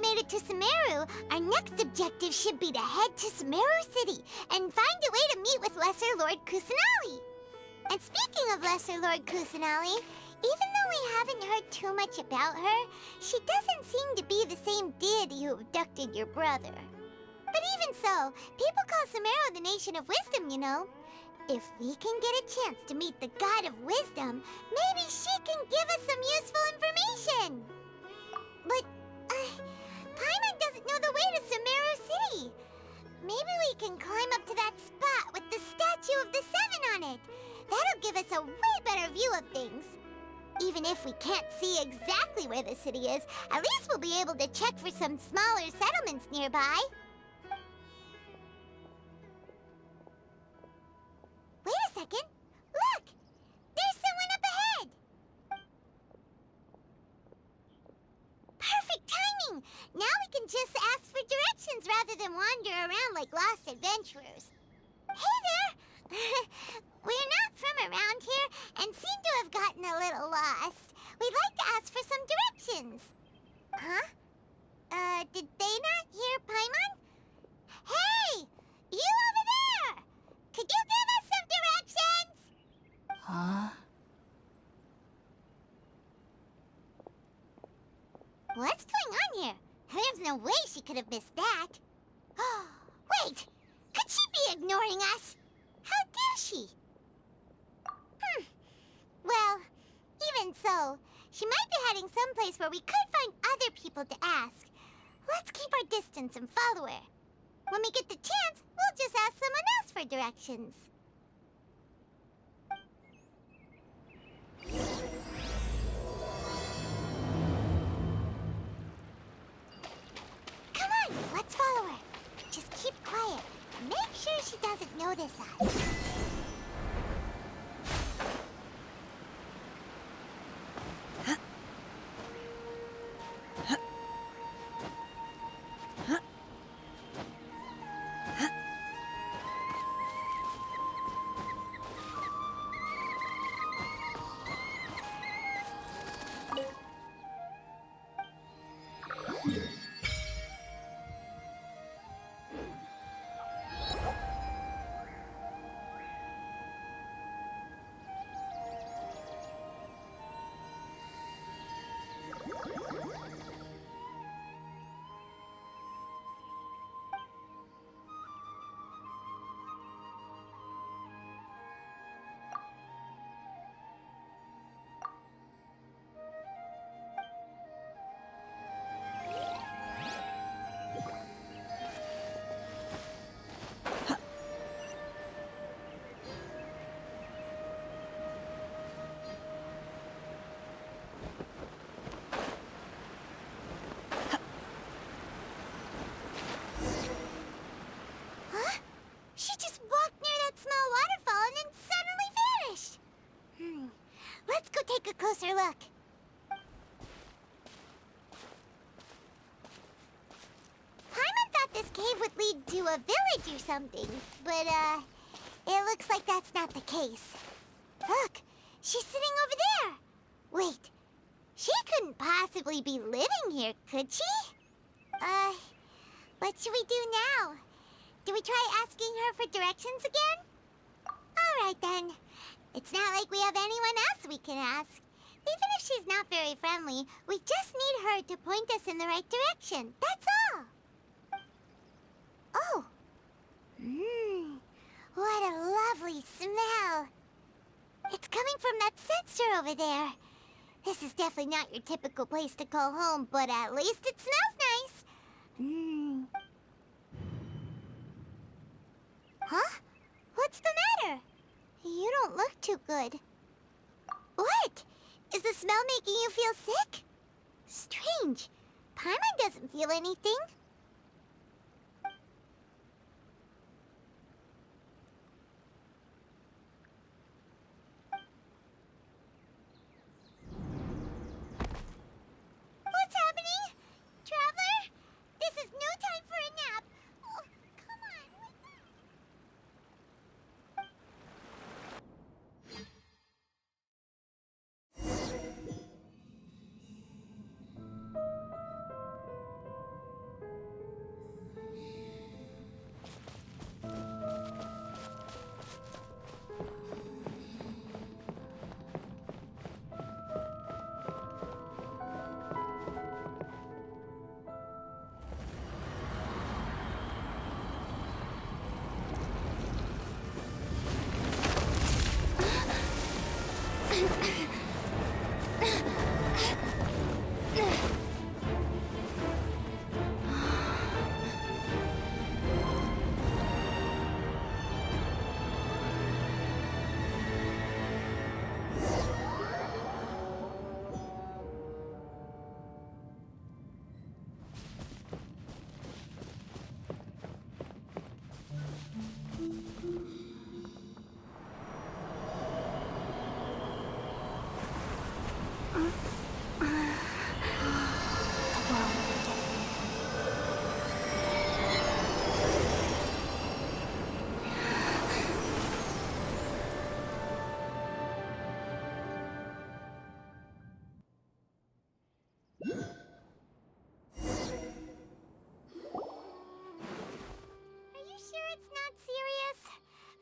Made it to Sumeru, our next objective should be to head to Sumeru City and find a way to meet with Lesser Lord Kusanali. And speaking of Lesser Lord Kusanali, even though we haven't heard too much about her, she doesn't seem to be the same deity who abducted your brother. But even so, people call Sumeru the Nation of Wisdom, you know. If we can get a chance to meet the God of Wisdom, maybe she can give us some useful information. But, Paimon doesn't know the way to Sumeru City. Maybe we can climb up to that spot with the statue of the Seven on it. That'll give us a way better view of things. Even if we can't see exactly where the city is, at least we'll be able to check for some smaller settlements nearby. Wait a second. Look! There's someone up ahead! Perfect timing! Now we can just ask for directions rather than wander around like lost adventurers. Hey there! We're not from around here and seem to have gotten a little lost. We'd like to ask for some directions. Huh? Did they not hear Paimon? Hey! You over there! Could you give us some directions? Huh? What's going on here? There's no way she could have missed that. Wait! Could she be ignoring us? How dare she? Well, even so, she might be heading someplace where we could find other people to ask. Let's keep our distance and follow her. When we get the chance, we'll just ask someone else for directions. Come on, let's follow her. Just keep quiet. Make sure she doesn't notice us. lead to a village or something, but, it looks like that's not the case. Look, she's sitting over there. Wait, she couldn't possibly be living here, could she? What should we do now? Do we try asking her for directions again? All right, then. It's not like we have anyone else we can ask. Even if she's not very friendly, we just need her to point us in the right direction. That's all. Oh. What a lovely smell. It's coming from that sensor over there. This is definitely not your typical place to call home, but at least it smells nice. Huh? What's the matter? You don't look too good. What? Is the smell making you feel sick? Strange. Paimon doesn't feel anything. What's happening? Traveler? This is no time for a nap. Oh, come on, wake up.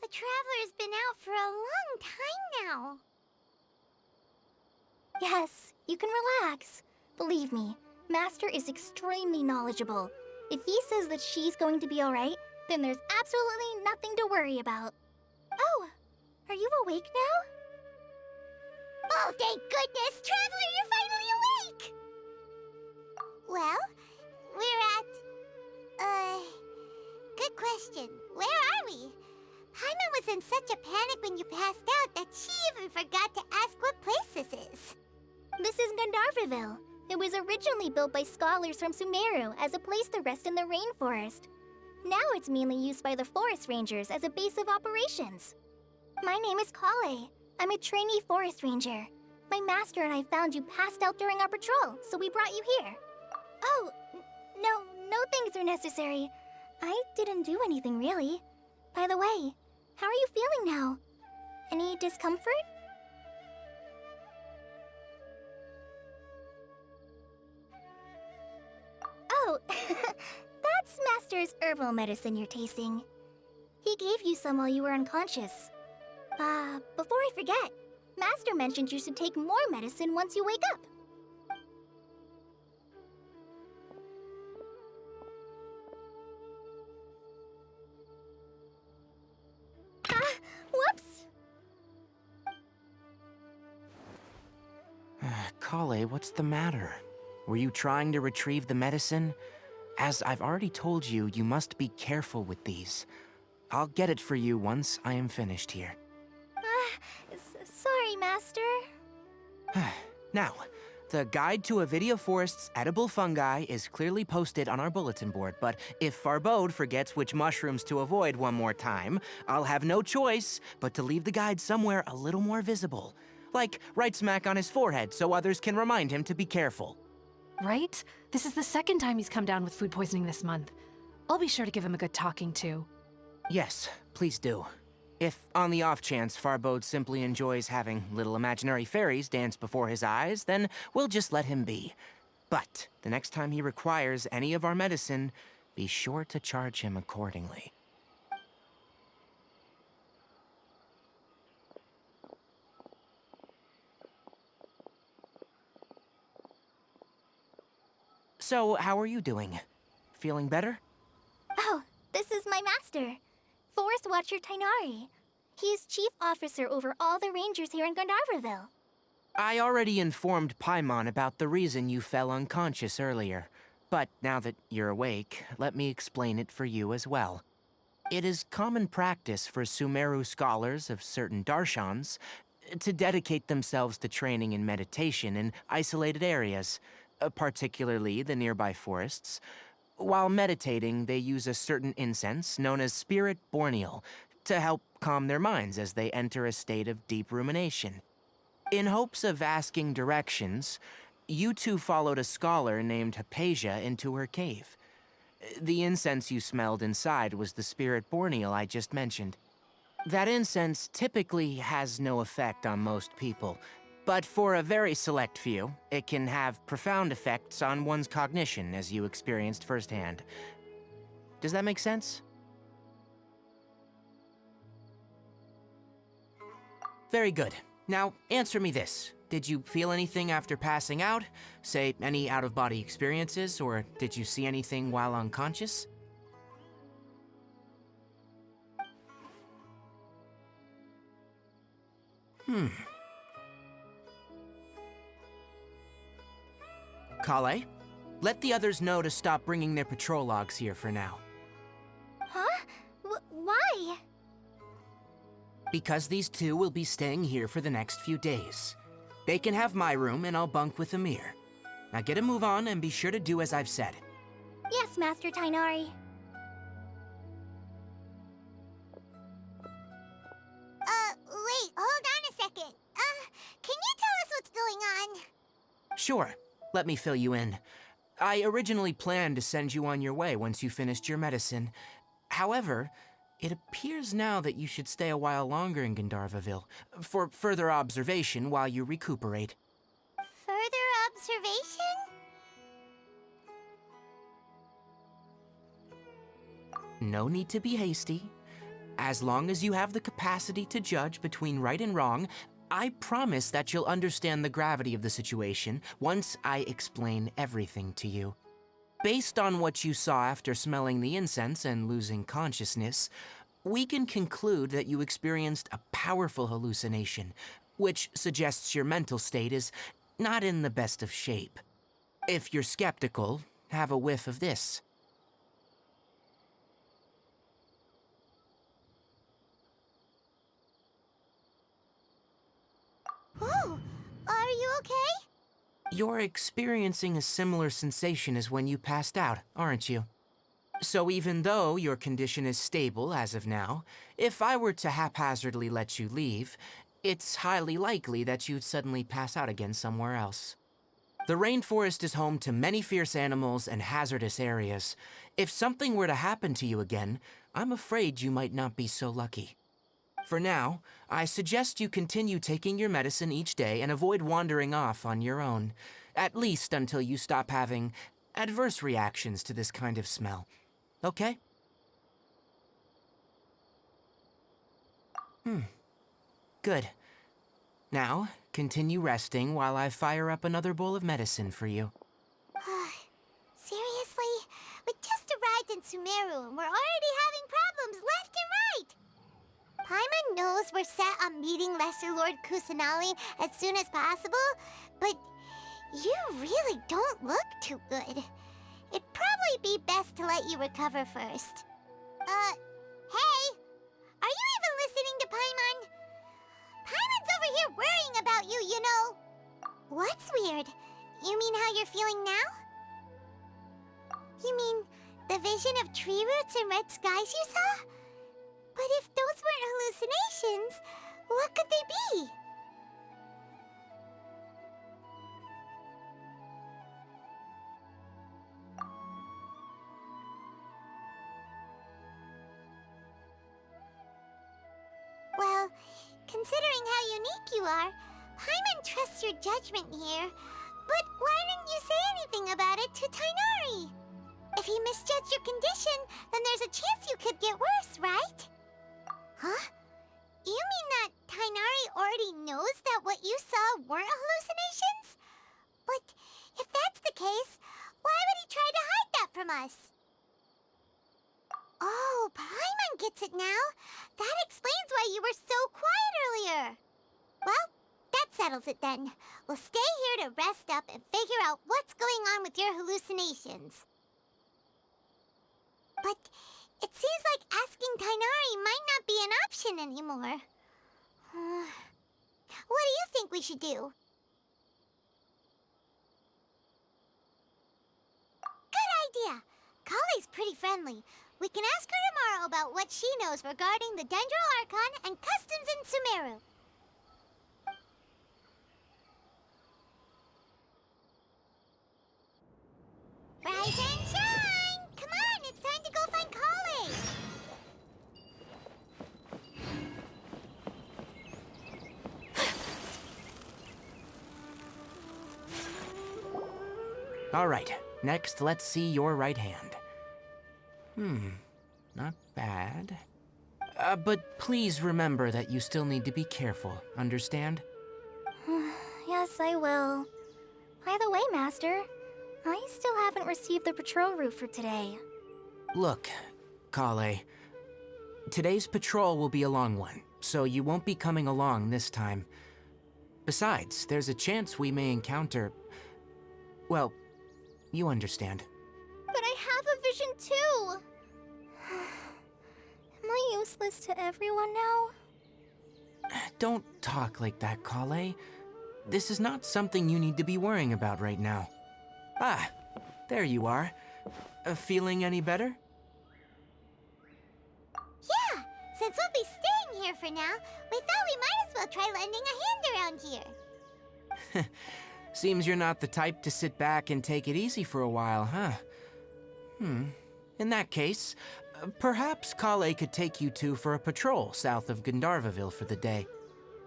The Traveler's been out for a long time now. Yes, you can relax. Believe me, Master is extremely knowledgeable. If he says that she's going to be alright, then there's absolutely nothing to worry about. Oh, are you awake now? Oh, thank goodness! Traveler, you're finally awake! Well, we're at... Good question. Where are we? Paimon was in such a panic when you passed out that she even forgot to ask what place this is. This is Gandharvaville. It was originally built by scholars from Sumeru as a place to rest in the rainforest. Now it's mainly used by the forest rangers as a base of operations. My name is Kale. I'm a trainee forest ranger. My master and I found you passed out during our patrol, so we brought you here. Oh, no things are necessary. I didn't do anything, really. By the way, how are you feeling now? Any discomfort? Oh, that's Master's herbal medicine you're tasting. He gave you some while you were unconscious. Before I forget, Master mentioned you should take more medicine once you wake up. Whoops! Kale, what's the matter? Were you trying to retrieve the medicine? As I've already told you, you must be careful with these. I'll get it for you once I am finished here. Sorry, Master. Now, the guide to Avidya Forest's edible fungi is clearly posted on our bulletin board, but if Farbode forgets which mushrooms to avoid one more time, I'll have no choice but to leave the guide somewhere a little more visible. Like right smack on his forehead so others can remind him to be careful. Right? This is the second time he's come down with food poisoning this month. I'll be sure to give him a good talking to. Yes, please do. If, on the off chance, Farbode simply enjoys having little imaginary fairies dance before his eyes, then we'll just let him be. But the next time he requires any of our medicine, be sure to charge him accordingly. So, how are you doing? Feeling better? Oh, this is my master, Forest Watcher Tighnari. He is chief officer over all the rangers here in Gandharvaville. I already informed Paimon about the reason you fell unconscious earlier. But now that you're awake, let me explain it for you as well. It is common practice for Sumeru scholars of certain darshans to dedicate themselves to training in meditation in isolated areas, particularly the nearby forests. While meditating, they use a certain incense known as Spirit Borneal to help calm their minds as they enter a state of deep rumination. In hopes of asking directions, you two followed a scholar named Hypatia into her cave. The incense you smelled inside was the Spirit Borneal I just mentioned. That incense typically has no effect on most people, but for a very select few, it can have profound effects on one's cognition, as you experienced firsthand. Does that make sense? Very good. Now, answer me this. Did you feel anything after passing out? Say, any out-of-body experiences, or did you see anything while unconscious? Kale, let the others know to stop bringing their patrol logs here for now. Huh? Why? Because these two will be staying here for the next few days. They can have my room and I'll bunk with Amir. Now get a move on and be sure to do as I've said. Yes, Master Tighnari. Wait, hold on a second. Can you tell us what's going on? Sure, let me fill you in. I originally planned to send you on your way once you finished your medicine. However, it appears now that you should stay a while longer in Gandharvaville for further observation while you recuperate. Further observation? No need to be hasty. As long as you have the capacity to judge between right and wrong, I promise that you'll understand the gravity of the situation once I explain everything to you. Based on what you saw after smelling the incense and losing consciousness, we can conclude that you experienced a powerful hallucination, which suggests your mental state is not in the best of shape. If you're skeptical, have a whiff of this. Oh, are you okay? You're experiencing a similar sensation as when you passed out, aren't you? So even though your condition is stable as of now, if I were to haphazardly let you leave, it's highly likely that you'd suddenly pass out again somewhere else. The rainforest is home to many fierce animals and hazardous areas. If something were to happen to you again, I'm afraid you might not be so lucky. For now, I suggest you continue taking your medicine each day and avoid wandering off on your own, at least until you stop having adverse reactions to this kind of smell. Okay? Good. Now, continue resting while I fire up another bowl of medicine for you. Seriously? We just arrived in Sumeru and we're already having problems left and right! Paimon knows we're set on meeting Lesser Lord Kusanali as soon as possible, but you really don't look too good. It'd probably be best to let you recover first. Hey! Are you even listening to Paimon? Paimon's over here worrying about you, you know! What's weird? You mean how you're feeling now? You mean the vision of tree roots and red skies you saw? But if those weren't hallucinations, what could they be? considering how unique you are, Paimon trusts your judgment here. But why didn't you say anything about it to Tighnari? If he misjudged your condition, then there's a chance you could get worse, right? Huh? You mean that Tighnari already knows that what you saw weren't hallucinations? But if that's the case, why would he try to hide that from us? Oh, Paimon gets it now. That explains why you were so quiet earlier. Well, that settles it then. We'll stay here to rest up and figure out what's going on with your hallucinations. But it seems like asking Tighnari might not be an option anymore. What do you think we should do? Good idea. Kale's pretty friendly. We can ask her tomorrow about what she knows regarding the Dendro Archon and customs in Sumeru. Rise and shine! Come on, it's time to go find Kale! All right, next let's see your right hand. Not bad. But please remember that you still need to be careful, understand? Yes, I will. By the way, Master, I still haven't received the patrol route for today. Look, Kale, today's patrol will be a long one, so you won't be coming along this time. Besides, there's a chance we may encounter... well, you understand. But I have a vision too! Am I useless to everyone now? Don't talk like that, Kale. This is not something you need to be worrying about right now. Ah, there you are. Feeling any better? Yeah, since we'll be staying here for now, we thought we might as well try lending a hand around here. Seems you're not the type to sit back and take it easy for a while, huh? In that case, perhaps Kale could take you two for a patrol south of Gandharvaville for the day.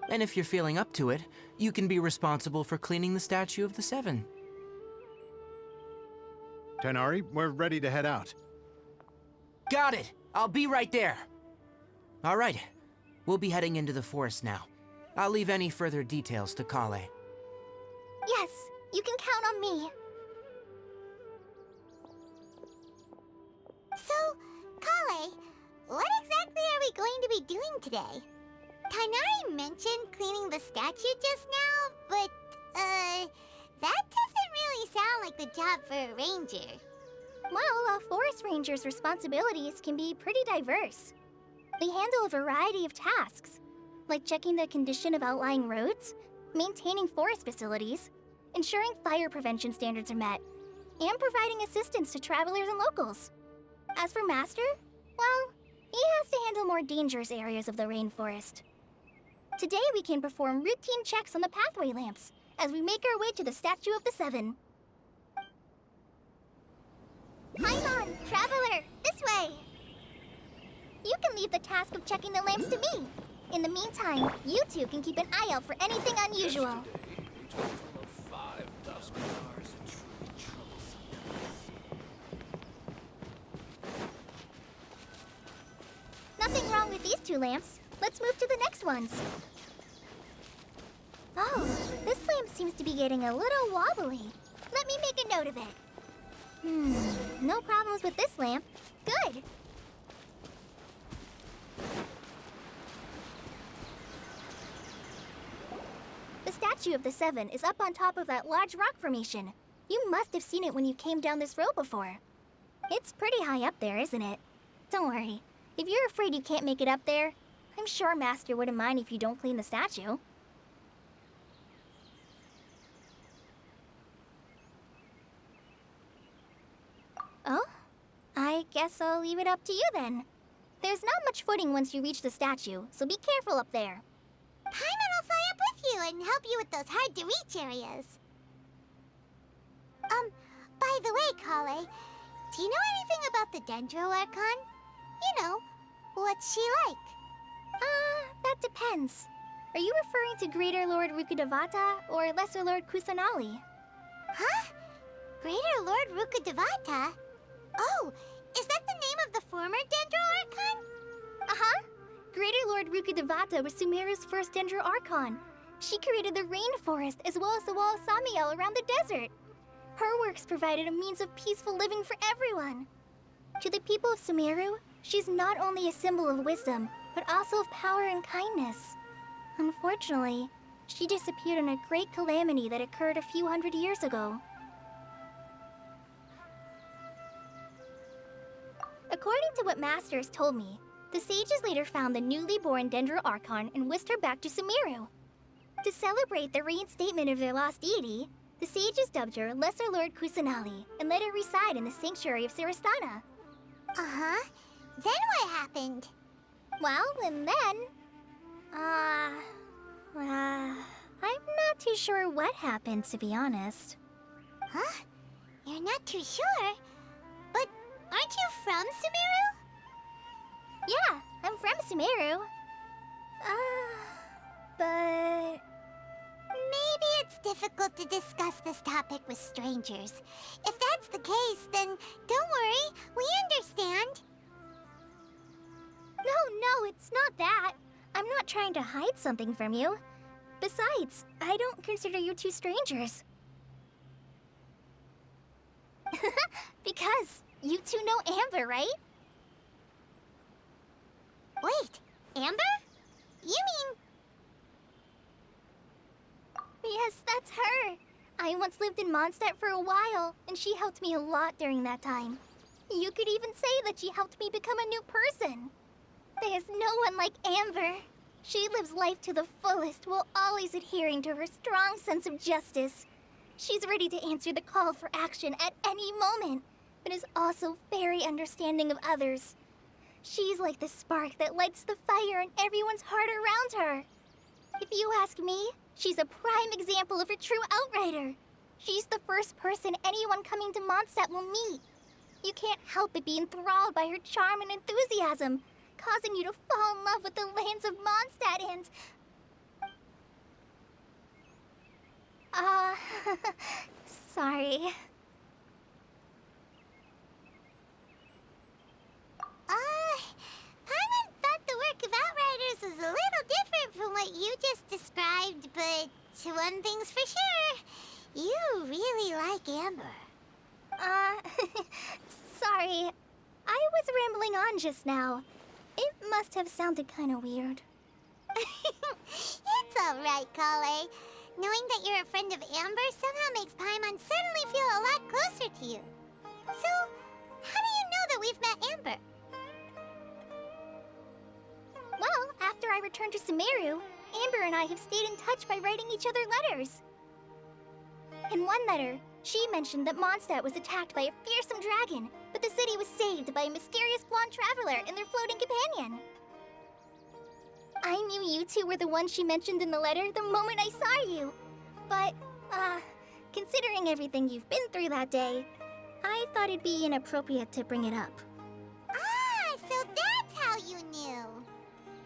And if you're feeling up to it, you can be responsible for cleaning the Statue of the Seven. Tighnari, we're ready to head out. Got it! I'll be right there! All right, we'll be heading into the forest now. I'll leave any further details to Kale. Yes, you can count on me. So, Kale, what exactly are we going to be doing today? Tighnari mentioned cleaning the statue just now, but, that doesn't really sound like the job for a ranger. Well, a forest ranger's responsibilities can be pretty diverse. They handle a variety of tasks, like checking the condition of outlying roads, maintaining forest facilities, ensuring fire prevention standards are met, and providing assistance to travelers and locals. As for Master, well, he has to handle more dangerous areas of the rainforest. Today we can perform routine checks on the pathway lamps as we make our way to the Statue of the Seven. Paimon, traveler, this way! You can leave the task of checking the lamps to me. In the meantime, you two can keep an eye out for anything unusual. Nothing wrong with these two lamps. Let's move to the next ones. Oh, this lamp seems to be getting a little wobbly. Let me make a note of it. No problems with this lamp. Good. The Statue of the Seven is up on top of that large rock formation. You must have seen it when you came down this road before. It's pretty high up there, isn't it? Don't worry. If you're afraid you can't make it up there, I'm sure Master wouldn't mind if you don't clean the statue. Oh? I guess I'll leave it up to you then. There's not much footing once you reach the statue, so be careful up there. Paimon will fly up with you and help you with those hard-to-reach areas. By the way, Kale, do you know anything about the Dendro Archon? You know, what's she like? That depends. Are you referring to Greater Lord Rukkhadevata or Lesser Lord Kusanali? Huh? Greater Lord Rukkhadevata? Oh, is that the name of the former Dendro Archon? Uh-huh. Greater Lord Rukkhadevata was Sumeru's first Dendro Archon. She created the rainforest as well as the wall of Samiel around the desert. Her works provided a means of peaceful living for everyone. To the people of Sumeru, she's not only a symbol of wisdom, but also of power and kindness. Unfortunately, she disappeared in a great calamity that occurred a few hundred years ago. According to what Masters told me, the sages later found the newly born Dendro Archon and whisked her back to Sumeru. To celebrate the reinstatement of their lost deity, the sages dubbed her Lesser Lord Kusanali and let her reside in the sanctuary of Siristana. Uh-huh. Then what happened? Well, and then... I'm not too sure what happened, to be honest. Huh? You're not too sure? But aren't you from Sumeru? Yeah, I'm from Sumeru. But... Maybe it's difficult to discuss this topic with strangers. If that's the case, then don't worry, we understand. No, it's not that. I'm not trying to hide something from you. Besides, I don't consider you two strangers. Because you two know Amber, right? Wait, Amber? You mean... Yes, that's her. I once lived in Mondstadt for a while, and she helped me a lot during that time. You could even say that she helped me become a new person. There's no one like Amber. She lives life to the fullest while always adhering to her strong sense of justice. She's ready to answer the call for action at any moment, but is also very understanding of others. She's like the spark that lights the fire in everyone's heart around her. If you ask me, she's a prime example of a true outrider. She's the first person anyone coming to Mondstadt will meet. You can't help but be enthralled by her charm and enthusiasm, causing you to fall in love with the lands of Mondstadt and... sorry. Paimon thought the work of Outriders was a little different from what you just described, but one thing's for sure, you really like Amber. Sorry. I was rambling on just now. It must have sounded kind of weird. It's alright, Kale. Knowing that you're a friend of Amber somehow makes Paimon suddenly feel a lot closer to you. So, how do you know that we've met Amber? Well, after I returned to Sumeru, Amber and I have stayed in touch by writing each other letters. In one letter, she mentioned that Mondstadt was attacked by a fearsome dragon, but the city was saved by a mysterious blonde traveler and their floating companion. I knew you two were the ones she mentioned in the letter the moment I saw you. But, considering everything you've been through that day, I thought it'd be inappropriate to bring it up. Ah, so that's how you knew.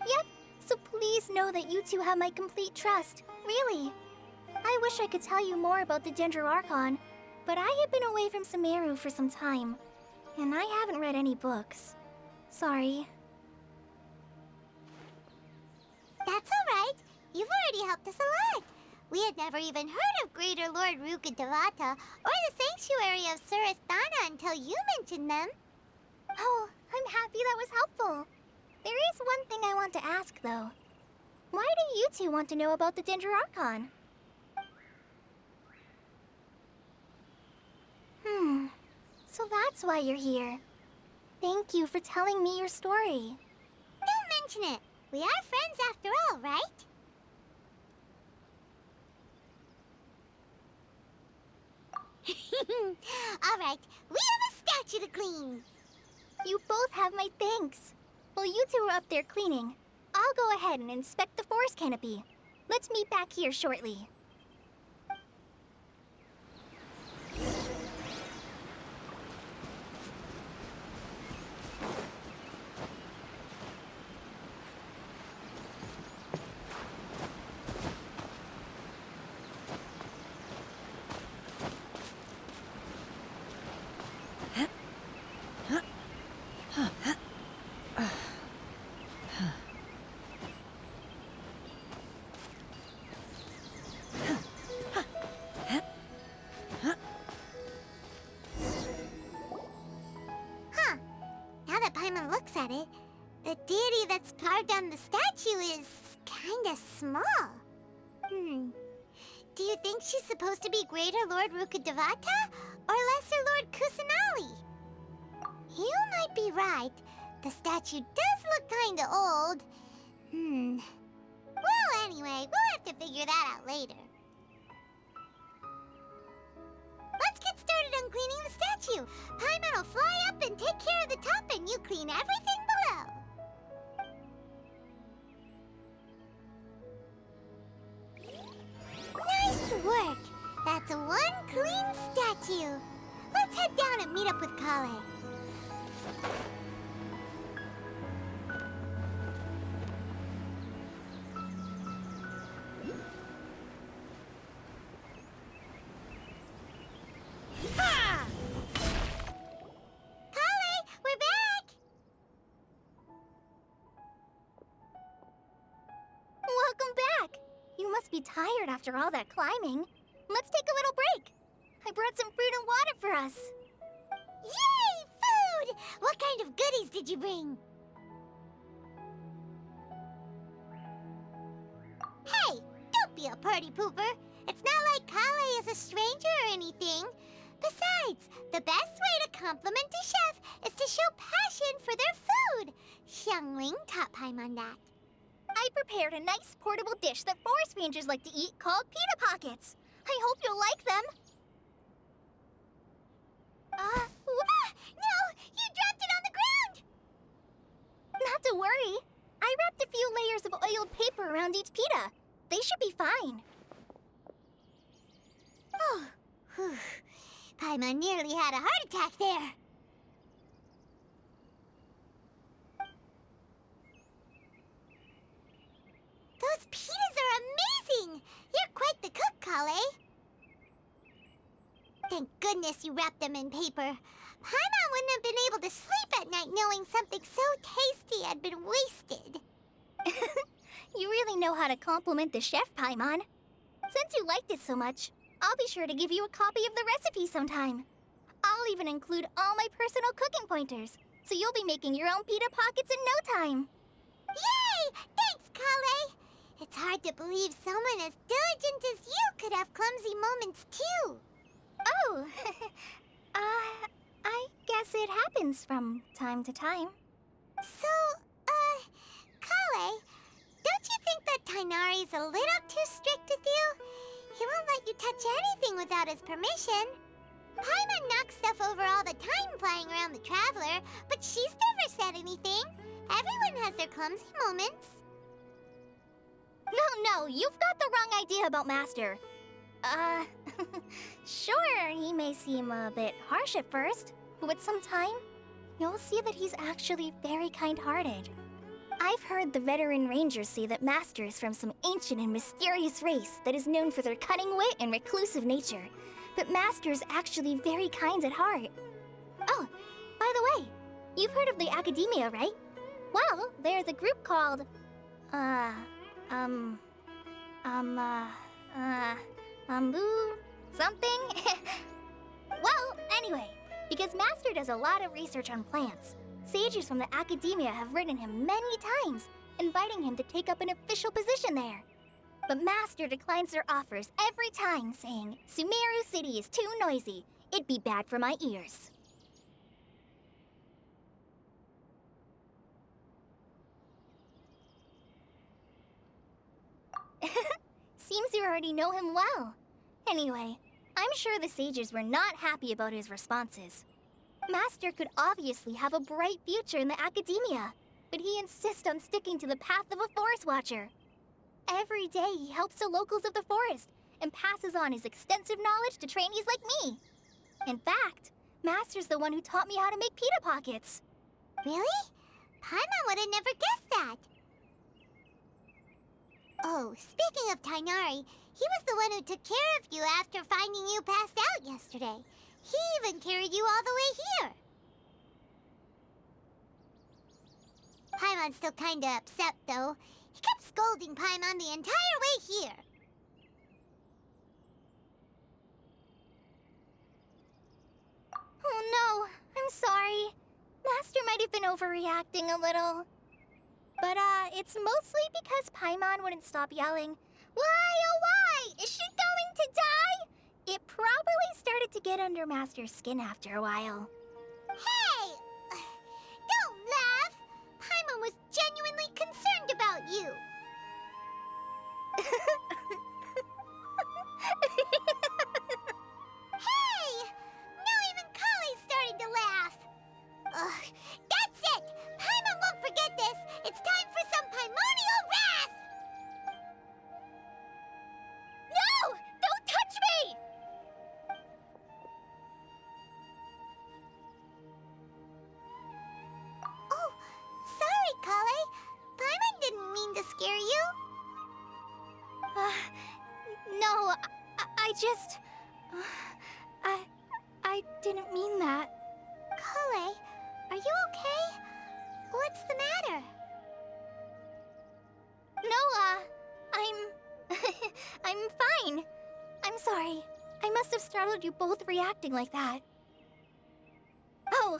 Yep, so please know that you two have my complete trust, really. I wish I could tell you more about the Dendro Archon, but I have been away from Sumeru for some time, and I haven't read any books. Sorry. That's alright. You've already helped us a lot. We had never even heard of Greater Lord Rukkhadevata or the Sanctuary of Surasthana until you mentioned them. Oh, I'm happy that was helpful. There is one thing I want to ask, though. Why do you two want to know about the Dendro Archon? So that's why you're here. Thank you for telling me your story. Don't mention it. We are friends after all, right? Alright, we have a statue to clean. You both have my thanks. While you two are up there cleaning, I'll go ahead and inspect the forest canopy. Let's meet back here shortly. it, the deity that's carved on the statue is kinda small. Do you think she's supposed to be Greater Lord Rukkhadevata or Lesser Lord Kusanali? You might be right. The statue does look kinda old. Well, anyway, we'll have to figure that out later. Let's get started on cleaning the statue. Paimon will fly up and take care of the top, and you clean everything below. Nice work! That's one clean statue. Let's head down and meet up with Kale. Kale, we're back! Welcome back! You must be tired after all that climbing. Let's take a little break. I brought some fruit and water for us. Yay! Food! What kind of goodies did you bring? Hey! Don't be a party pooper! It's not like Kale is a stranger or anything. Besides, the best way to compliment a chef is to show passion for their food. Xiangling taught Paimon that. I prepared a nice portable dish that forest rangers like to eat called pita pockets. I hope you'll like them. No! You dropped it on the ground! Not to worry. I wrapped a few layers of oiled paper around each pita. They should be fine. Oh, whew. Paimon nearly had a heart attack there. Those pitas are amazing! You're quite the cook, Kale. Thank goodness you wrapped them in paper. Paimon wouldn't have been able to sleep at night knowing something so tasty had been wasted. You really know how to compliment the chef, Paimon. Since you liked it so much, I'll be sure to give you a copy of the recipe sometime. I'll even include all my personal cooking pointers, so you'll be making your own pita pockets in no time. Yay! Thanks, Kale! It's hard to believe someone as diligent as you could have clumsy moments, too. Oh, I guess it happens from time to time. So, Kale, don't you think that Tighnari's a little too strict with you? He won't let you touch anything without his permission. Paimon knocks stuff over all the time flying around the Traveler, but she's never said anything. Everyone has their clumsy moments. No, you've got the wrong idea about Master. Sure, he may seem a bit harsh at first, but with some time, you'll see that he's actually very kind-hearted. I've heard the veteran rangers say that Master is from some ancient and mysterious race that is known for their cunning wit and reclusive nature, but Master is actually very kind at heart. Oh, by the way, you've heard of the Academia, right? Well, there's a group called, something? Well, anyway, because Master does a lot of research on plants, sages from the Academia have written him many times, inviting him to take up an official position there. But Master declines their offers every time, saying, Sumeru City is too noisy. It'd be bad for my ears. Seems you already know him well. Anyway, I'm sure the sages were not happy about his responses. Master could obviously have a bright future in the Academia, but he insists on sticking to the path of a forest watcher. Every day he helps the locals of the forest and passes on his extensive knowledge to trainees like me. In fact, Master's the one who taught me how to make pita pockets. Really? Paimon would have never guessed that. Oh, speaking of Tighnari, he was the one who took care of you after finding you passed out yesterday. He even carried you all the way here. Paimon's still kinda upset, though. He kept scolding Paimon the entire way here. Oh no, I'm sorry. Master might have been overreacting a little. But, it's mostly because Paimon wouldn't stop yelling, "Why, oh why? Is she going to die?" It probably started to get under Master's skin after a while. Hey! Don't laugh! Paimon was genuinely concerned about you. Hey! Now even Kale's starting to laugh. Ugh, that's it! Paimon won't forget this! It's time for some Paimonial wrath! No! Don't touch me! Oh, sorry, Kale. Paimon didn't mean to scare you. No, I just... I didn't mean that. Kale, are you okay? What's the matter? No, I'm fine. I'm sorry. I must have startled you both reacting like that. Oh,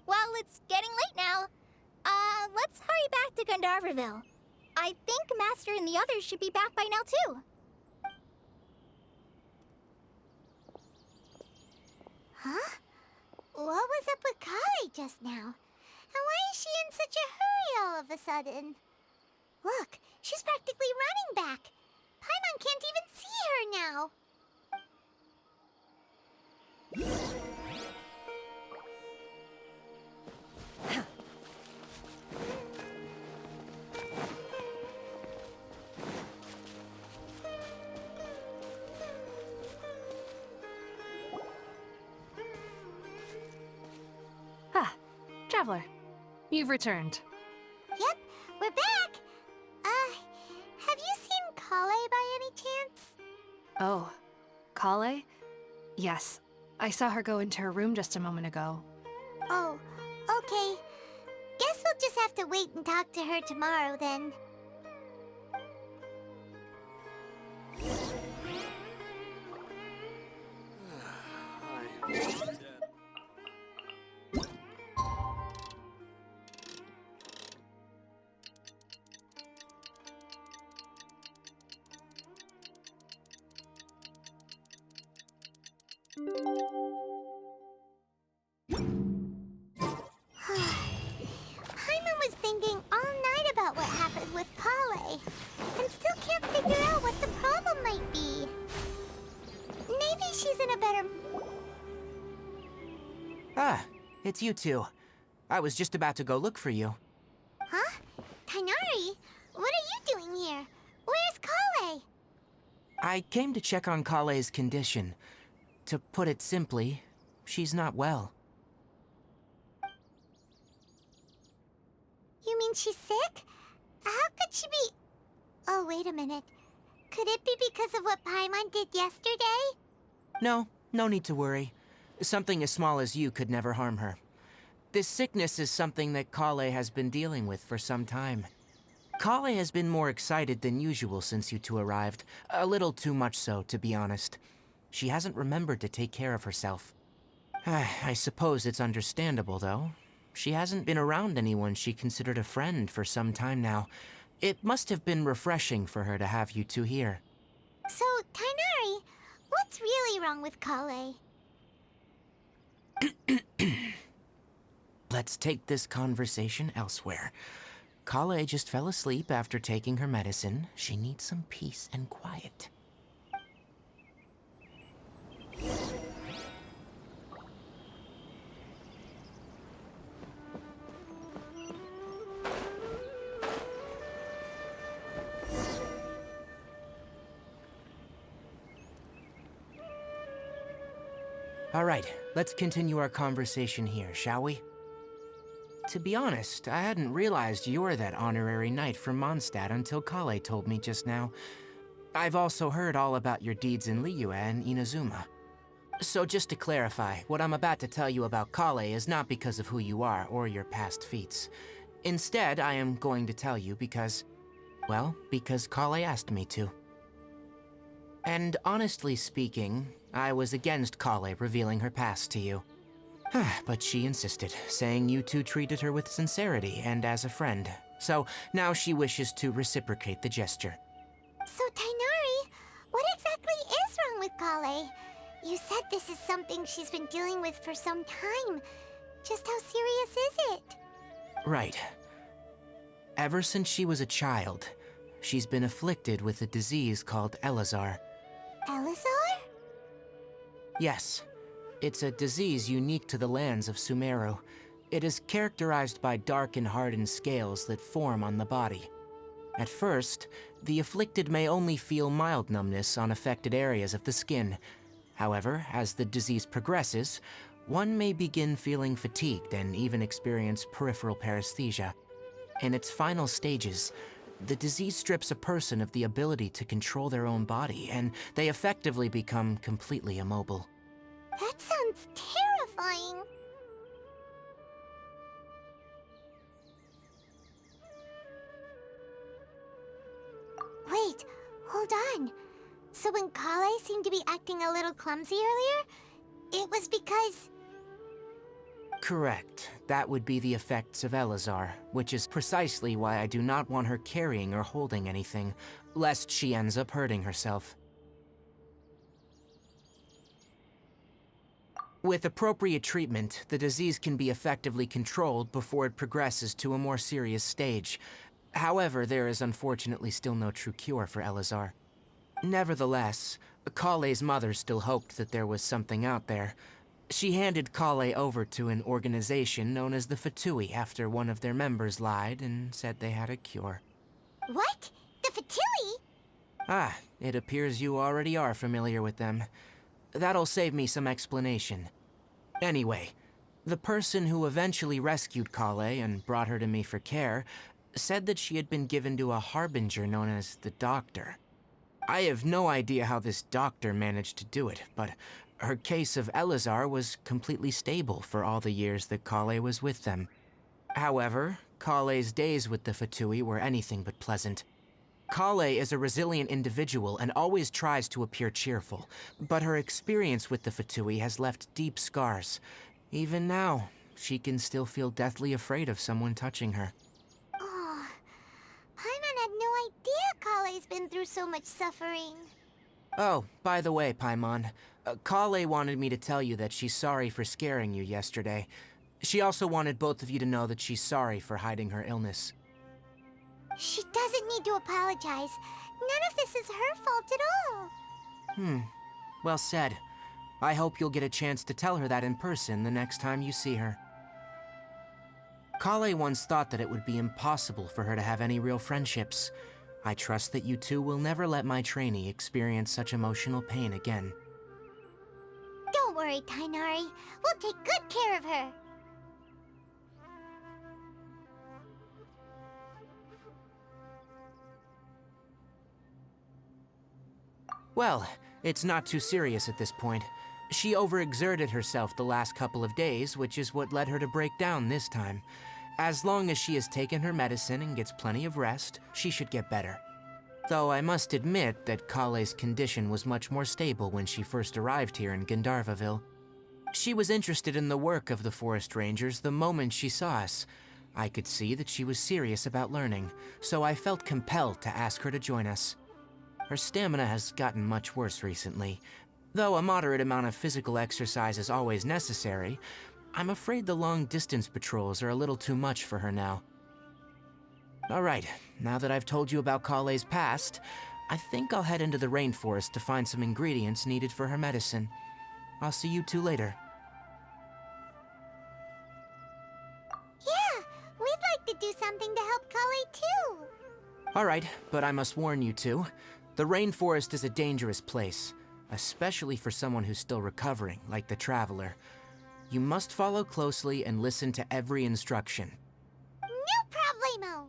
well, it's getting late now. Let's hurry back to Gandharville. I think Master and the others should be back by now, too. Huh? What was up with Kale just now? And why is she in such a hurry all of a sudden? Look, she's practically running back. Paimon can't even see her now. Ah, Traveler, you've returned. Yep, we're back. Have you seen Kale by any chance? Oh, Kale? Yes, I saw her go into her room just a moment ago. Oh, okay. Guess we'll just have to wait and talk to her tomorrow then. Paimon was thinking all night about what happened with Kale, and still can't figure out what the problem might be. Maybe she's in a better... Ah, it's you two. I was just about to go look for you. Huh? Tighnari? What are you doing here? Where's Kale? I came to check on Kale's condition. To put it simply, she's not well. You mean she's sick? How could she be... Oh, wait a minute. Could it be because of what Paimon did yesterday? No, no need to worry. Something as small as you could never harm her. This sickness is something that Kale has been dealing with for some time. Kale has been more excited than usual since you two arrived. A little too much so, to be honest. She hasn't remembered to take care of herself. I suppose it's understandable, though. She hasn't been around anyone she considered a friend for some time now. It must have been refreshing for her to have you two here. So, Tighnari, what's really wrong with Kale? Let's take this conversation elsewhere. Kale just fell asleep after taking her medicine. She needs some peace and quiet. All right, let's continue our conversation here, shall we? To be honest, I hadn't realized you were that honorary knight from Mondstadt until Kale told me just now. I've also heard all about your deeds in Liyue and Inazuma. So just to clarify, what I'm about to tell you about Kale is not because of who you are or your past feats. Instead, I am going to tell you because, well, because Kale asked me to. And honestly speaking, I was against Kale revealing her past to you. But she insisted, saying you two treated her with sincerity and as a friend. So now she wishes to reciprocate the gesture. So, Tainari, what exactly is wrong with Kale? You said this is something she's been dealing with for some time. Just how serious is it? Right. Ever since she was a child, she's been afflicted with a disease called Elazar. Elazar? Yes. It's a disease unique to the lands of Sumeru. It is characterized by dark and hardened scales that form on the body. At first, the afflicted may only feel mild numbness on affected areas of the skin. However, as the disease progresses, one may begin feeling fatigued and even experience peripheral paresthesia. In its final stages, the disease strips a person of the ability to control their own body, and they effectively become completely immobile. That sounds terrifying. Wait, hold on. So when Kale seemed to be acting a little clumsy earlier, it was because... Correct. That would be the effects of Elazar, which is precisely why I do not want her carrying or holding anything, lest she ends up hurting herself. With appropriate treatment, the disease can be effectively controlled before it progresses to a more serious stage. However, there is unfortunately still no true cure for Elazar. Nevertheless, Kale's mother still hoped that there was something out there. She handed Kale over to an organization known as the Fatui after one of their members lied and said they had a cure. What? The Fatui? Ah, it appears you already are familiar with them. That'll save me some explanation. Anyway, the person who eventually rescued Kale and brought her to me for care said that she had been given to a harbinger known as the Doctor. I have no idea how this doctor managed to do it, but her case of Elazar was completely stable for all the years that Kale was with them. However, Kale's days with the Fatui were anything but pleasant. Kale is a resilient individual and always tries to appear cheerful, but her experience with the Fatui has left deep scars. Even now, she can still feel deathly afraid of someone touching her. Oh, Paimon had no idea Kale's been through so much suffering. Oh, by the way, Paimon, Kale wanted me to tell you that she's sorry for scaring you yesterday. She also wanted both of you to know that she's sorry for hiding her illness. She doesn't need to apologize. None of this is her fault at all. Well said. I hope you'll get a chance to tell her that in person the next time you see her. Kale once thought that it would be impossible for her to have any real friendships. I trust that you two will never let my trainee experience such emotional pain again. Don't worry, Tainari. We'll take good care of her. Well, it's not too serious at this point. She overexerted herself the last couple of days, which is what led her to break down this time. As long as she has taken her medicine and gets plenty of rest, she should get better. Though I must admit that Kale's condition was much more stable when she first arrived here in Gandharvaville. She was interested in the work of the Forest Rangers the moment she saw us. I could see that she was serious about learning, so I felt compelled to ask her to join us. Her stamina has gotten much worse recently. Though a moderate amount of physical exercise is always necessary, I'm afraid the long-distance patrols are a little too much for her now. Alright, now that I've told you about Kale's past, I think I'll head into the rainforest to find some ingredients needed for her medicine. I'll see you two later. Yeah, we'd like to do something to help Kale too. Alright, but I must warn you two. The rainforest is a dangerous place, especially for someone who's still recovering, like the Traveler. You must follow closely and listen to every instruction. No problemo.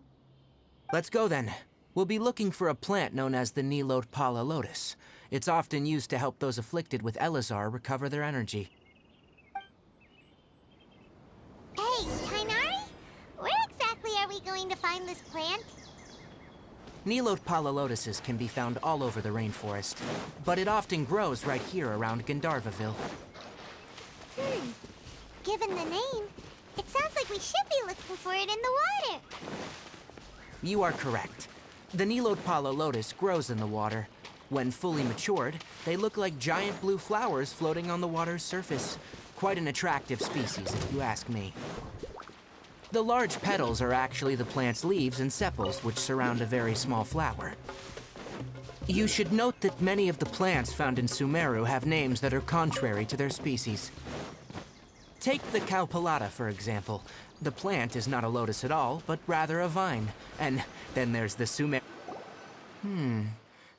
Let's go then. We'll be looking for a plant known as the Nilot Pala Lotus. It's often used to help those afflicted with Elazar recover their energy. Hey, Tainari? Where exactly are we going to find this plant? Nilot Pala Lotuses can be found all over the rainforest, but it often grows right here around Gandharvaville. given the name, it sounds like we should be looking for it in the water. You are correct. The Nilotpala lotus grows in the water. When fully matured, they look like giant blue flowers floating on the water's surface. Quite an attractive species, if you ask me. The large petals are actually the plant's leaves and sepals, which surround a very small flower. You should note that many of the plants found in Sumeru have names that are contrary to their species. Take the Cowpelata, for example. The plant is not a lotus at all, but rather a vine. And then there's the Sumeru.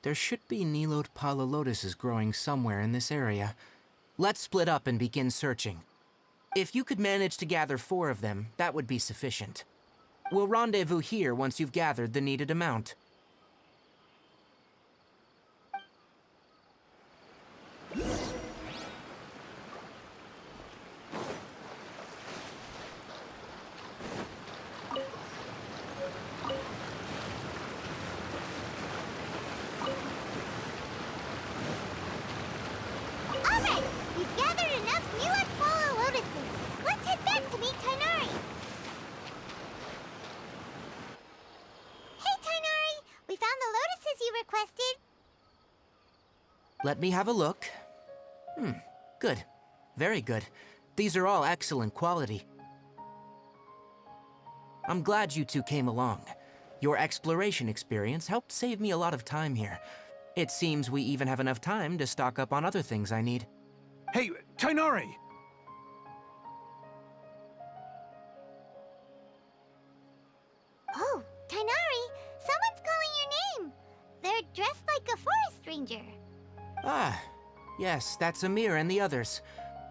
There should be Nilotpala lotuses growing somewhere in this area. Let's split up and begin searching. If you could manage to gather 4 of them, that would be sufficient. We'll rendezvous here once you've gathered the needed amount. Alright, we've gathered enough Nilotpala lotuses. Let's head back to meet Tighnari. Hey, Tighnari! We found the lotuses you requested. Let me have a look. Good. Very good. These are all excellent quality. I'm glad you two came along. Your exploration experience helped save me a lot of time here. It seems we even have enough time to stock up on other things I need. Hey, Tighnari! Oh, Tighnari! Someone's calling your name! They're dressed like a forest ranger. Ah, yes, that's Amir and the others.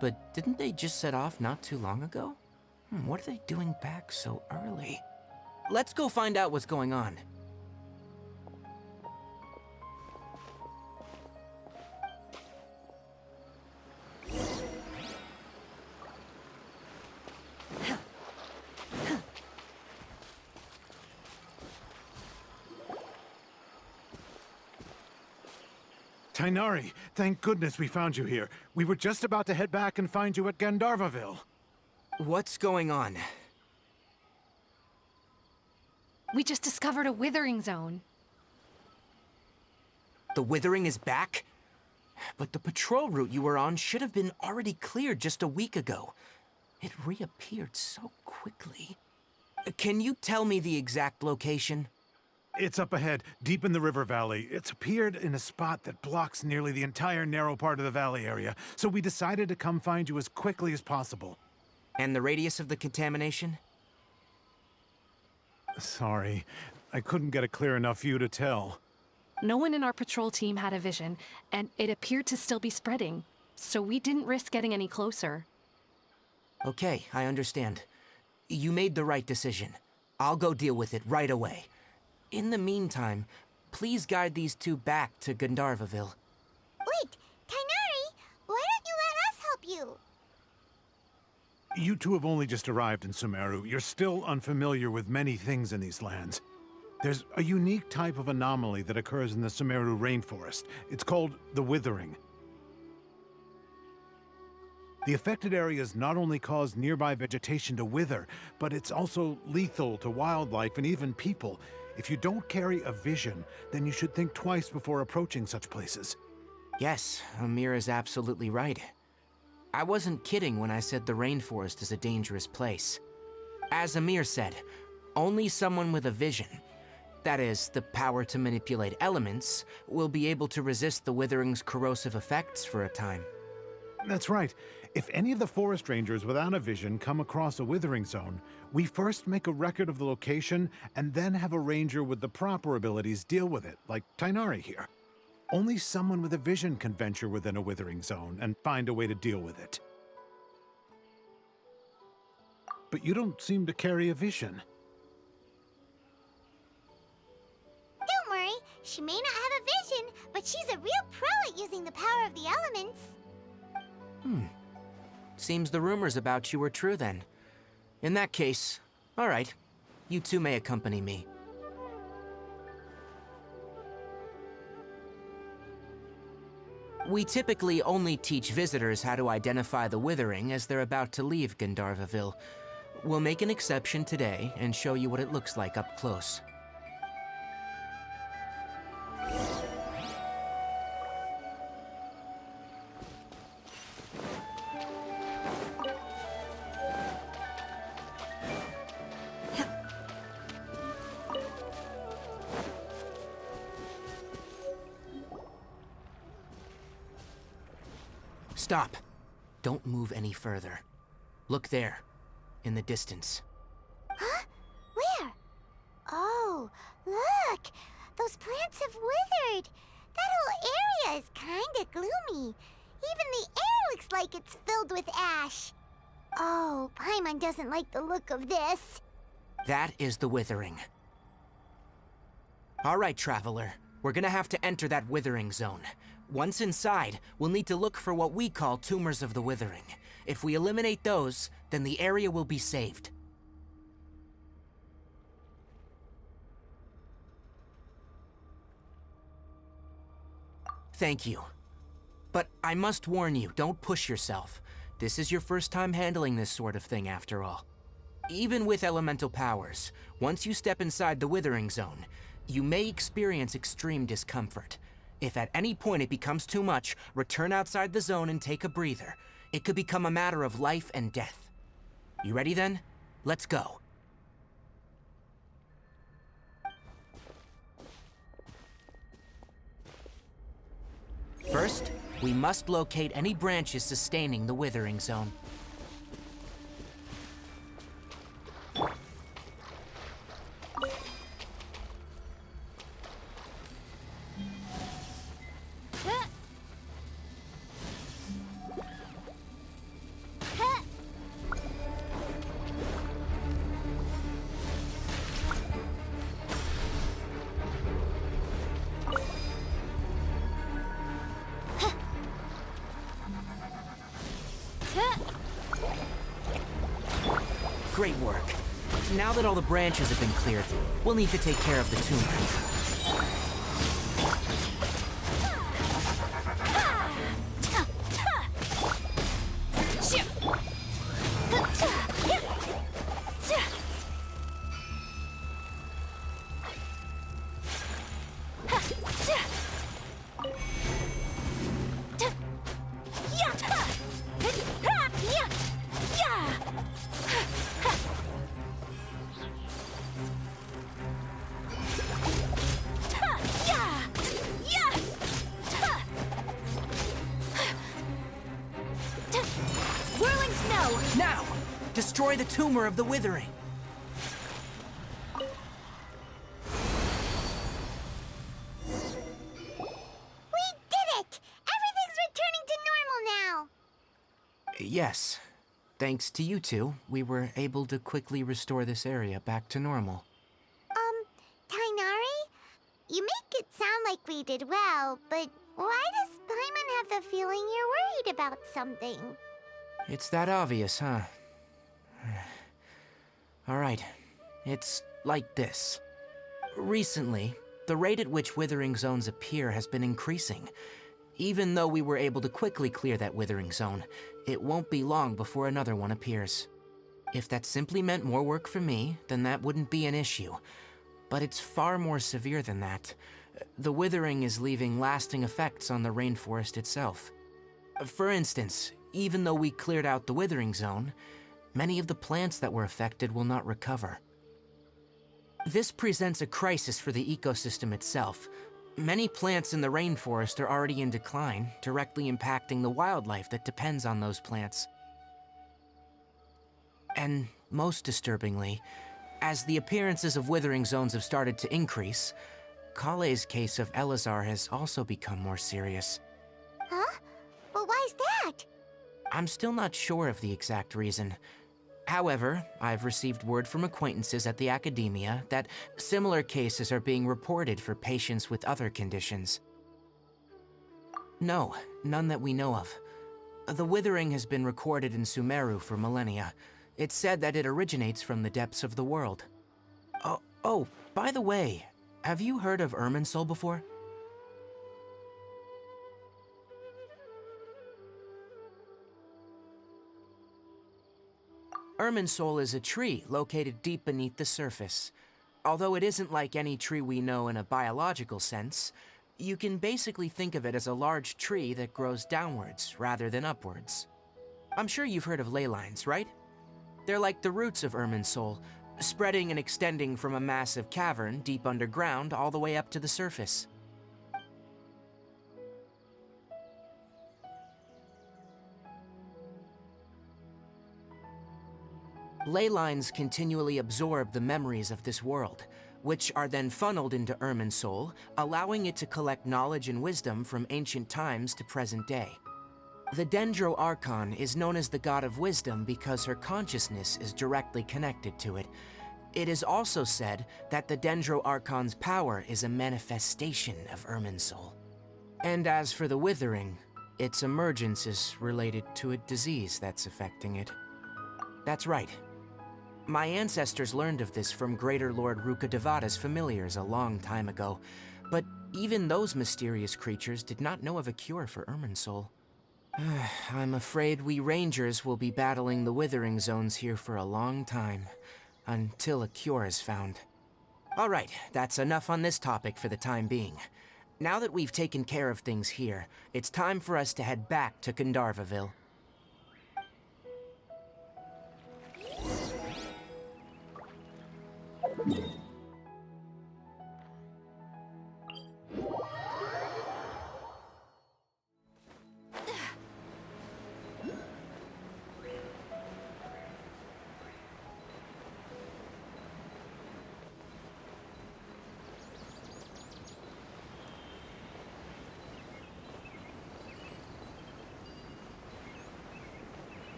But didn't they just set off not too long ago? What are they doing back so early? Let's go find out what's going on. Tighnari, thank goodness we found you here. We were just about to head back and find you at Gandharvaville. What's going on? We just discovered a withering zone. The Withering is back? But the patrol route you were on should have been already cleared just a week ago. It reappeared so quickly. Can you tell me the exact location? It's up ahead, deep in the river valley. It's appeared in a spot that blocks nearly the entire narrow part of the valley area, so we decided to come find you as quickly as possible. And the radius of the contamination? Sorry, I couldn't get a clear enough view to tell. No one in our patrol team had a vision, and it appeared to still be spreading. So we didn't risk getting any closer. Okay, I understand. You made the right decision. I'll go deal with it right away. In the meantime, please guide these two back to Gandharvaville. Wait, Tighnari! Why don't you let us help you? You two have only just arrived in Sumeru. You're still unfamiliar with many things in these lands. There's a unique type of anomaly that occurs in the Sumeru rainforest. It's called the Withering. The affected areas not only cause nearby vegetation to wither, but it's also lethal to wildlife and even people. If you don't carry a vision, then you should think twice before approaching such places. Yes, Amir is absolutely right. I wasn't kidding when I said the rainforest is a dangerous place. As Amir said, only someone with a vision, that is, the power to manipulate elements, will be able to resist the Withering's corrosive effects for a time. That's right. If any of the forest rangers without a vision come across a withering zone, we first make a record of the location and then have a ranger with the proper abilities deal with it, like Tighnari here. Only someone with a vision can venture within a withering zone and find a way to deal with it. But you don't seem to carry a vision. Don't worry, she may not have a vision, but she's a real pro at using the power of the elements. Seems the rumors about you were true then. In that case, all right, you two may accompany me. We typically only teach visitors how to identify the Withering as they're about to leave Gandharvaville. We'll make an exception today and show you what it looks like up close. Stop. Don't move any further. Look there, in the distance. Huh? Where? Oh, look! Those plants have withered. That whole area is kinda gloomy. Even the air looks like it's filled with ash. Oh, Paimon doesn't like the look of this. That is the Withering. All right, Traveler. We're gonna have to enter that Withering zone. Once inside, we'll need to look for what we call tumors of the Withering. If we eliminate those, then the area will be saved. Thank you. But I must warn you, don't push yourself. This is your first time handling this sort of thing, after all. Even with elemental powers, once you step inside the Withering zone, you may experience extreme discomfort. If at any point it becomes too much, return outside the zone and take a breather. It could become a matter of life and death. You ready then? Let's go. First, we must locate any branches sustaining the Withering zone. Great work. Now that all the branches have been cleared, we'll need to take care of the tumor. Now! Destroy the tumor of the Withering! We did it! Everything's returning to normal now! Yes. Thanks to you two, we were able to quickly restore this area back to normal. Tighnari? You make it sound like we did well, but why does Paimon have the feeling you're worried about something? It's that obvious, huh? Alright, it's like this. Recently, the rate at which Withering zones appear has been increasing. Even though we were able to quickly clear that Withering zone, it won't be long before another one appears. If that simply meant more work for me, then that wouldn't be an issue. But it's far more severe than that. The Withering is leaving lasting effects on the rainforest itself. For instance, even though we cleared out the Withering zone, many of the plants that were affected will not recover. This presents a crisis for the ecosystem itself. Many plants in the rainforest are already in decline, directly impacting the wildlife that depends on those plants. And most disturbingly, as the appearances of Withering zones have started to increase, Kale's case of Elazar has also become more serious. Huh? But why's that? I'm still not sure of the exact reason. However, I've received word from acquaintances at the academia that similar cases are being reported for patients with other conditions. No, none that we know of. The Withering has been recorded in Sumeru for millennia. It's said that it originates from the depths of the world. Oh, by the way, have you heard of Irminsul before? Irminsul is a tree located deep beneath the surface. Although it isn't like any tree we know in a biological sense, you can basically think of it as a large tree that grows downwards rather than upwards. I'm sure you've heard of ley lines, right? They're like the roots of Irminsul, spreading and extending from a massive cavern deep underground all the way up to the surface. Ley lines continually absorb the memories of this world, which are then funneled into Irminsul, allowing it to collect knowledge and wisdom from ancient times to present day. The Dendro Archon is known as the god of wisdom because her consciousness is directly connected to it. It is also said that the Dendro Archon's power is a manifestation of Irminsul. And as for the Withering, its emergence is related to a disease that's affecting it. That's right. My ancestors learned of this from Greater Lord Rukkhadevata's familiars a long time ago, but even those mysterious creatures did not know of a cure for Irminsul. I'm afraid we Rangers will be battling the Withering Zones here for a long time, until a cure is found. All right, that's enough on this topic for the time being. Now that we've taken care of things here, it's time for us to head back to Gandharvaville.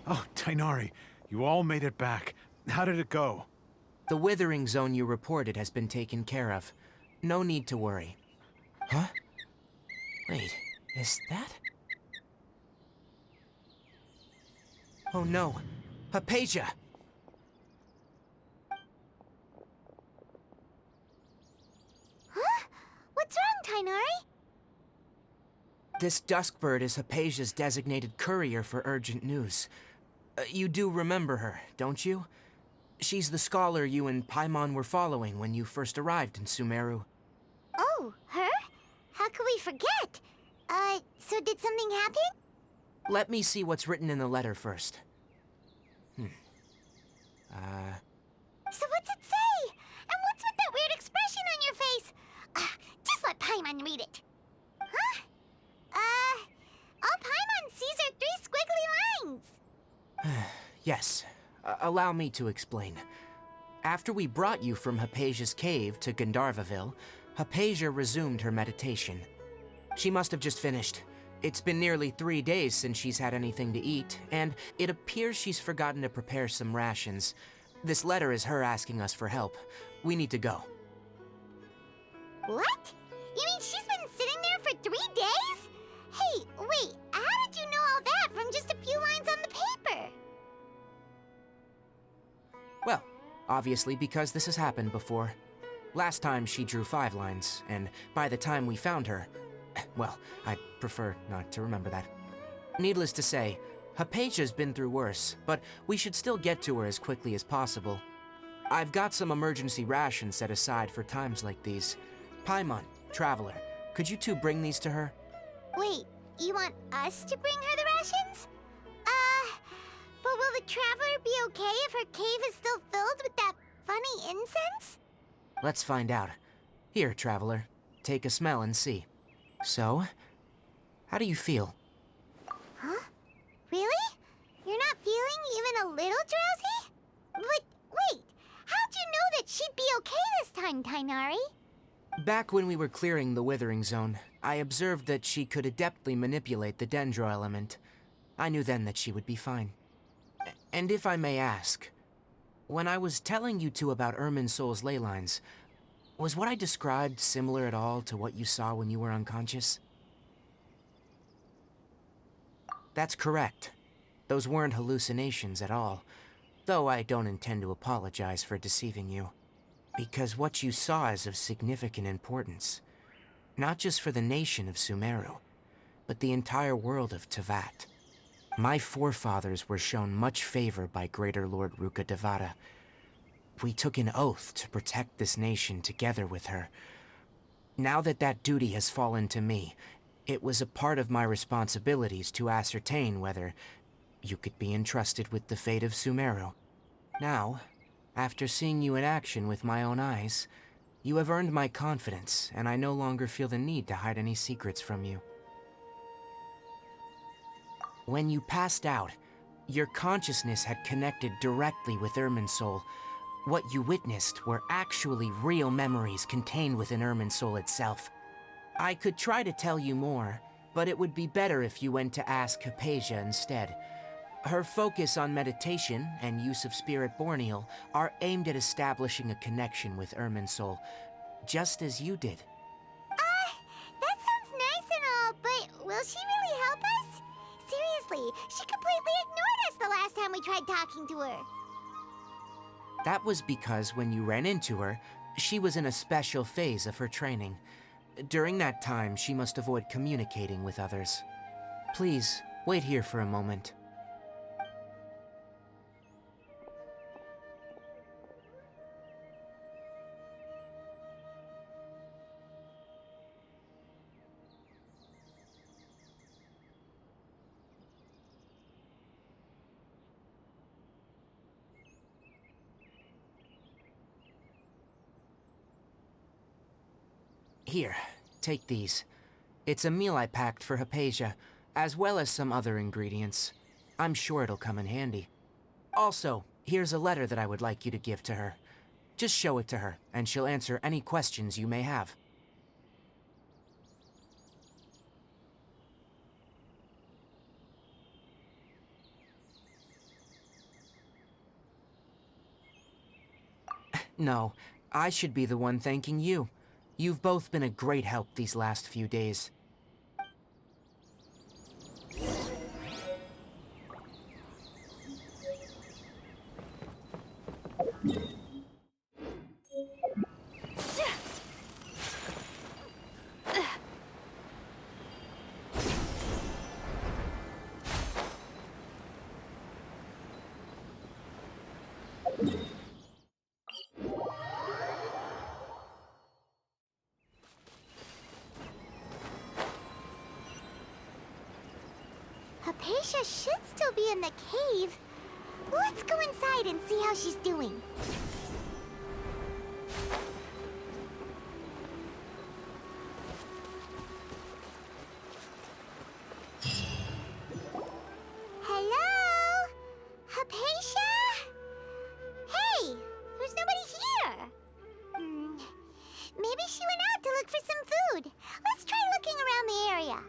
Oh, Tighnari, you all made it back. How did it go? The Withering Zone you reported has been taken care of. No need to worry. Huh? Wait, is that? Oh no, Hypatia! Huh? What's wrong, Tighnari? This Duskbird is Hypatia's designated courier for urgent news. You do remember her, don't you? She's the scholar you and Paimon were following when you first arrived in Sumeru. Oh, her? How could we forget? So did something happen? Let me see what's written in the letter first. So what's it say? And what's with that weird expression on your face? Just let Paimon read it. Huh? All Paimon sees are 3 squiggly lines. Yes, allow me to explain. After we brought you from Hypatia's cave to Gandharvaville, Hypatia resumed her meditation. She must have just finished. It's been nearly 3 days since she's had anything to eat, and it appears she's forgotten to prepare some rations. This letter is her asking us for help. We need to go. What? You mean she's been sitting there for 3 days? Hey, wait, how did you know all that from just a few lines on the paper? Well, obviously because this has happened before. Last time she drew 5 lines, and by the time we found her, well, I'd prefer not to remember that. Needless to say, Hypatia's been through worse, but we should still get to her as quickly as possible. I've got some emergency rations set aside for times like these. Paimon, Traveler, could you two bring these to her? Wait, you want us to bring her the rations? But will the Traveler be okay if her cave is still filled with that funny incense? Let's find out. Here, Traveler, take a smell and see. So, how do you feel? Huh? Really? You're not feeling even a little drowsy? But wait, how'd you know that she'd be okay this time, Tighnari? Back when we were clearing the Withering Zone, I observed that she could adeptly manipulate the Dendro element. I knew then that she would be fine. And if I may ask, when I was telling you two about Irminsul's ley lines, was what I described similar at all to what you saw when you were unconscious? That's correct. Those weren't hallucinations at all, though I don't intend to apologize for deceiving you. Because what you saw is of significant importance, not just for the nation of Sumeru, but the entire world of Teyvat. My forefathers were shown much favor by Greater Lord Rukkhadevata. We took an oath to protect this nation together with her. Now that that duty has fallen to me, it was a part of my responsibilities to ascertain whether you could be entrusted with the fate of Sumeru. Now, after seeing you in action with my own eyes, you have earned my confidence, and I no longer feel the need to hide any secrets from you. When you passed out, your consciousness had connected directly with Irminsul. What you witnessed were actually real memories contained within Irminsul itself. I could try to tell you more, but it would be better if you went to ask Hypatia instead. Her focus on meditation and use of Spirit Borneal are aimed at establishing a connection with Irminsul, just as you did. That sounds nice and all, but will she really help us? Seriously, she completely ignored us the last time we tried talking to her. That was because when you ran into her, she was in a special phase of her training. During that time, she must avoid communicating with others. Please, wait here for a moment. Here, take these. It's a meal I packed for Hypatia, as well as some other ingredients. I'm sure it'll come in handy. Also, here's a letter that I would like you to give to her. Just show it to her, and she'll answer any questions you may have. No, I should be the one thanking you. You've both been a great help these last few days. Hypatia should still be in the cave. Let's go inside and see how she's doing. Hello? Hypatia? Hey, there's nobody here. Maybe she went out to look for some food. Let's try looking around the area.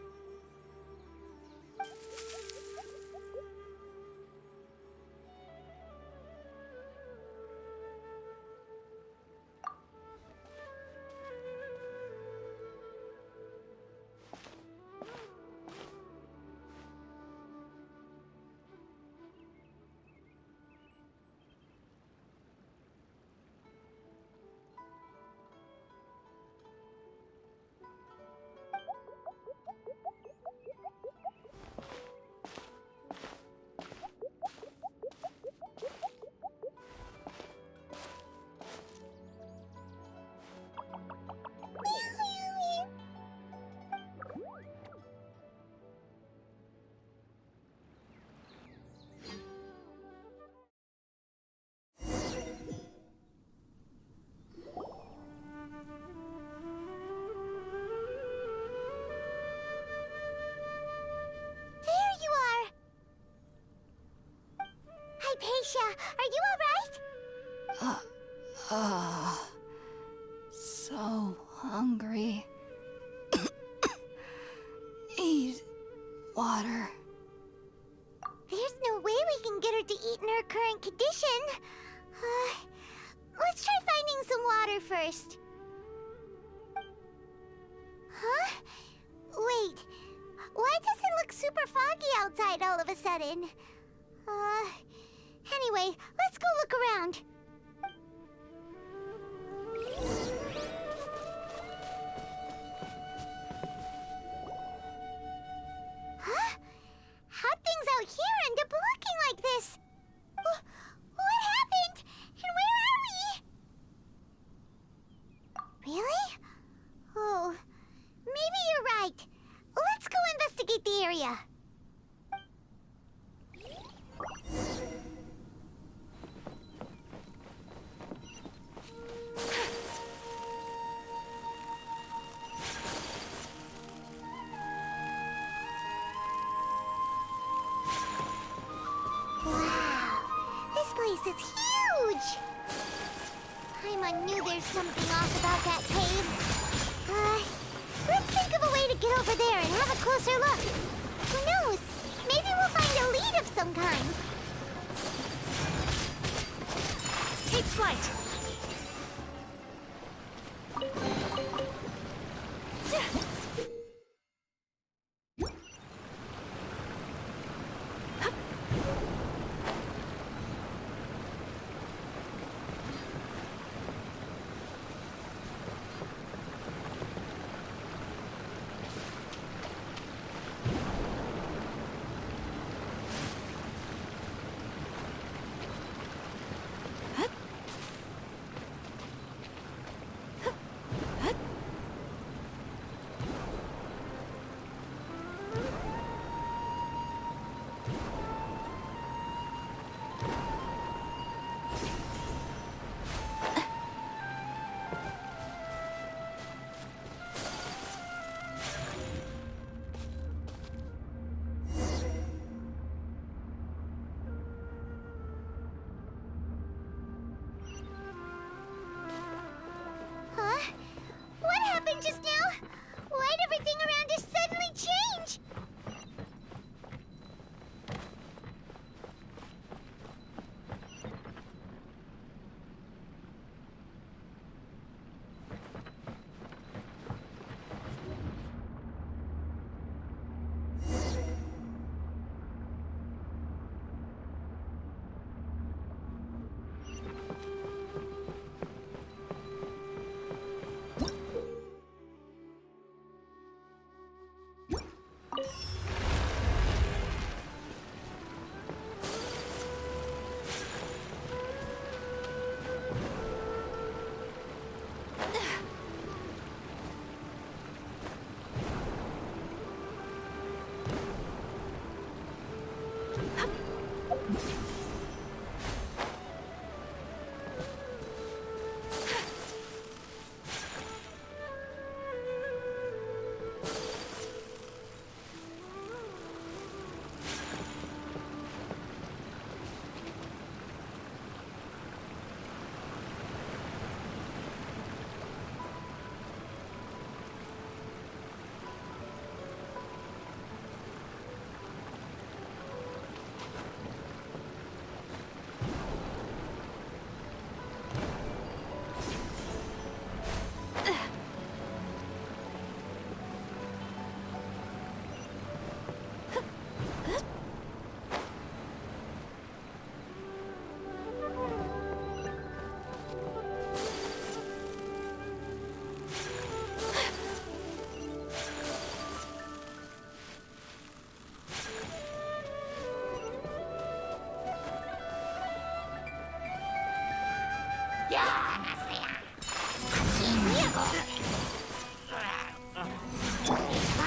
Hypatia, are you alright? So hungry. Need water. There's no way we can get her to eat in her current condition. Let's try finding some water first. Huh? Wait, why does it look super foggy outside all of a sudden? Anyway, let's go look around. place is huge! Paimon knew there's something off about that cave. Let's think of a way to get over there and have a closer look. Who knows? Maybe we'll find a lead of some kind. Take flight! Huh? What happened just now? Why'd everything around us suddenly change?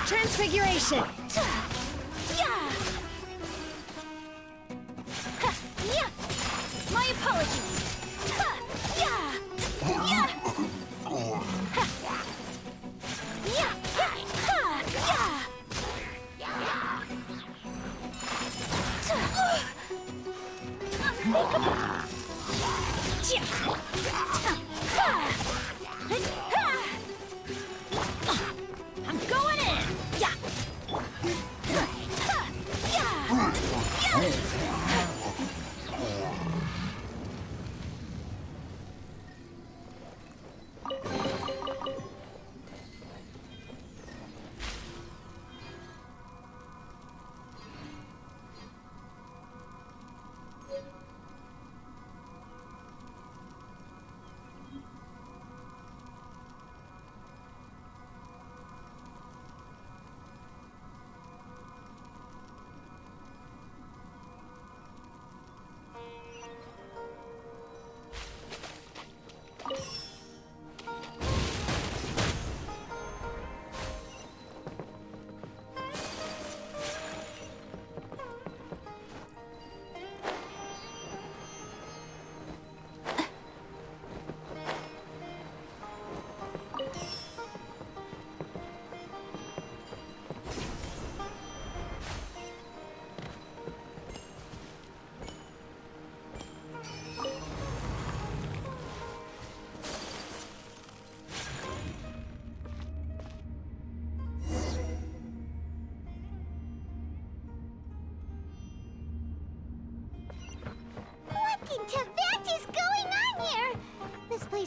Transfiguration! My apologies! I'm going in!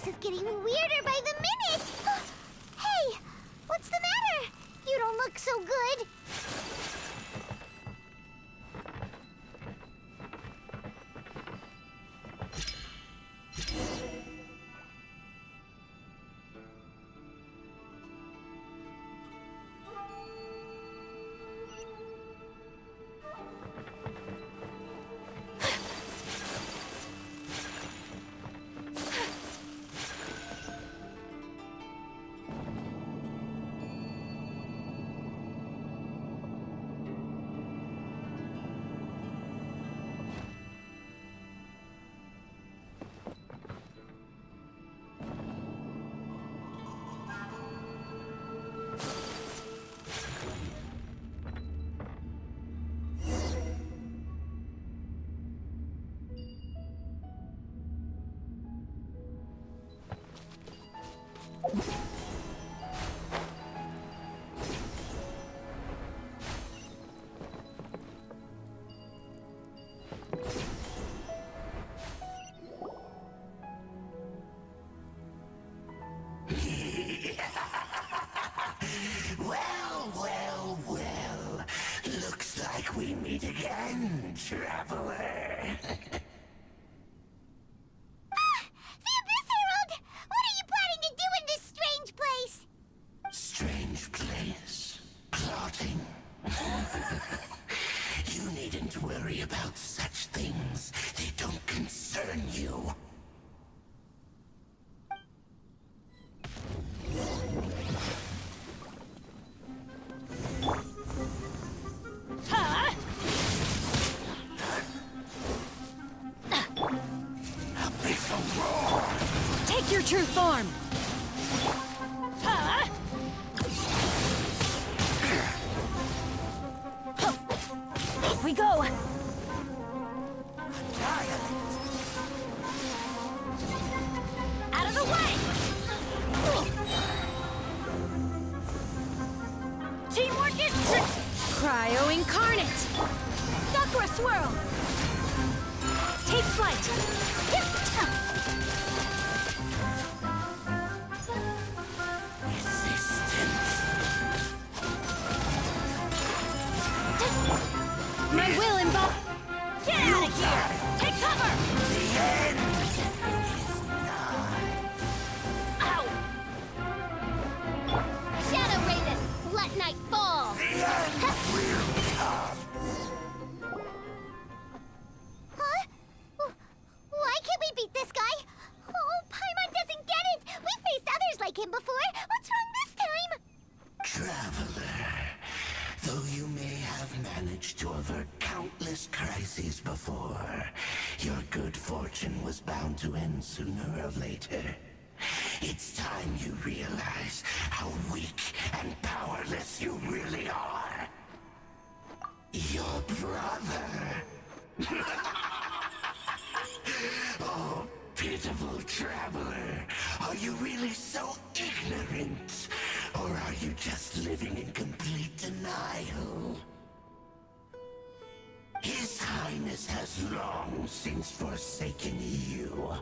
place is getting weirder by the minute. Hey, what's the matter? You don't look so good. Well. Looks like we meet again, traveler. The Abyss Herald! What are you planning to do in this strange place? Strange place. Plotting. You needn't worry about such things. They don't concern you. Take your true form! Off we go! Out of the way! Teamwork is Cryo Incarnate! Sakura Swirl! Take flight! My will involve. Get out of here! Take cover! The end is nigh. Ow! Shadow Raven, let night fall! The end will come. Huh? Why can't we beat this guy? Oh, Paimon doesn't get it! We've faced others like him before! What's wrong this time? Traveler, though you may have managed to avert countless crises before, your good fortune was bound to end sooner or later. It's time you realize how weak and powerless you really are. Your brother. Oh, pitiful traveler. Are you really so ignorant? Or are you just living in complete denial? His Highness has long since forsaken you.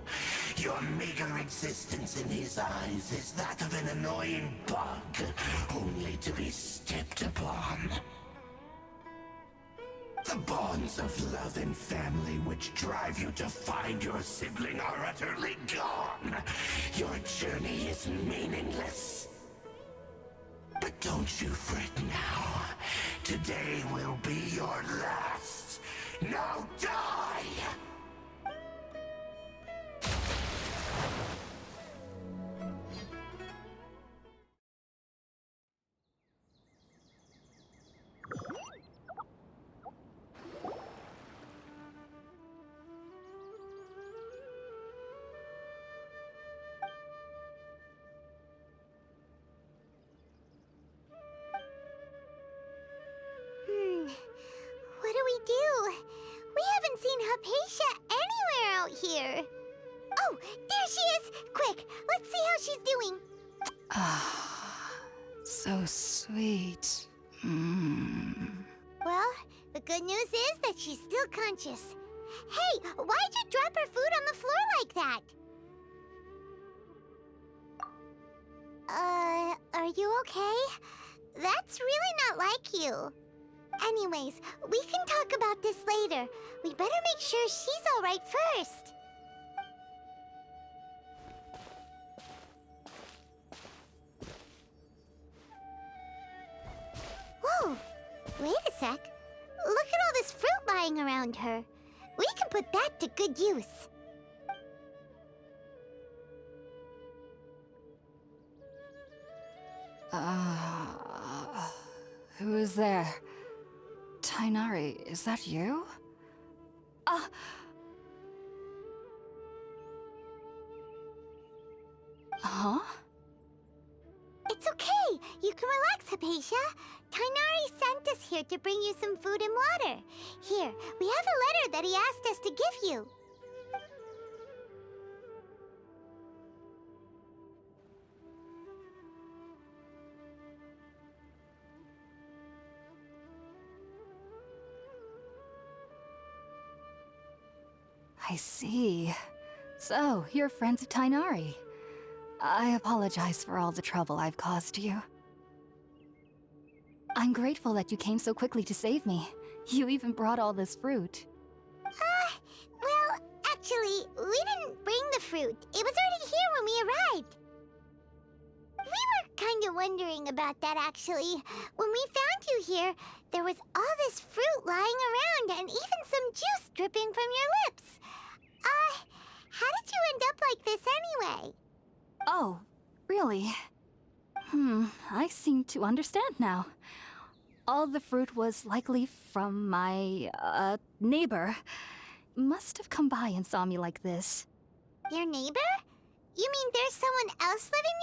Your meager existence in his eyes is that of an annoying bug, only to be stepped upon. The bonds of love and family which drive you to find your sibling are utterly gone. Your journey is meaningless. But don't you fret now. Today will be your last. Now die! What do we do? We haven't seen Hypatia anywhere out here. Oh, there she is! Quick, let's see how she's doing. So sweet. Well, the good news is that she's still conscious. Hey, why'd you drop her food on the floor like that? you okay? That's really not like you. Anyways, we can talk about this later. We better make sure she's alright first. Whoa! Wait a sec. Look at all this fruit lying around her. We can put that to good use. Who is there? Tainari, is that you? Huh? It's okay. You can relax, Hypatia. Tainari sent us here to bring you some food and water. Here, we have a letter that he asked us to give you. I see. So, you're friends of Tainari. I apologize for all the trouble I've caused you. I'm grateful that you came so quickly to save me. You even brought all this fruit. Well, actually, we didn't bring the fruit. It was already here when we arrived. We were kind of wondering about that, actually. When we found you here, there was all this fruit lying around and even some juice dripping from your lips. How did you end up like this anyway? Oh, really? I seem to understand now. All the fruit was likely from my, neighbor. Must have come by and saw me like this. Your neighbor? You mean there's someone else living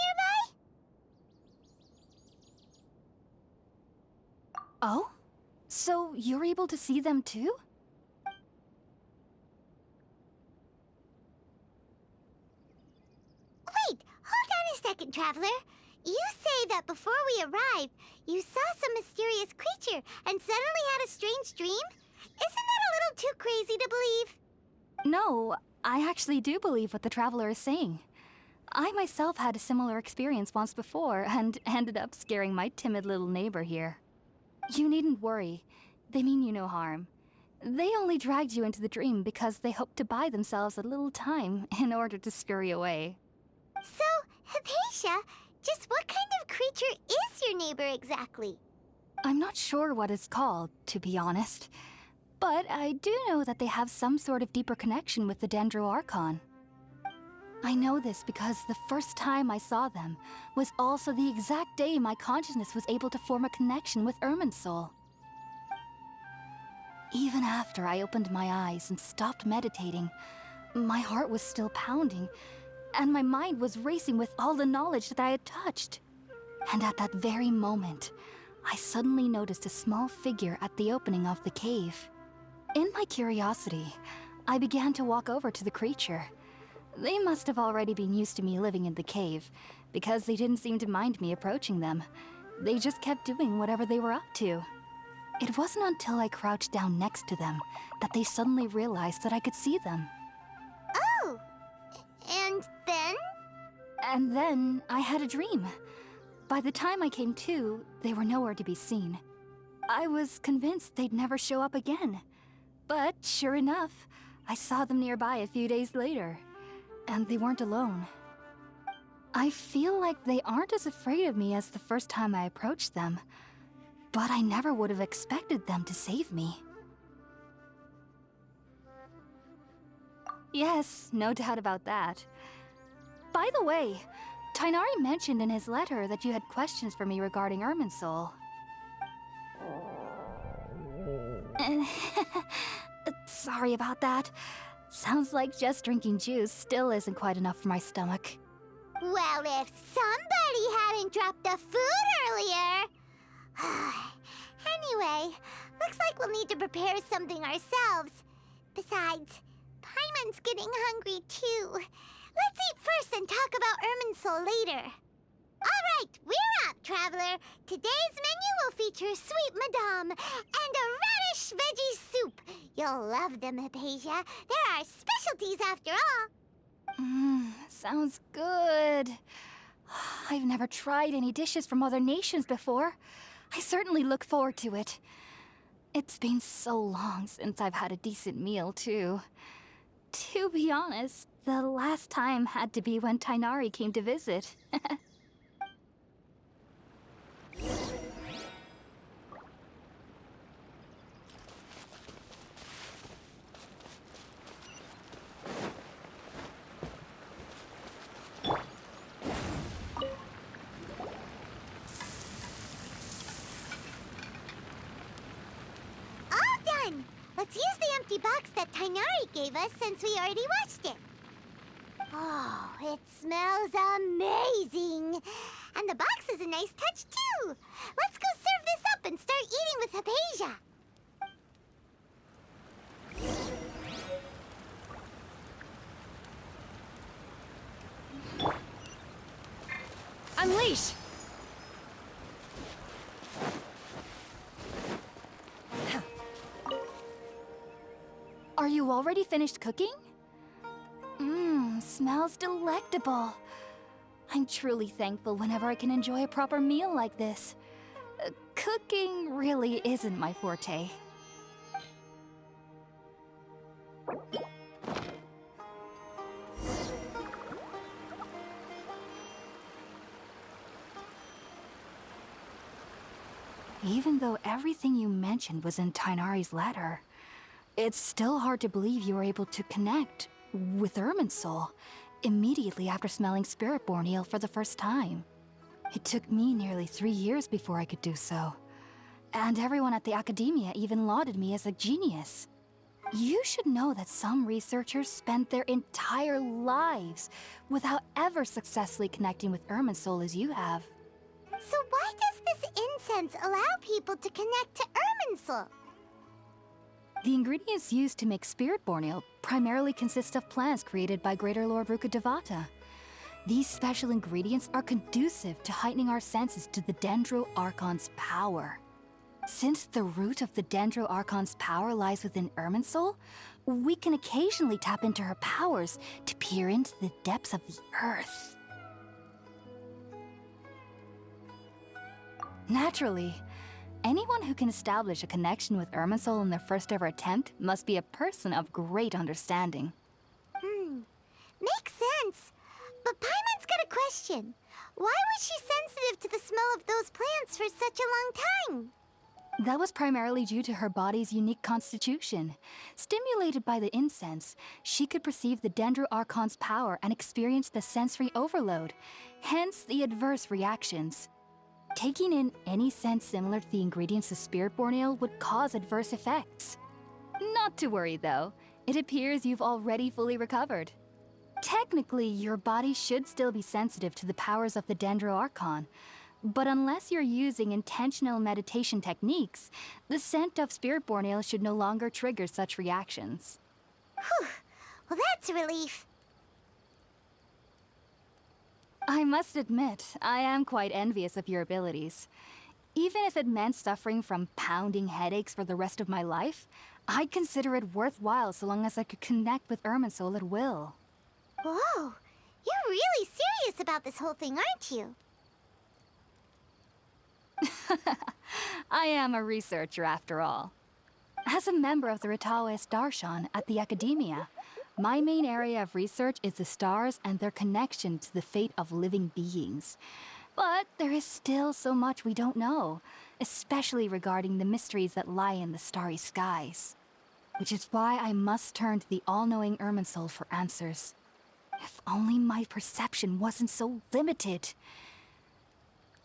nearby? Oh? So you're able to see them too? Wait, hold on a second, Traveler. You say that before we arrived, you saw some mysterious creature and suddenly had a strange dream? Isn't that a little too crazy to believe? No, I actually do believe what the Traveler is saying. I myself had a similar experience once before and ended up scaring my timid little neighbor here. You needn't worry. They mean you no harm. They only dragged you into the dream because they hoped to buy themselves a little time in order to scurry away. So, Hypatia, just what kind of creature is your neighbor exactly? I'm not sure what it's called, to be honest. But I do know that they have some sort of deeper connection with the Dendro Archon. I know this because the first time I saw them was also the exact day my consciousness was able to form a connection with Irminsul. Even after I opened my eyes and stopped meditating, my heart was still pounding, and my mind was racing with all the knowledge that I had touched. And at that very moment, I suddenly noticed a small figure at the opening of the cave. In my curiosity, I began to walk over to the creature. They must have already been used to me living in the cave, because they didn't seem to mind me approaching them. They just kept doing whatever they were up to. It wasn't until I crouched down next to them that they suddenly realized that I could see them. Oh! And then? And then I had a dream. By the time I came to, they were nowhere to be seen. I was convinced they'd never show up again. But sure enough, I saw them nearby a few days later. And they weren't alone. I feel like they aren't as afraid of me as the first time I approached them. But I never would have expected them to save me. Yes, no doubt about that. By the way, Tainari mentioned in his letter that you had questions for me regarding Irminsul. Sorry about that. Sounds like just drinking juice still isn't quite enough for my stomach. Well, if somebody hadn't dropped the food earlier... Anyway, looks like we'll need to prepare something ourselves. Besides, Paimon's getting hungry too. Let's eat first and talk about Irminsul later. Alright, we're up, Traveler. Today's menu will feature Sweet Madame and a radish veggie soup. You'll love them, Hypatia. They're our specialties after all. Sounds good. I've never tried any dishes from other nations before. I certainly look forward to it. It's been so long since I've had a decent meal, too. To be honest, the last time had to be when Tainari came to visit. All done! Let's use the empty box that Tainari gave us since we already washed it. Oh, it smells amazing! And the box is a nice touch, too! Let's go serve this up and start eating with Hypatia! Unleash! Are you already finished cooking? Smells delectable. I'm truly thankful whenever I can enjoy a proper meal like this. Cooking really isn't my forte. Even though everything you mentioned was in Tainari's letter, it's still hard to believe you were able to connect with Irminsul immediately after smelling Spiritborn Ale for the first time. It took me nearly 3 years before I could do so. And everyone at the Academia even lauded me as a genius. You should know that some researchers spend their entire lives without ever successfully connecting with Irminsul as you have. So why does this incense allow people to connect to Irminsul? The ingredients used to make Spiritborn Ale primarily consist of plants created by Greater Lord Rukkhadevata. These special ingredients are conducive to heightening our senses to the Dendro Archon's power. Since the root of the Dendro Archon's power lies within Irminsul, we can occasionally tap into her powers to peer into the depths of the earth. Naturally, anyone who can establish a connection with Irminsul in their first ever attempt must be a person of great understanding. Makes sense. But Paimon's got a question. Why was she sensitive to the smell of those plants for such a long time? That was primarily due to her body's unique constitution. Stimulated by the incense, she could perceive the Dendro Archon's power and experience the sensory overload, hence the adverse reactions. Taking in any scent similar to the ingredients of Spiritborn Ale would cause adverse effects. Not to worry, though. It appears you've already fully recovered. Technically, your body should still be sensitive to the powers of the Dendro Archon, but unless you're using intentional meditation techniques, the scent of Spiritborn Ale should no longer trigger such reactions. Whew. Well, that's a relief. I must admit, I am quite envious of your abilities. Even if it meant suffering from pounding headaches for the rest of my life, I'd consider it worthwhile so long as I could connect with Irminsul at will. Whoa. You're really serious about this whole thing, aren't you? I am a researcher after all. As a member of the Ritaoist Darshan at the Academia, my main area of research is the stars and their connection to the fate of living beings. But there is still so much we don't know, especially regarding the mysteries that lie in the starry skies. Which is why I must turn to the all-knowing Irminsul for answers. If only my perception wasn't so limited.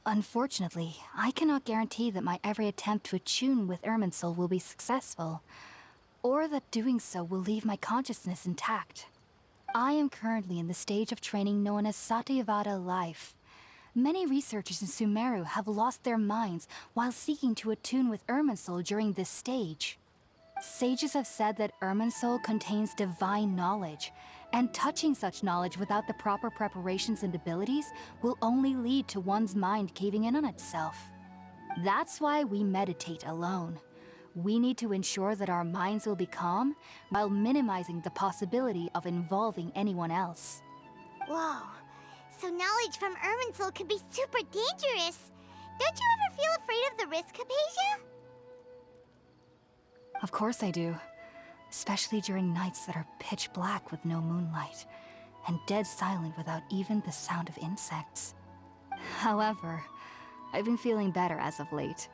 Unfortunately, I cannot guarantee that my every attempt to attune with Irminsul will be successful, or that doing so will leave my consciousness intact. I am currently in the stage of training known as Satyavada life. Many researchers in Sumeru have lost their minds while seeking to attune with Irminsul during this stage. Sages have said that Irminsul contains divine knowledge, and touching such knowledge without the proper preparations and abilities will only lead to one's mind caving in on itself. That's why we meditate alone. We need to ensure that our minds will be calm while minimizing the possibility of involving anyone else. Whoa. so knowledge from Irminsul could be super dangerous. Don't you ever feel afraid of the risk, Hypatia? Of course I do. Especially during nights that are pitch black with no moonlight, and dead silent without even the sound of insects. However, I've been feeling better as of late.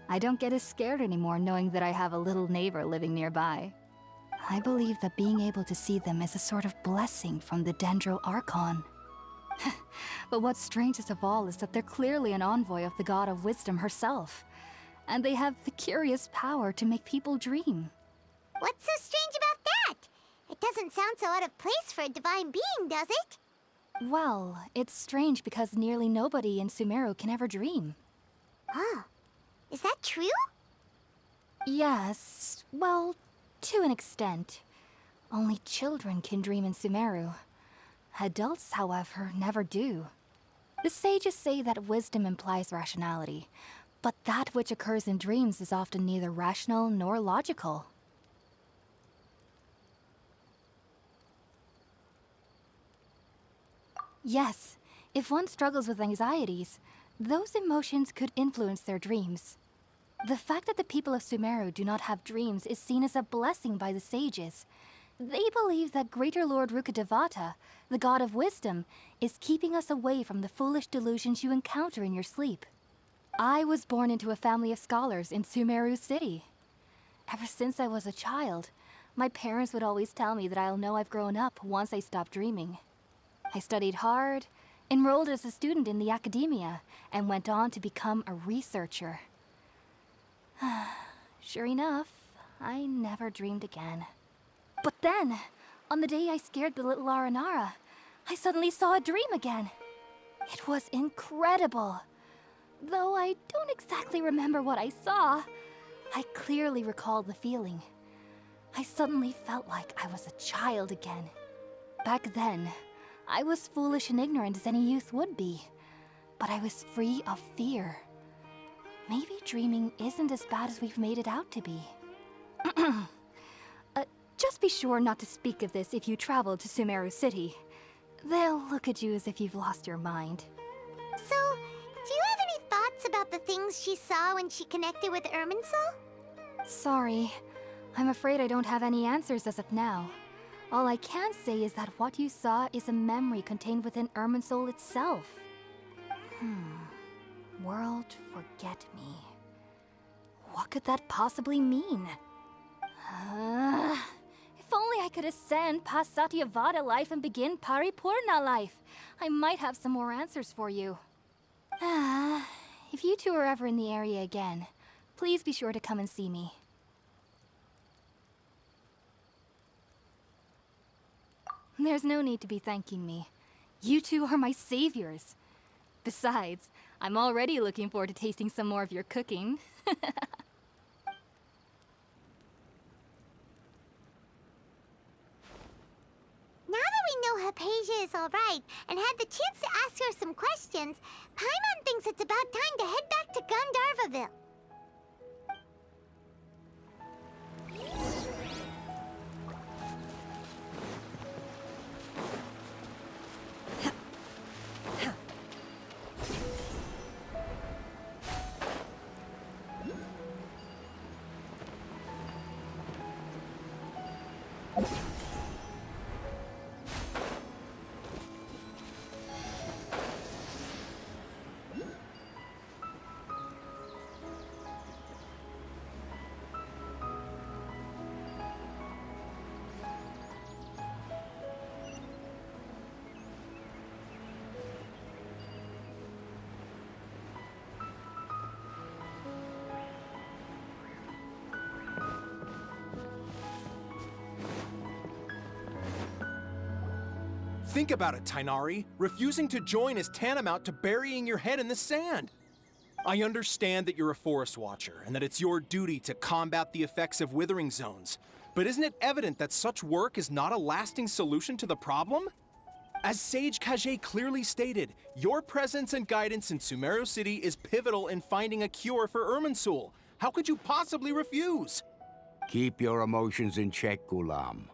I don't get as scared anymore knowing that I have a little neighbor living nearby. I believe that being able to see them is a sort of blessing from the Dendro Archon. But what's strangest of all is that they're clearly an envoy of the God of Wisdom herself. And they have the curious power to make people dream. What's so strange about that? It doesn't sound so out of place for a divine being, does it? Well, it's strange because nearly nobody in Sumeru can ever dream. Oh, is that true? Yes, well, to an extent. Only children can dream in Sumeru. Adults, however, never do. The sages say that wisdom implies rationality, but that which occurs in dreams is often neither rational nor logical. Yes, if one struggles with anxieties, those emotions could influence their dreams. The fact that the people of Sumeru do not have dreams is seen as a blessing by the sages. They believe that Greater Lord Rukkhadevata, the God of Wisdom, is keeping us away from the foolish delusions you encounter in your sleep. I was born into a family of scholars in Sumeru City. Ever since I was a child, my parents would always tell me that I'll know I've grown up once I stop dreaming. I studied hard, enrolled as a student in the academia, and went on to become a researcher. Sure enough, I never dreamed again. But then, on the day I scared the little Aranara, I suddenly saw a dream again. It was incredible. Though I don't exactly remember what I saw, I clearly recall the feeling. I suddenly felt like I was a child again. Back then, I was foolish and ignorant as any youth would be, but I was free of fear. Maybe dreaming isn't as bad as we've made it out to be. Just be sure not to speak of this if you travel to Sumeru City. They'll look at you as if you've lost your mind. So, do you have any thoughts about the things she saw when she connected with Irminsul? Sorry. I'm afraid I don't have any answers as of now. All I can say is that what you saw is a memory contained within Irminsul itself. World forget me. What could that possibly mean? If only I could ascend past Satyavada life and begin Paripurna life. I might have some more answers for you. If you two are ever in the area again, please be sure to come and see me. There's no need to be thanking me. You two are my saviors. Besides, I'm already looking forward to tasting some more of your cooking. Now that we know Hypatia is alright and had the chance to ask her some questions, Paimon thinks it's about time to head back to Gandharvaville. Think about it, Tighnari. Refusing to join is tantamount to burying your head in the sand. I understand that you're a forest watcher and that it's your duty to combat the effects of withering zones. But isn't it evident that such work is not a lasting solution to the problem? As Sage Kage clearly stated, your presence and guidance in Sumeru City is pivotal in finding a cure for Irminsul. How could you possibly refuse? Keep your emotions in check, Gulam.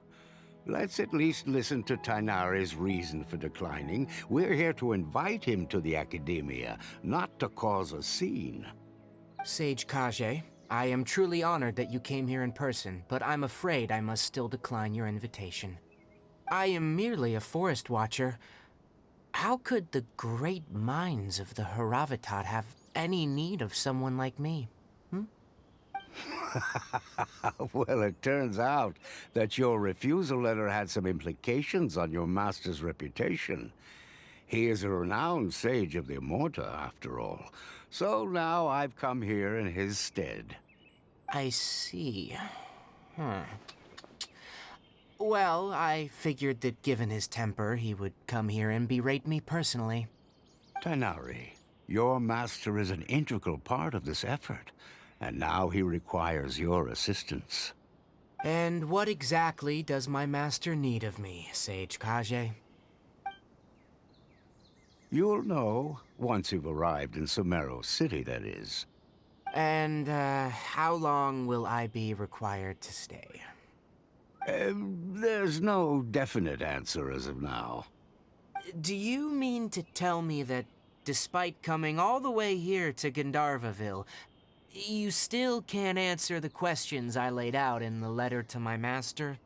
Let's at least listen to Tighnari's reason for declining. We're here to invite him to the Academia, not to cause a scene. Sage Kage, I am truly honored that you came here in person, but I'm afraid I must still decline your invitation. I am merely a forest watcher. How could the great minds of the Haravatat have any need of someone like me? Well, it turns out that your refusal letter had some implications on your master's reputation. He is a renowned sage of the Immorta, after all. So now I've come here in his stead. I see. Well, I figured that given his temper, he would come here and berate me personally. Tighnari, your master is an integral part of this effort, and now he requires your assistance. And what exactly does my master need of me, Sage Kage? You'll know once you've arrived in Sumeru City, that is. And, how long will I be required to stay? There's no definite answer as of now. Do you mean to tell me that, despite coming all the way here to Gandharvaville, you still can't answer the questions I laid out in the letter to my master?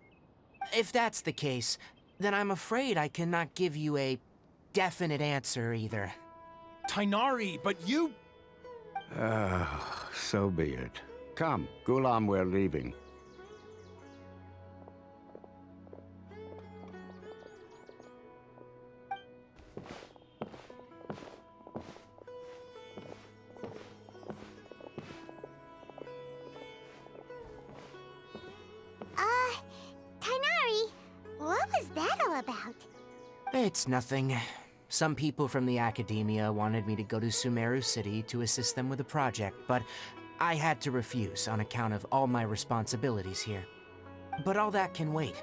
If that's the case, then I'm afraid I cannot give you a definite answer either. Tighnari, but you... So be it. Come, Gulam, we're leaving. Tighnari, what was that all about? It's nothing. Some people from the Academia wanted me to go to Sumeru City to assist them with a project, but I had to refuse on account of all my responsibilities here. But all that can wait.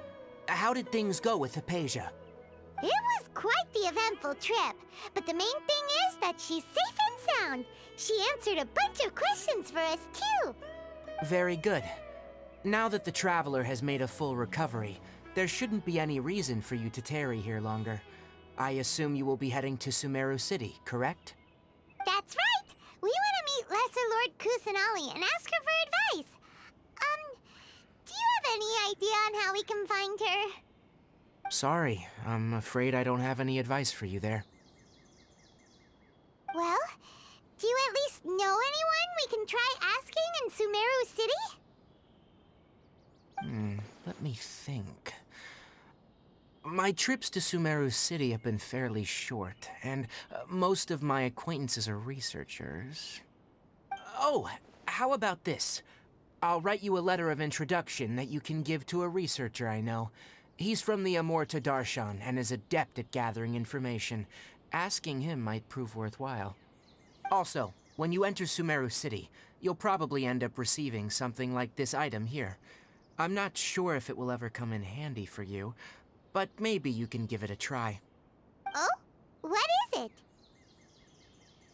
How did things go with Hypatia? It was quite the eventful trip, but the main thing is that she's safe and sound. She answered a bunch of questions for us, too. Very good. Now that the Traveler has made a full recovery, there shouldn't be any reason for you to tarry here longer. I assume you will be heading to Sumeru City, correct? That's right! We want to meet Lesser Lord Kusanali and ask her for advice. Do you have any idea on how we can find her? Sorry, I'm afraid I don't have any advice for you there. Well, do you at least know anyone we can try asking in Sumeru City? Let me think. My trips to Sumeru City have been fairly short, and most of my acquaintances are researchers. Oh, how about this? I'll write you a letter of introduction that you can give to a researcher I know. He's from the Amorta Darshan and is adept at gathering information. Asking him might prove worthwhile. Also, when you enter Sumeru City, you'll probably end up receiving something like this item here. I'm not sure if it will ever come in handy for you, but maybe you can give it a try. Oh? What is it?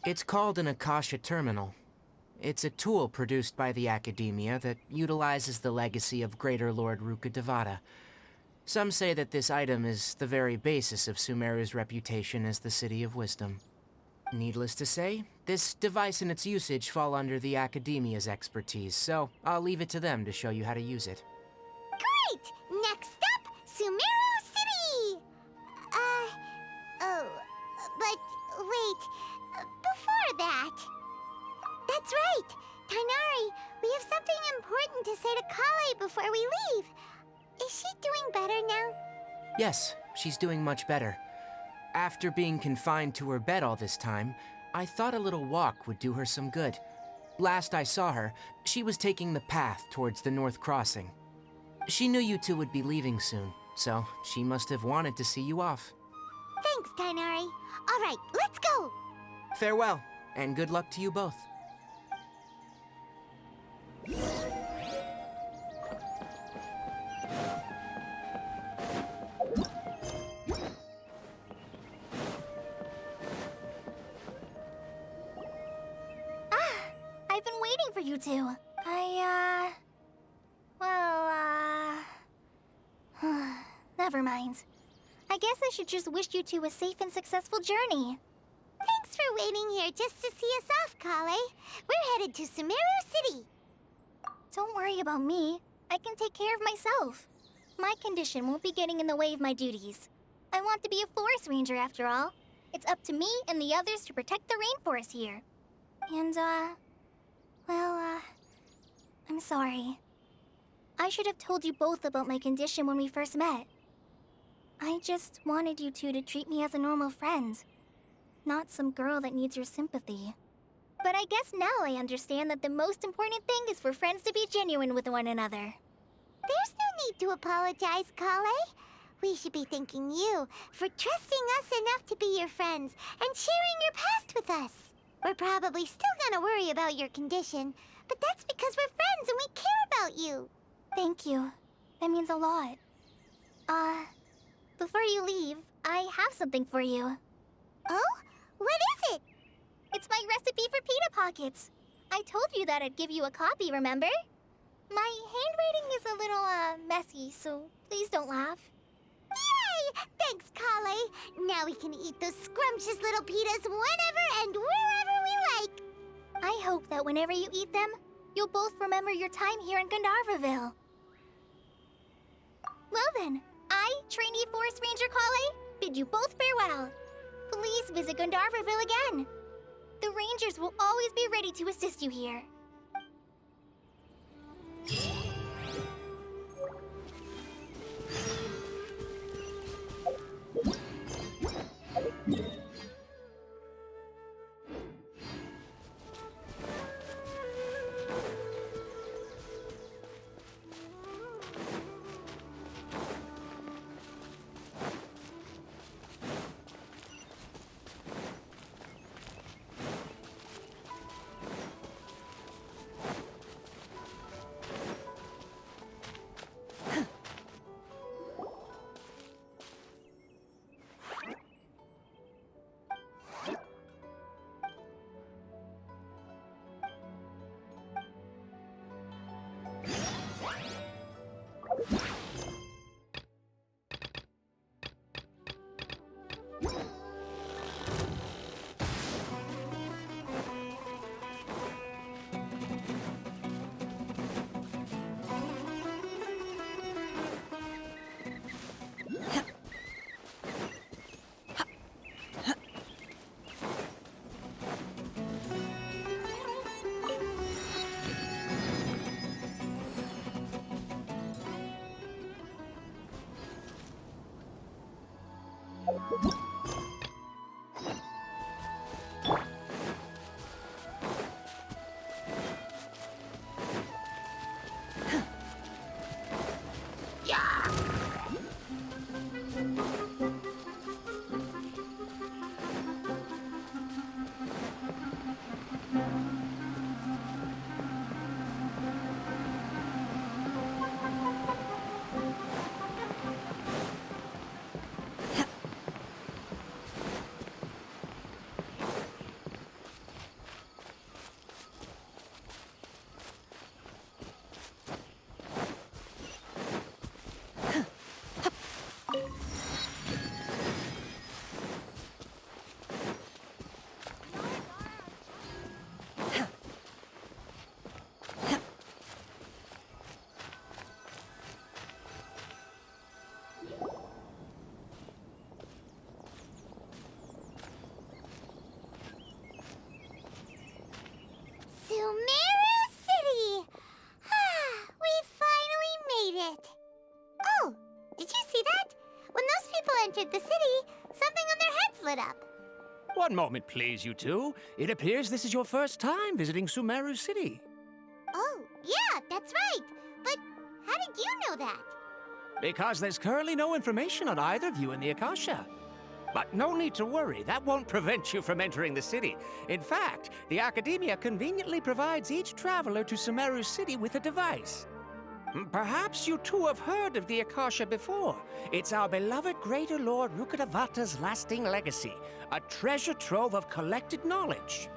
It's called an Akasha Terminal. It's a tool produced by the Academia that utilizes the legacy of Greater Lord Rukkhadevata. Some say that this item is the very basis of Sumeru's reputation as the City of Wisdom. Needless to say, this device and its usage fall under the Academia's expertise, so I'll leave it to them to show you how to use it. Great! Next up, Sumeru City! But wait, before that... That's right! Tighnari, we have something important to say to Kale before we leave. Is she doing better now? Yes, she's doing much better. After being confined to her bed all this time, I thought a little walk would do her some good. Last I saw her, she was taking the path towards the North Crossing. She knew you two would be leaving soon, so she must have wanted to see you off. Thanks, Tighnari. All right, let's go! Farewell, and good luck to you both. I've been waiting for you two. Never mind. I guess I should just wish you two a safe and successful journey. Thanks for waiting here just to see us off, Kale. We're headed to Sumeru City. Don't worry about me. I can take care of myself. My condition won't be getting in the way of my duties. I want to be a forest ranger after all. It's up to me and the others to protect the rainforest here. And, I'm sorry. I should have told you both about my condition when we first met. I just wanted you two to treat me as a normal friend, not some girl that needs your sympathy. But I guess now I understand that the most important thing is for friends to be genuine with one another. There's no need to apologize, Kale. We should be thanking you for trusting us enough to be your friends and sharing your past with us. We're probably still gonna worry about your condition, but that's because we're friends and we care about you. Thank you. That means a lot. Before you leave, I have something for you. Oh? What is it? It's my recipe for pita pockets. I told you that I'd give you a copy, remember? My handwriting is a little, messy, so please don't laugh. Yay! Thanks, Kale. Now we can eat those scrumptious little pitas whenever and wherever we like. I hope that whenever you eat them, you'll both remember your time here in Gandharvaville. Well then, I, trainee Forest Ranger Kale, bid you both farewell. Please visit Gandharvaville again. The Rangers will always be ready to assist you here. Sumeru City! We finally made it! Oh, did you see that? When those people entered the city, something on their heads lit up. One moment, please, you two. It appears this is your first time visiting Sumeru City. Oh, yeah, that's right. But how did you know that? Because there's currently no information on either of you in the Akasha. But no need to worry, that won't prevent you from entering the city. In fact, the Academia conveniently provides each traveler to Sumeru City with a device. Perhaps you two have heard of the Akasha before. It's our beloved Greater Lord Rukkhadevata's lasting legacy, a treasure trove of collected knowledge.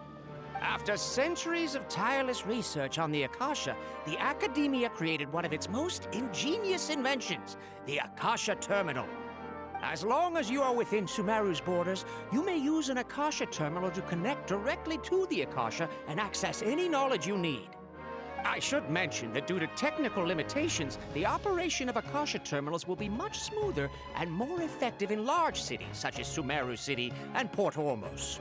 After centuries of tireless research on the Akasha, the Academia created one of its most ingenious inventions, the Akasha Terminal. As long as you are within Sumeru's borders, you may use an Akasha Terminal to connect directly to the Akasha and access any knowledge you need. I should mention that due to technical limitations, the operation of Akasha Terminals will be much smoother and more effective in large cities such as Sumeru City and Port Ormos.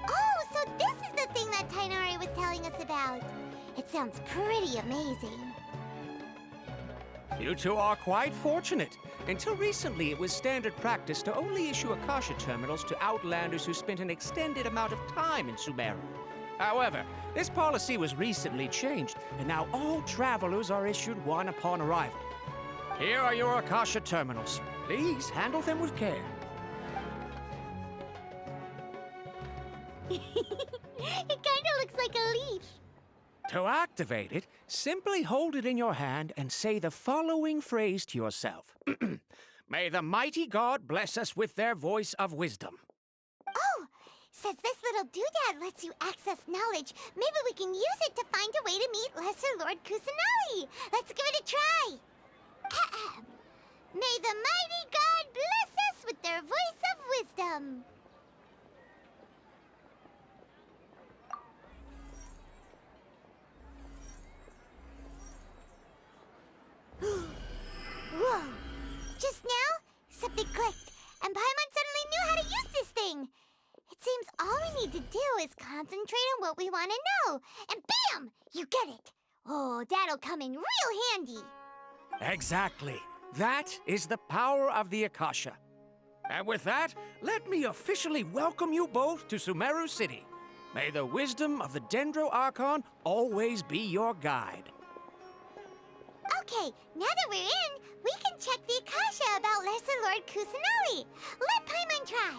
Oh, so this is the thing that Tighnari was telling us about. It sounds pretty amazing. You two are quite fortunate. Until recently, it was standard practice to only issue Akasha Terminals to Outlanders who spent an extended amount of time in Sumeru. However, this policy was recently changed, and now all travelers are issued one upon arrival. Here are your Akasha Terminals. Please handle them with care. It kind of looks like a leaf. To activate it, simply hold it in your hand and say the following phrase to yourself. May the mighty God bless us with their voice of wisdom. Oh, says this little doodad lets you access knowledge. Maybe we can use it to find a way to meet Lesser Lord Kusanali. Let's give it a try. Ahem. May the mighty God bless us with their voice of wisdom. Whoa! Just now, something clicked, and Paimon suddenly knew how to use this thing. It seems all we need to do is concentrate on what we want to know, and bam! You get it. Oh, that'll come in real handy. Exactly. That is the power of the Akasha. And with that, let me officially welcome you both to Sumeru City. May the wisdom of the Dendro Archon always be your guide. Okay, now that we're in, we can check the Akasha about Lesser Lord Kusanali. Let Paimon try.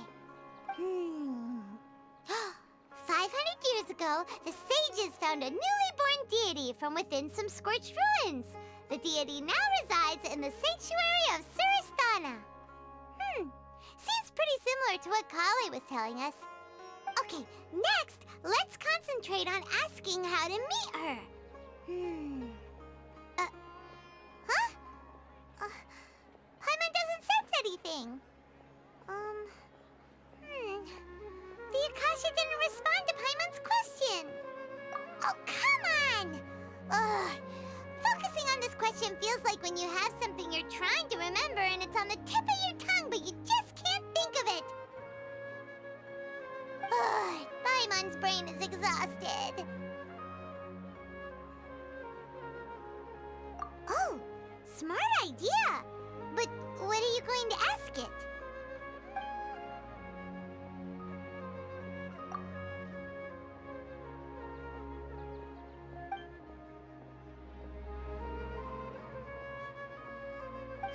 500 years ago, the sages found a newly born deity from within some scorched ruins. The deity now resides in the sanctuary of Surasthana. Seems pretty similar to what Kali was telling us. Okay, next, let's concentrate on asking how to meet her. Paimon doesn't sense anything. The Akasha didn't respond to Paimon's question. Oh, come on! Ugh. Focusing on this question feels like when you have something you're trying to remember and it's on the tip of your tongue, but you just can't think of it. Ugh. Paimon's brain is exhausted. Oh, smart idea. But what are you going to ask it?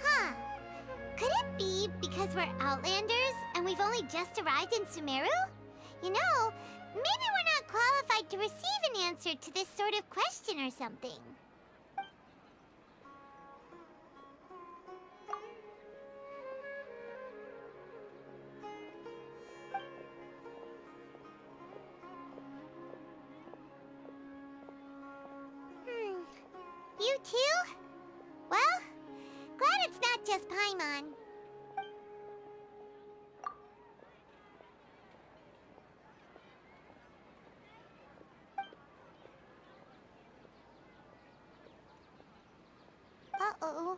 Huh. Could it be because we're Outlanders and we've only just arrived in Sumeru? You know, maybe we're not qualified to receive an answer to this sort of question or something. You too? Well, glad it's not just Paimon. Uh-oh.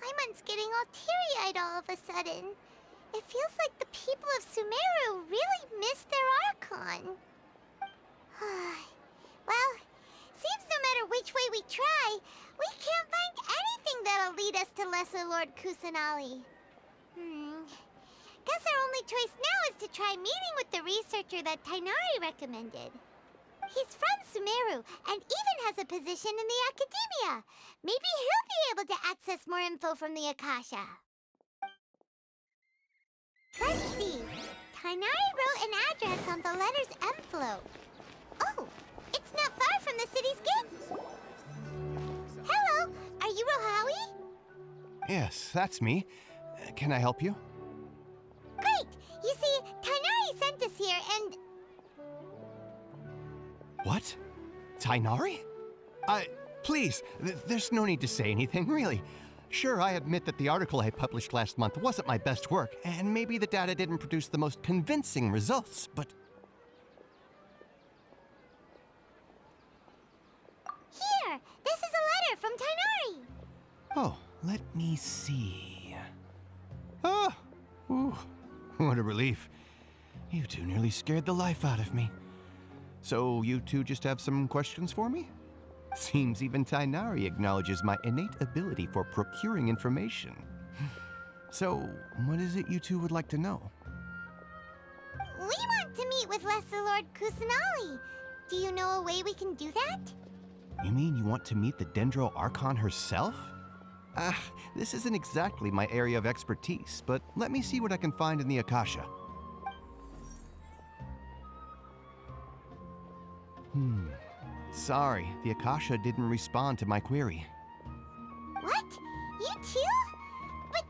Paimon's getting all teary-eyed all of a sudden. It feels like the people of Sumeru really miss their Archon. Well, seems no matter which way we try, we can't find anything that'll lead us to Lesser Lord Kusanali. Guess our only choice now is to try meeting with the researcher that Tighnari recommended. He's from Sumeru and even has a position in the Academia. Maybe he'll be able to access more info from the Akasha. Let's see. Tighnari wrote an address on the letter's envelope. Oh, it's not far from the city's gate. Hello, are you Rohawi? Yes, that's me. Can I help you? Great! You see, Tighnari sent us here and... What? Tainari? Please, there's no need to say anything, really. Sure, I admit that the article I published last month wasn't my best work, and maybe the data didn't produce the most convincing results, but... Here! This is a letter from Tainari! Oh, let me see... Oh! Ooh, what a relief. You two nearly scared the life out of me. So you two just have some questions for me? Seems even Tainari acknowledges my innate ability for procuring information. So, what is it you two would like to know? We want to meet with Lesser Lord Kusanali. Do you know a way we can do that? You mean you want to meet the Dendro Archon herself? This isn't exactly my area of expertise, but let me see what I can find in the Akasha. Sorry, the Akasha didn't respond to my query. What? You too? But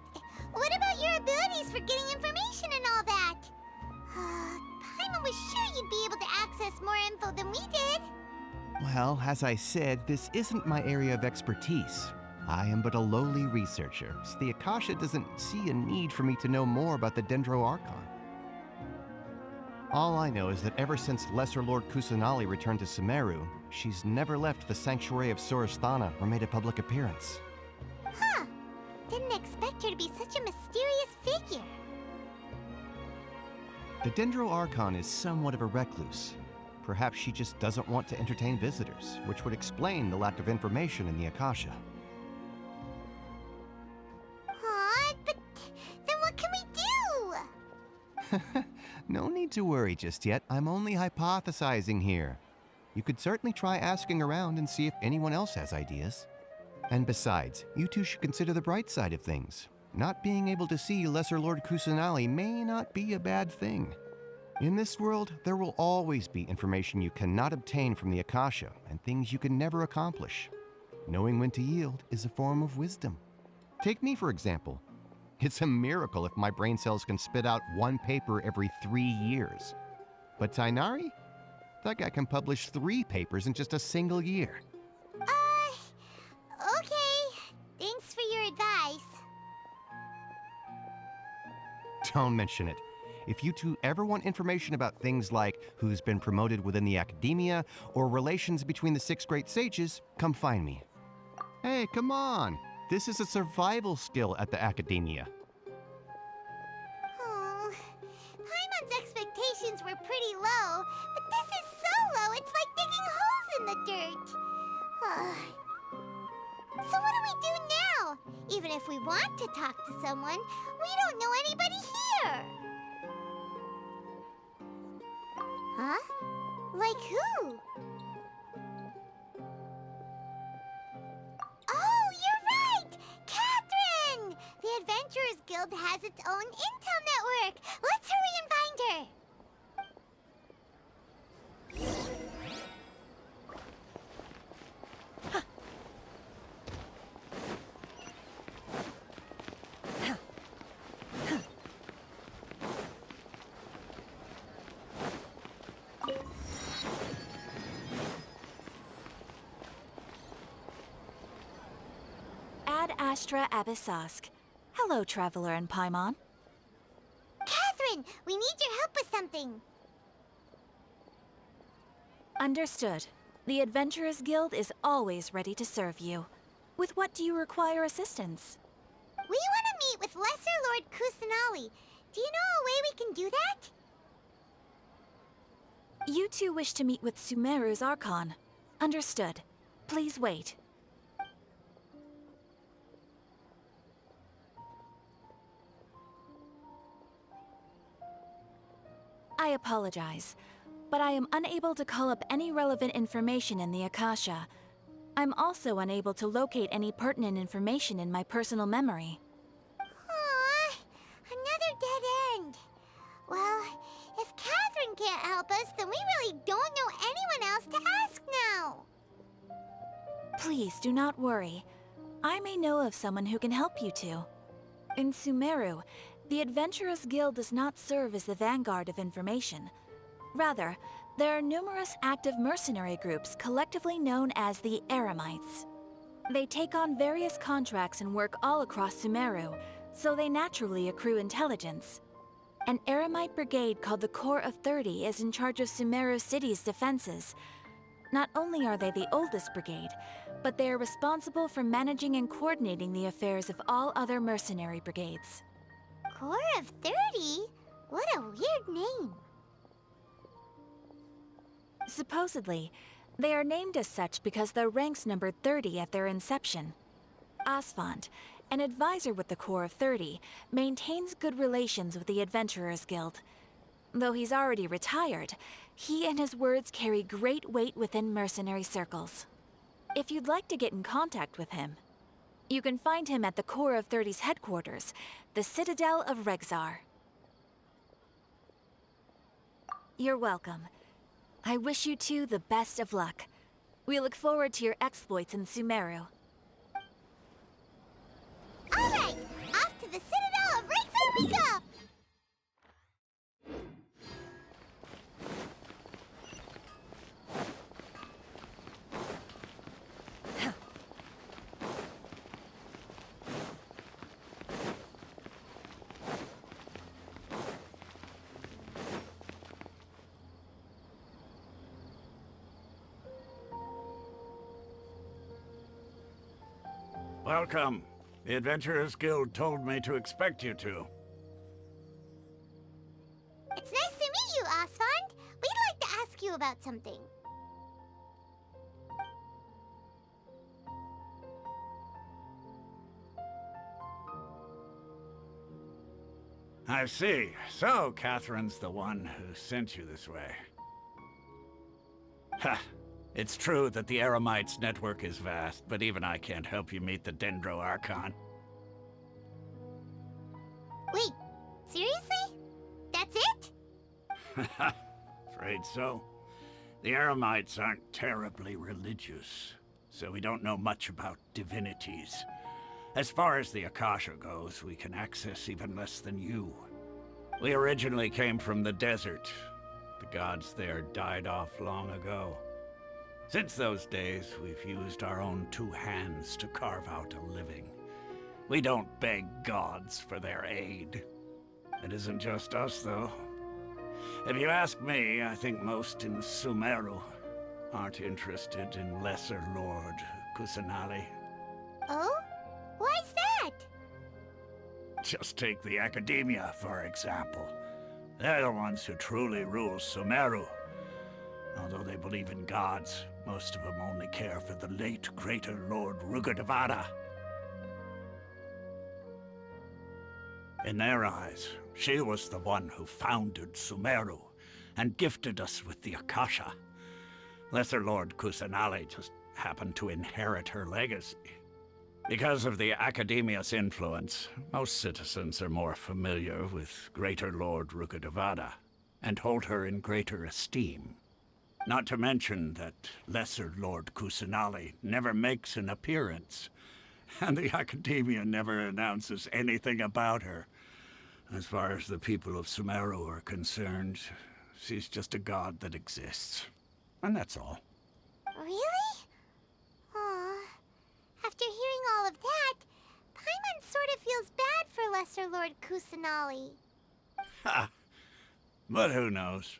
what about your abilities for getting information and all that? Paimon was sure you'd be able to access more info than we did. Well, as I said, this isn't my area of expertise. I am but a lowly researcher, so the Akasha doesn't see a need for me to know more about the Dendro Archon. All I know is that ever since Lesser Lord Kusanali returned to Sumeru, she's never left the Sanctuary of Sorasthana or made a public appearance. Huh. Didn't expect her to be such a mysterious figure. The Dendro Archon is somewhat of a recluse. Perhaps she just doesn't want to entertain visitors, which would explain the lack of information in the Akasha. But then what can we do? No need to worry just yet. I'm only hypothesizing here. You could certainly try asking around and see if anyone else has ideas. And besides, you two should consider the bright side of things. Not being able to see Lesser Lord Kusanali may not be a bad thing. In this world, there will always be information you cannot obtain from the Akasha and things you can never accomplish. Knowing when to yield is a form of wisdom. Take me, for example. It's a miracle if my brain cells can spit out one paper every 3 years. But Tainari? That guy can publish 3 papers in just a single year. Okay. Thanks for your advice. Don't mention it. If you two ever want information about things like who's been promoted within the academia or relations between the 6 great sages, come find me. Hey, come on! This is a survival skill at the academia. Oh, Paimon's expectations were pretty low, but this is so low it's like digging holes in the dirt. So what do we do now? Even if we want to talk to someone, we don't know anybody here. Huh? Like who? Oh, you're right! Catherine! The Adventurers Guild has its own intel network. Let's hurry and find her. Ad Astra Abyssosk. Hello, Traveler and Paimon. Catherine, we need your help with something. Understood. The Adventurers Guild is always ready to serve you. With what do you require assistance? We want to meet with Lesser Lord Kusanali. Do you know a way we can do that? You two wish to meet with Sumeru's Archon. Understood. Please wait. I apologize, but I am unable to call up any relevant information in the Akasha. I'm also unable to locate any pertinent information in my personal memory. Aww, another dead end. Well, if Catherine can't help us, then we really don't know anyone else to ask now. Please do not worry. I may know of someone who can help you two. In Sumeru, the Adventurers Guild does not serve as the vanguard of information. Rather, There are numerous active mercenary groups collectively known as the Eremites. They take on various contracts and work all across Sumeru, so they naturally accrue intelligence. An Eremite brigade called the Corps of 30 is in charge of Sumeru City's defenses. Not only are they the oldest brigade, but they are responsible for managing and coordinating the affairs of all other mercenary brigades. Corps of 30? What a weird name. Supposedly, they are named as such because their ranks numbered 30 at their inception. Asfand, an advisor with the Corps of 30, maintains good relations with the Adventurers Guild. Though he's already retired, he and his words carry great weight within mercenary circles. If you'd like to get in contact with him, you can find him at the Corps of 30's headquarters, the Citadel of Regzar. You're welcome. I wish you two the best of luck. We look forward to your exploits in Sumeru. All right, off to the Citadel of Regzar we go! Welcome. The Adventurers Guild told me to expect you two. It's nice to meet you, Asfand. We'd like to ask you about something. I see. So, Catherine's the one who sent you this way. Ha! It's true that the Eremites' network is vast, but even I can't help you meet the Dendro Archon. Wait, seriously? That's it? Afraid so. The Eremites aren't terribly religious, so we don't know much about divinities. As far as the Akasha goes, we can access even less than you. We originally came from the desert. The gods there died off long ago. Since those days, we've used our own two hands to carve out a living. We don't beg gods for their aid. It isn't just us, though. If you ask me, I think most in Sumeru aren't interested in Lesser Lord Kusanali. Oh? Why's that? Just take the Academia, for example. They're the ones who truly rule Sumeru. Although they believe in gods, most of them only care for the late Greater Lord Rukkhadevata. In their eyes, she was the one who founded Sumeru and gifted us with the Akasha. Lesser Lord Kusanali just happened to inherit her legacy. Because of the Academia's influence, most citizens are more familiar with Greater Lord Rukkhadevata and hold her in greater esteem. Not to mention that Lesser Lord Kusanali never makes an appearance, and the Academia never announces anything about her. As far as the people of Sumeru are concerned, she's just a god that exists. And that's all. Really? Aw. After hearing all of that, Paimon sort of feels bad for Lesser Lord Kusanali. Ha! But who knows?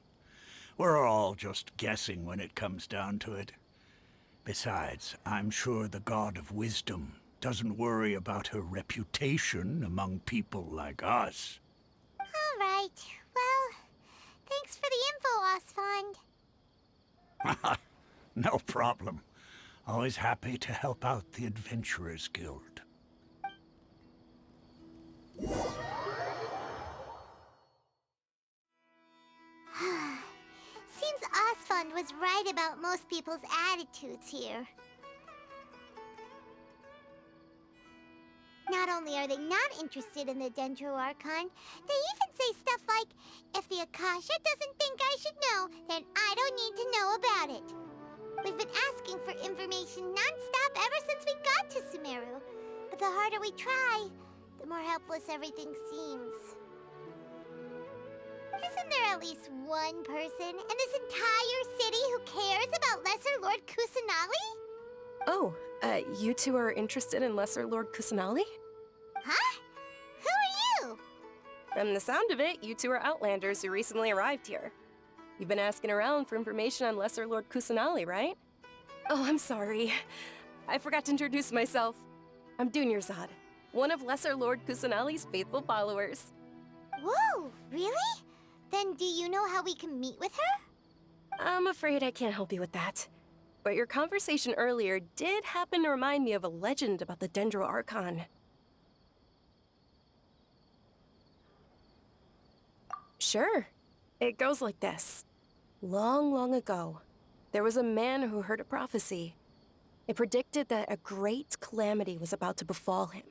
We're all just guessing when it comes down to it. Besides, I'm sure the God of Wisdom doesn't worry about her reputation among people like us. All right. Well, thanks for the info, Asfand. No problem. Always happy to help out the Adventurers Guild. Seems Asfand was right about most people's attitudes here. Not only are they not interested in the Dendro Archon, they even say stuff like, if the Akasha doesn't think I should know, then I don't need to know about it. We've been asking for information non-stop ever since we got to Sumeru. But the harder we try, the more helpless everything seems. Isn't there at least one person in this entire city who cares about Lesser Lord Kusanali? Oh, you two are interested in Lesser Lord Kusanali? Huh? Who are you? From the sound of it, you two are Outlanders who recently arrived here. You've been asking around for information on Lesser Lord Kusanali, right? Oh, I'm sorry. I forgot to introduce myself. I'm Dunyarzad, one of Lesser Lord Kusanali's faithful followers. Whoa, really? Then do you know how we can meet with her? I'm afraid I can't help you with that. But your conversation earlier did happen to remind me of a legend about the Dendro Archon. Sure. It goes like this. Long, long ago, there was a man who heard a prophecy. It predicted that a great calamity was about to befall him.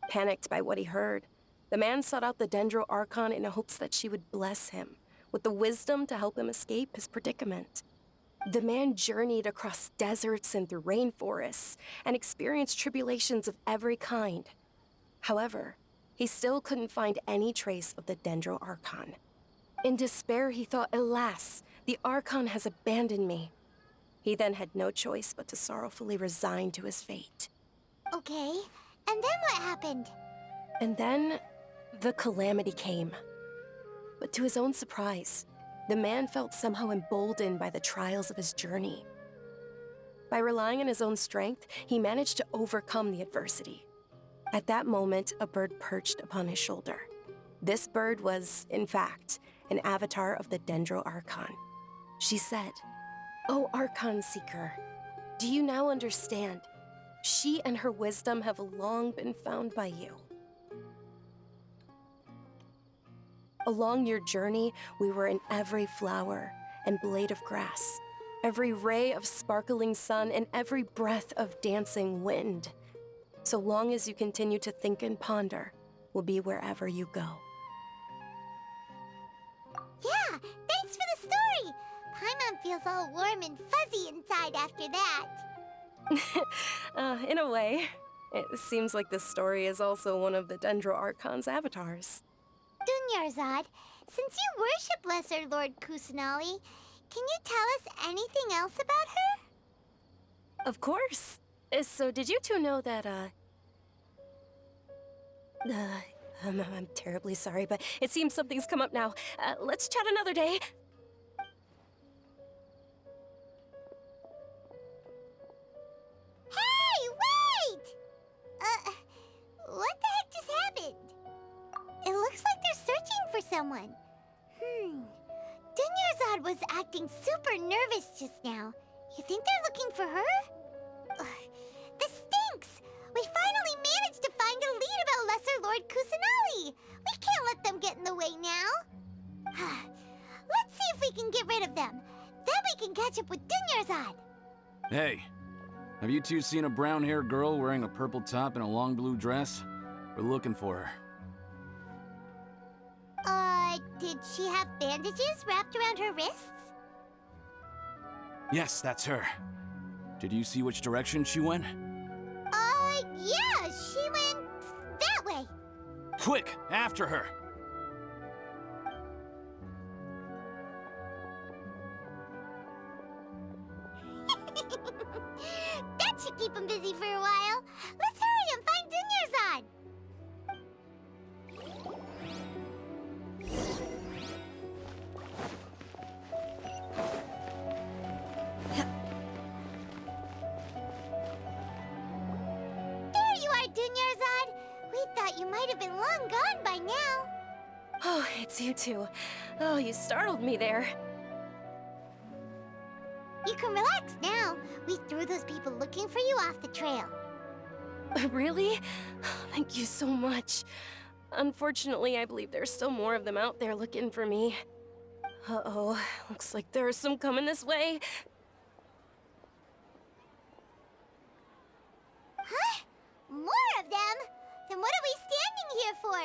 Panicked by what he heard, the man sought out the Dendro Archon in hopes that she would bless him with the wisdom to help him escape his predicament. The man journeyed across deserts and through rainforests and experienced tribulations of every kind. However, he still couldn't find any trace of the Dendro Archon. In despair, he thought, alas, the Archon has abandoned me. He then had no choice but to sorrowfully resign to his fate. Okay, and then what happened? And then, the calamity came. But to his own surprise, the man felt somehow emboldened by the trials of his journey. By relying on his own strength, he managed to overcome the adversity. At that moment, a bird perched upon his shoulder. This bird was, in fact, an avatar of the Dendro Archon. She said, "O Archon Seeker, do you now understand? She and her wisdom have long been found by you. Along your journey, we were in every flower and blade of grass, every ray of sparkling sun, and every breath of dancing wind. So long as you continue to think and ponder, we'll be wherever you go." Yeah, thanks for the story! Paimon feels all warm and fuzzy inside after that. In a way. It seems like this story is also one of the Dendro Archon's avatars. Dunyarzad, since you worship Lesser Lord Kusanali, can you tell us anything else about her? Of course. So did you two know that, I'm terribly sorry, but it seems something's come up now. Let's chat another day. Hey, wait! What the heck just happened? It looks like they're searching for someone. Dunyarzad was acting super nervous just now. You think they're looking for her? This stinks! We finally managed to find a lead about Lesser Lord Kusanali! We can't let them get in the way now. Let's see if we can get rid of them. Then we can catch up with Dunyarzad. Hey, have you two seen a brown-haired girl wearing a purple top and a long blue dress? We're looking for her. Did she have bandages wrapped around her wrists? Yes, that's her. Did you see which direction she went? Yeah, she went that way. Quick, after her! That should keep him busy for a while. Let's hurry and find Dunyarzad. There you are, Dunyarzad. We thought you might have been long gone by now. Oh, it's you two. Oh, you startled me there. You can relax now. We threw those people looking for you off the trail. Really? Thank you so much. Unfortunately, I believe there's still more of them out there looking for me. Uh-oh, looks like there are some coming this way. Huh? More of them? Then what are we standing here for?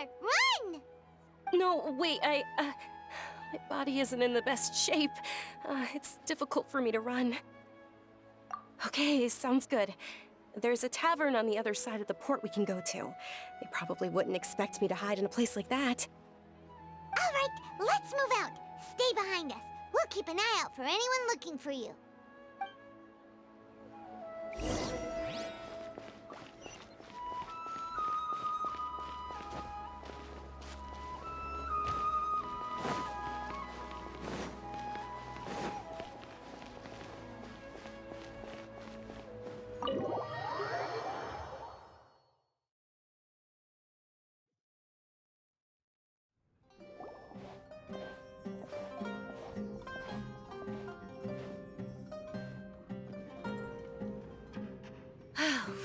Run! No, wait, my body isn't in the best shape. It's difficult for me to run. Okay, sounds good. There's a tavern on the other side of the port we can go to. They probably wouldn't expect me to hide in a place like that. All right, let's move out. Stay behind us. We'll keep an eye out for anyone looking for you.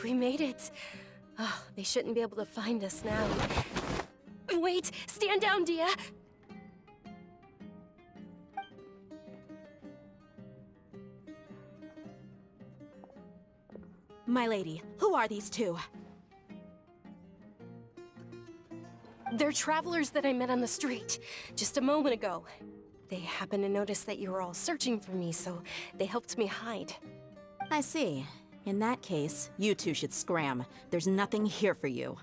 We made it. Oh, they shouldn't be able to find us now. Wait! Stand down, Dia! My lady, who are these two? They're travelers that I met on the street just a moment ago. They happened to notice that you were all searching for me, so they helped me hide. I see. In that case, you two should scram. There's nothing here for you.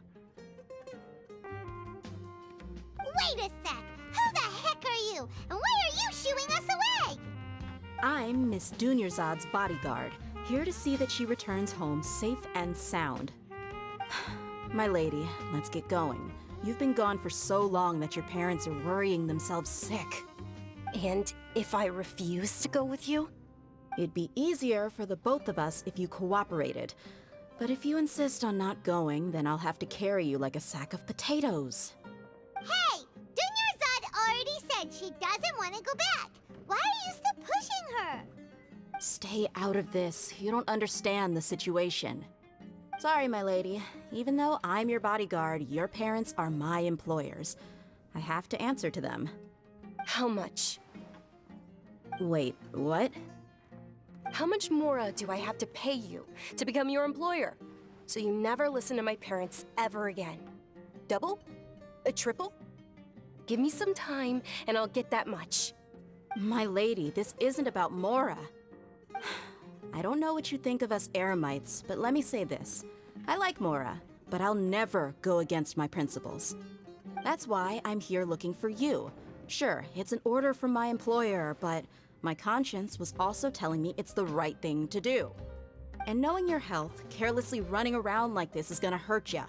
Wait a sec! Who the heck are you? And why are you shooing us away? I'm Miss Dunyarzad's bodyguard, here to see that she returns home safe and sound. My lady, let's get going. You've been gone for so long that your parents are worrying themselves sick. And if I refuse to go with you? It'd be easier for the both of us if you cooperated. But if you insist on not going, then I'll have to carry you like a sack of potatoes. Hey! Dunyarzad already said she doesn't want to go back. Why are you still pushing her? Stay out of this. You don't understand the situation. Sorry, my lady. Even though I'm your bodyguard, your parents are my employers. I have to answer to them. How much? Wait, what? How much more do I have to pay you to become your employer? So you never listen to my parents ever again. Double? A triple? Give me some time and I'll get that much. My lady, this isn't about Mora. I don't know what you think of us Eremites, but let me say this. I like Mora, but I'll never go against my principles. That's why I'm here looking for you. Sure, it's an order from my employer, but my conscience was also telling me it's the right thing to do. And knowing your health, carelessly running around like this is gonna hurt ya.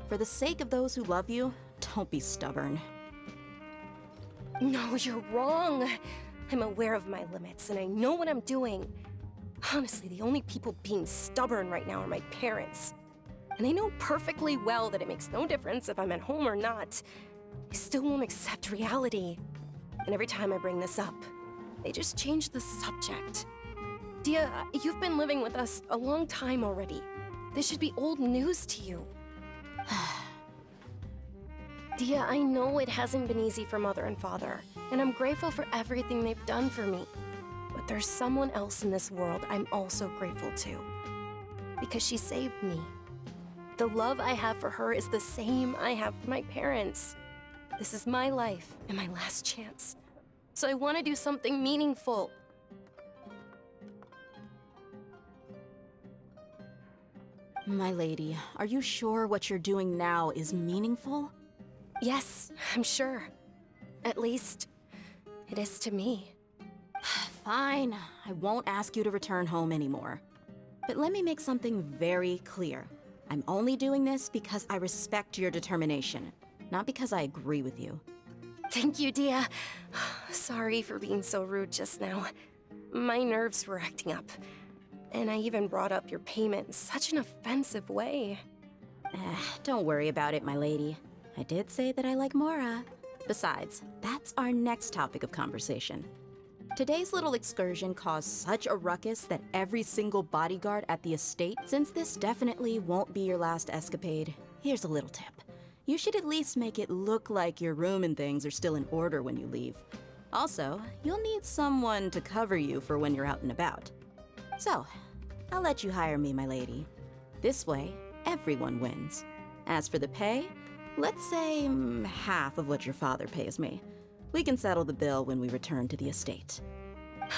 For the sake of those who love you, don't be stubborn. No, you're wrong. I'm aware of my limits and I know what I'm doing. Honestly, the only people being stubborn right now are my parents. And they know perfectly well that it makes no difference if I'm at home or not. They still won't accept reality. And every time I bring this up, they just change the subject. Dia, you've been living with us a long time already. This should be old news to you. Dia, I know it hasn't been easy for Mother and Father, and I'm grateful for everything they've done for me. But there's someone else in this world I'm also grateful to. Because she saved me. The love I have for her is the same I have for my parents. This is my life and my last chance. So I want to do something meaningful. My lady, are you sure what you're doing now is meaningful? Yes, I'm sure. At least, it is to me. Fine, I won't ask you to return home anymore. But let me make something very clear. I'm only doing this because I respect your determination, not because I agree with you. Thank you, Dia. Sorry for being so rude just now. My nerves were acting up. And I even brought up your payment in such an offensive way. Don't worry about it, my lady. I did say that I like Mora. Besides, that's our next topic of conversation. Today's little excursion caused such a ruckus that every single bodyguard at the estate, since this definitely won't be your last escapade, here's a little tip. You should at least make it look like your room and things are still in order when you leave. Also, you'll need someone to cover you for when you're out and about. So, I'll let you hire me, my lady. This way, everyone wins. As for the pay, let's say half of what your father pays me. We can settle the bill when we return to the estate.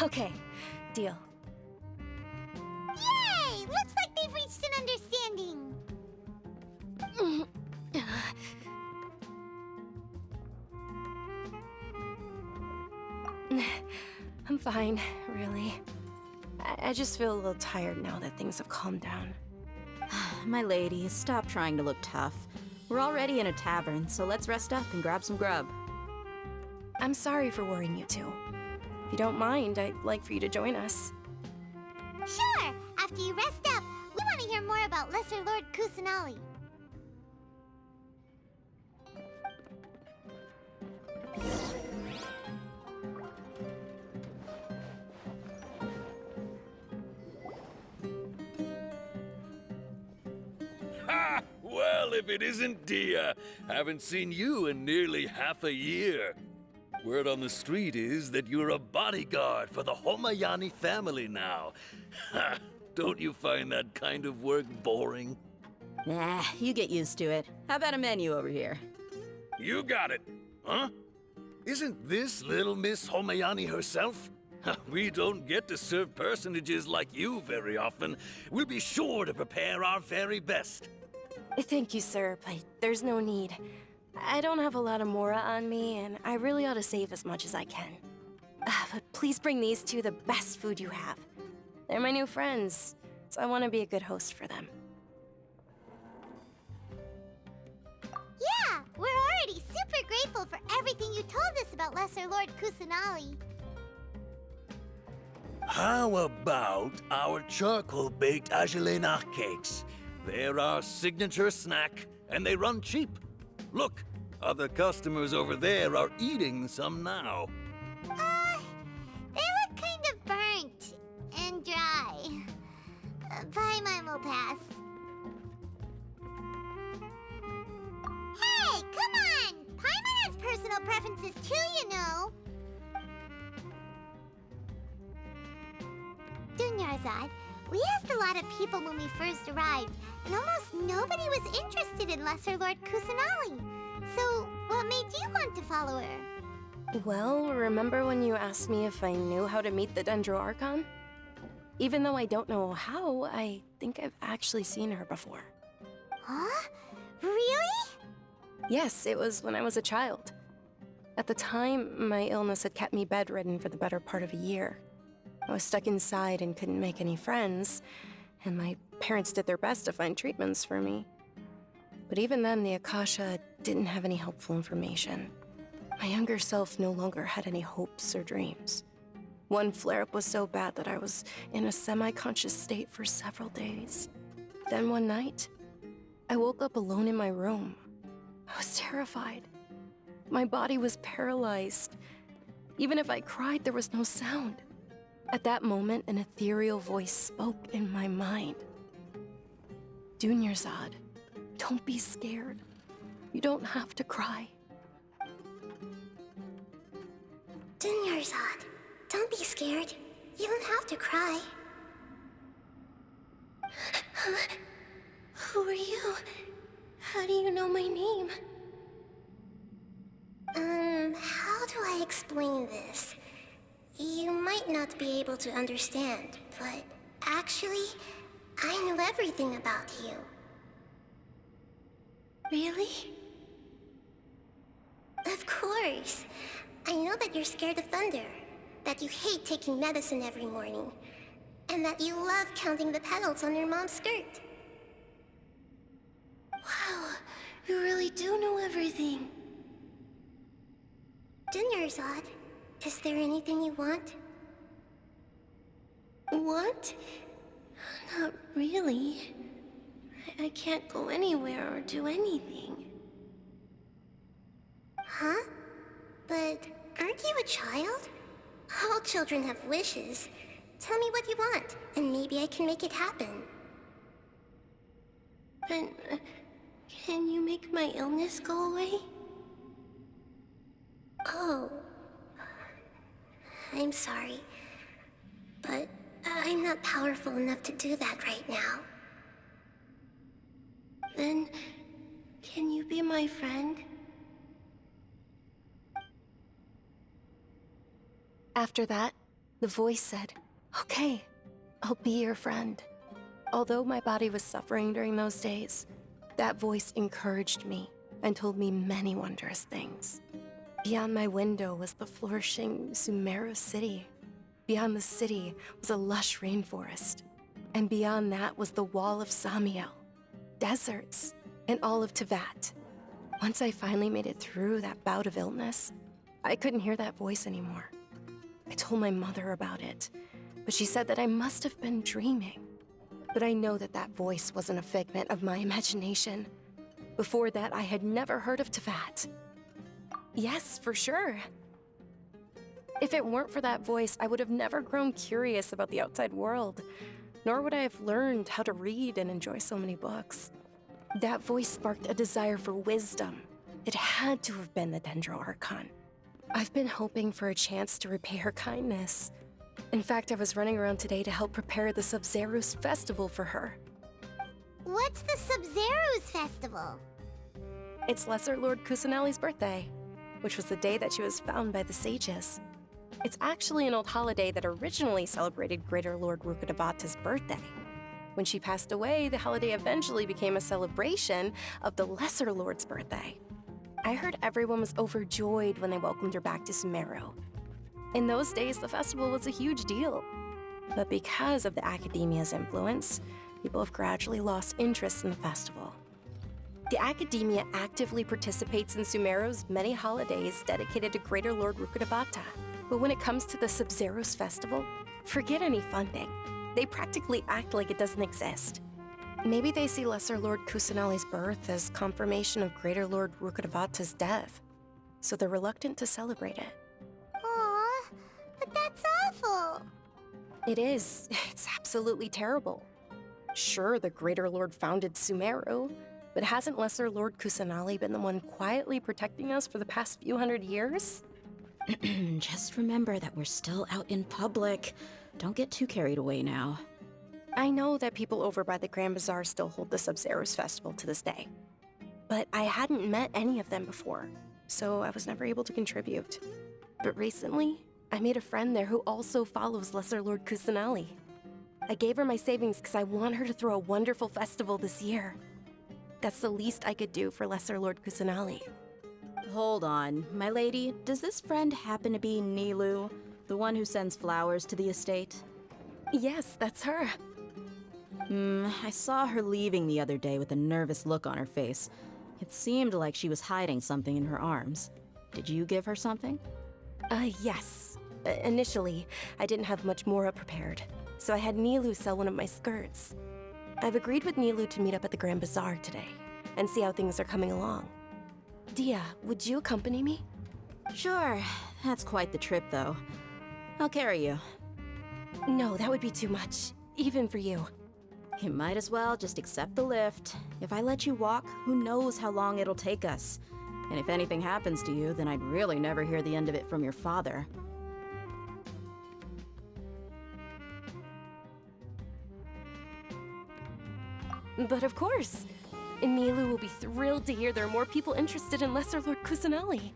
Okay, deal. Yay! Looks like they've reached an understanding. I'm fine, really. I just feel a little tired now that things have calmed down. My lady, stop trying to look tough. We're already in a tavern, so let's rest up and grab some grub. I'm sorry for worrying you two. If you don't mind, I'd like for you to join us. Sure! After you rest up, we want to hear more about Lesser Lord Kusanali. Ha! Well, if it isn't Dia. Haven't seen you in nearly half a year. Word on the street is that you're a bodyguard for the Homayani family now. Ha! Don't you find that kind of work boring? Nah, you get used to it. How about a menu over here? You got it. Huh? Isn't this little Miss Homayani herself? We don't get to serve personages like you very often. We'll be sure to prepare our very best. Thank you, sir, but there's no need. I don't have a lot of Mora on me, and I really ought to save as much as I can. But please bring these two the best food you have. They're my new friends, so I want to be a good host for them. Yeah, we're already super grateful for everything you told us about Lesser Lord Kusanali. How about our charcoal-baked Agelena cakes? They're our signature snack, and they run cheap. Look, other customers over there are eating some now. They look kind of burnt and dry. Bye, mine will pass. Hey, come on! Paimon has personal preferences too, you know. Dunyarzad, we asked a lot of people when we first arrived, and almost nobody was interested in Lesser Lord Kusanali. So, what made you want to follow her? Well, remember when you asked me if I knew how to meet the Dendro Archon? Even though I don't know how, I think I've actually seen her before. Huh? Really? Yes, it was when I was a child. At the time, my illness had kept me bedridden for the better part of a year. I was stuck inside and couldn't make any friends, and my parents did their best to find treatments for me. But even then, the Akasha didn't have any helpful information. My younger self no longer had any hopes or dreams. One flare-up was so bad that I was in a semi-conscious state for several days. Then one night, I woke up alone in my room. I was terrified. My body was paralyzed. Even if I cried, there was no sound. At that moment, an ethereal voice spoke in my mind. Dunyarzad, don't be scared. You don't have to cry. Dunyarzad, don't be scared. You don't have to cry. Who are you? How do you know my name? How do I explain this? You might not be able to understand, but actually, I know everything about you. Really? Of course. I know that you're scared of thunder, that you hate taking medicine every morning, and that you love counting the petals on your mom's skirt. Wow, you really do know everything. Dunyarzad, is there anything you want? Want? Not really. I can't go anywhere or do anything. Huh? But aren't you a child? All children have wishes. Tell me what you want, and maybe I can make it happen. And can you make my illness go away? Oh. I'm sorry. But I'm not powerful enough to do that right now. Then, can you be my friend? After that, the voice said, "Okay, I'll be your friend." Although my body was suffering during those days, that voice encouraged me and told me many wondrous things. Beyond my window was the flourishing Sumeru city. Beyond the city was a lush rainforest. And beyond that was the wall of Samiel, deserts, and all of Teyvat. Once I finally made it through that bout of illness, I couldn't hear that voice anymore. I told my mother about it, but she said that I must have been dreaming. But I know that that voice wasn't a figment of my imagination. Before that, I had never heard of Teyvat. Yes, for sure. If it weren't for that voice, I would have never grown curious about the outside world, nor would I have learned how to read and enjoy so many books. That voice sparked a desire for wisdom. It had to have been the Dendro Archon. I've been hoping for a chance to repay her kindness. In fact, I was running around today to help prepare the Sub-Zerus festival for her. What's the Sub-Zerus festival? It's Lesser Lord Kusanali's birthday, which was the day that she was found by the sages. It's actually an old holiday that originally celebrated Greater Lord Rukkhadevata's birthday. When she passed away, the holiday eventually became a celebration of the Lesser Lord's birthday. I heard everyone was overjoyed when they welcomed her back to Sumeru. In those days, the festival was a huge deal. But because of the Academia's influence, people have gradually lost interest in the festival. The Academia actively participates in Sumeru's many holidays dedicated to Greater Lord Rukkhadevata. But when it comes to the Sub-Zerus festival, forget any funding. They practically act like it doesn't exist. Maybe they see Lesser Lord Kusanali's birth as confirmation of Greater Lord Rukkhadevata's death, so they're reluctant to celebrate it. Aw, but that's awful. It is. It's absolutely terrible. Sure, the Greater Lord founded Sumeru, but hasn't Lesser Lord Kusanali been the one quietly protecting us for the past few hundred years? Just remember that we're still out in public. Don't get too carried away now. I know that people over by the Grand Bazaar still hold the Sub-Zerus festival to this day. But I hadn't met any of them before, so I was never able to contribute. But recently, I made a friend there who also follows Lesser Lord Kusanali. I gave her my savings because I want her to throw a wonderful festival this year. That's the least I could do for Lesser Lord Kusanali. Hold on, my lady. Does this friend happen to be Nilou, the one who sends flowers to the estate? Yes, that's her. I saw her leaving the other day with a nervous look on her face. It seemed like she was hiding something in her arms. Did you give her something? Yes. Initially, I didn't have much Mora prepared, so I had Nilou sell one of my skirts. I've agreed with Nilou to meet up at the Grand Bazaar today, and see how things are coming along. Dia, would you accompany me? Sure. That's quite the trip, though. I'll carry you. No, that would be too much, even for you. You might as well just accept the lift. If I let you walk, who knows how long it'll take us. And if anything happens to you, then I'd really never hear the end of it from your father. But of course! Nilou will be thrilled to hear there are more people interested in Lesser Lord Kusanali.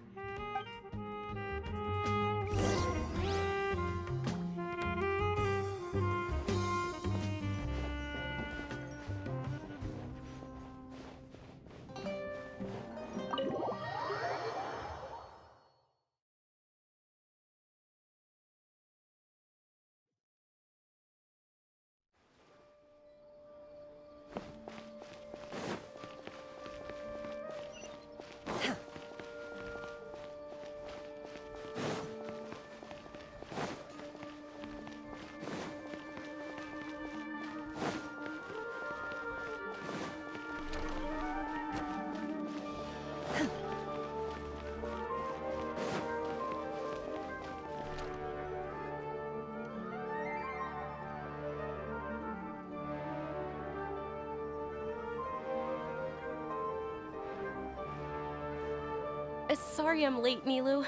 Sorry I'm late, Nilou.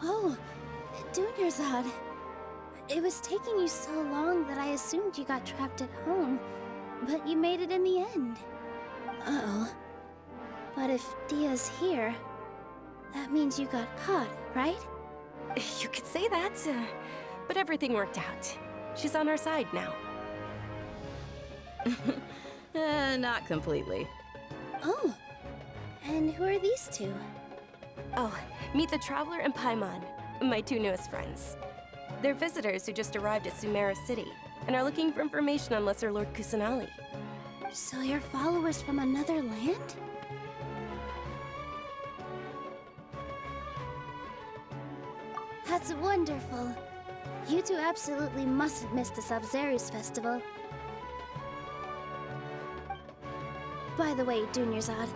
Oh, Dunyarzad. It was taking you so long that I assumed you got trapped at home, but you made it in the end. Uh-oh. But if Dia's here, that means you got caught, right? You could say that, but everything worked out. She's on our side now. Not completely. Oh, and who are these two? Oh, meet the Traveler and Paimon, my two newest friends. They're visitors who just arrived at Sumeru City and are looking for information on Lesser Lord Kusanali. So you're followers from another land? That's wonderful. You two absolutely mustn't miss the Sabzeruz festival. By the way, Dunyarzad,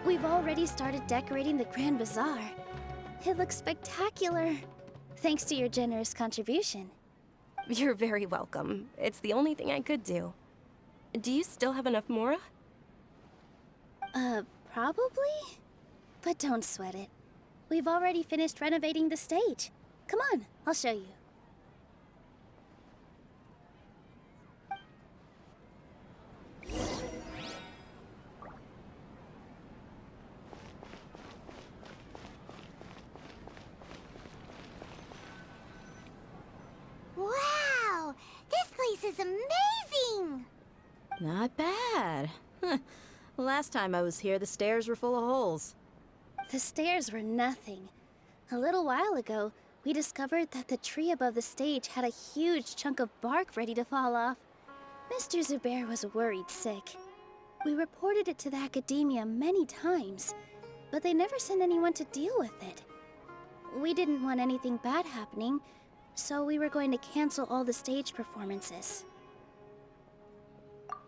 we've already started decorating the Grand Bazaar. It looks spectacular, thanks to your generous contribution. You're very welcome. It's the only thing I could do. Do you still have enough Mora? Probably? But don't sweat it. We've already finished renovating the stage. Come on, I'll show you. Wow! This place is amazing! Not bad. Last time I was here, the stairs were full of holes. The stairs were nothing. A little while ago, we discovered that the tree above the stage had a huge chunk of bark ready to fall off. Mr. Zubair was worried sick. We reported it to the academia many times, but they never sent anyone to deal with it. We didn't want anything bad happening, so we were going to cancel all the stage performances.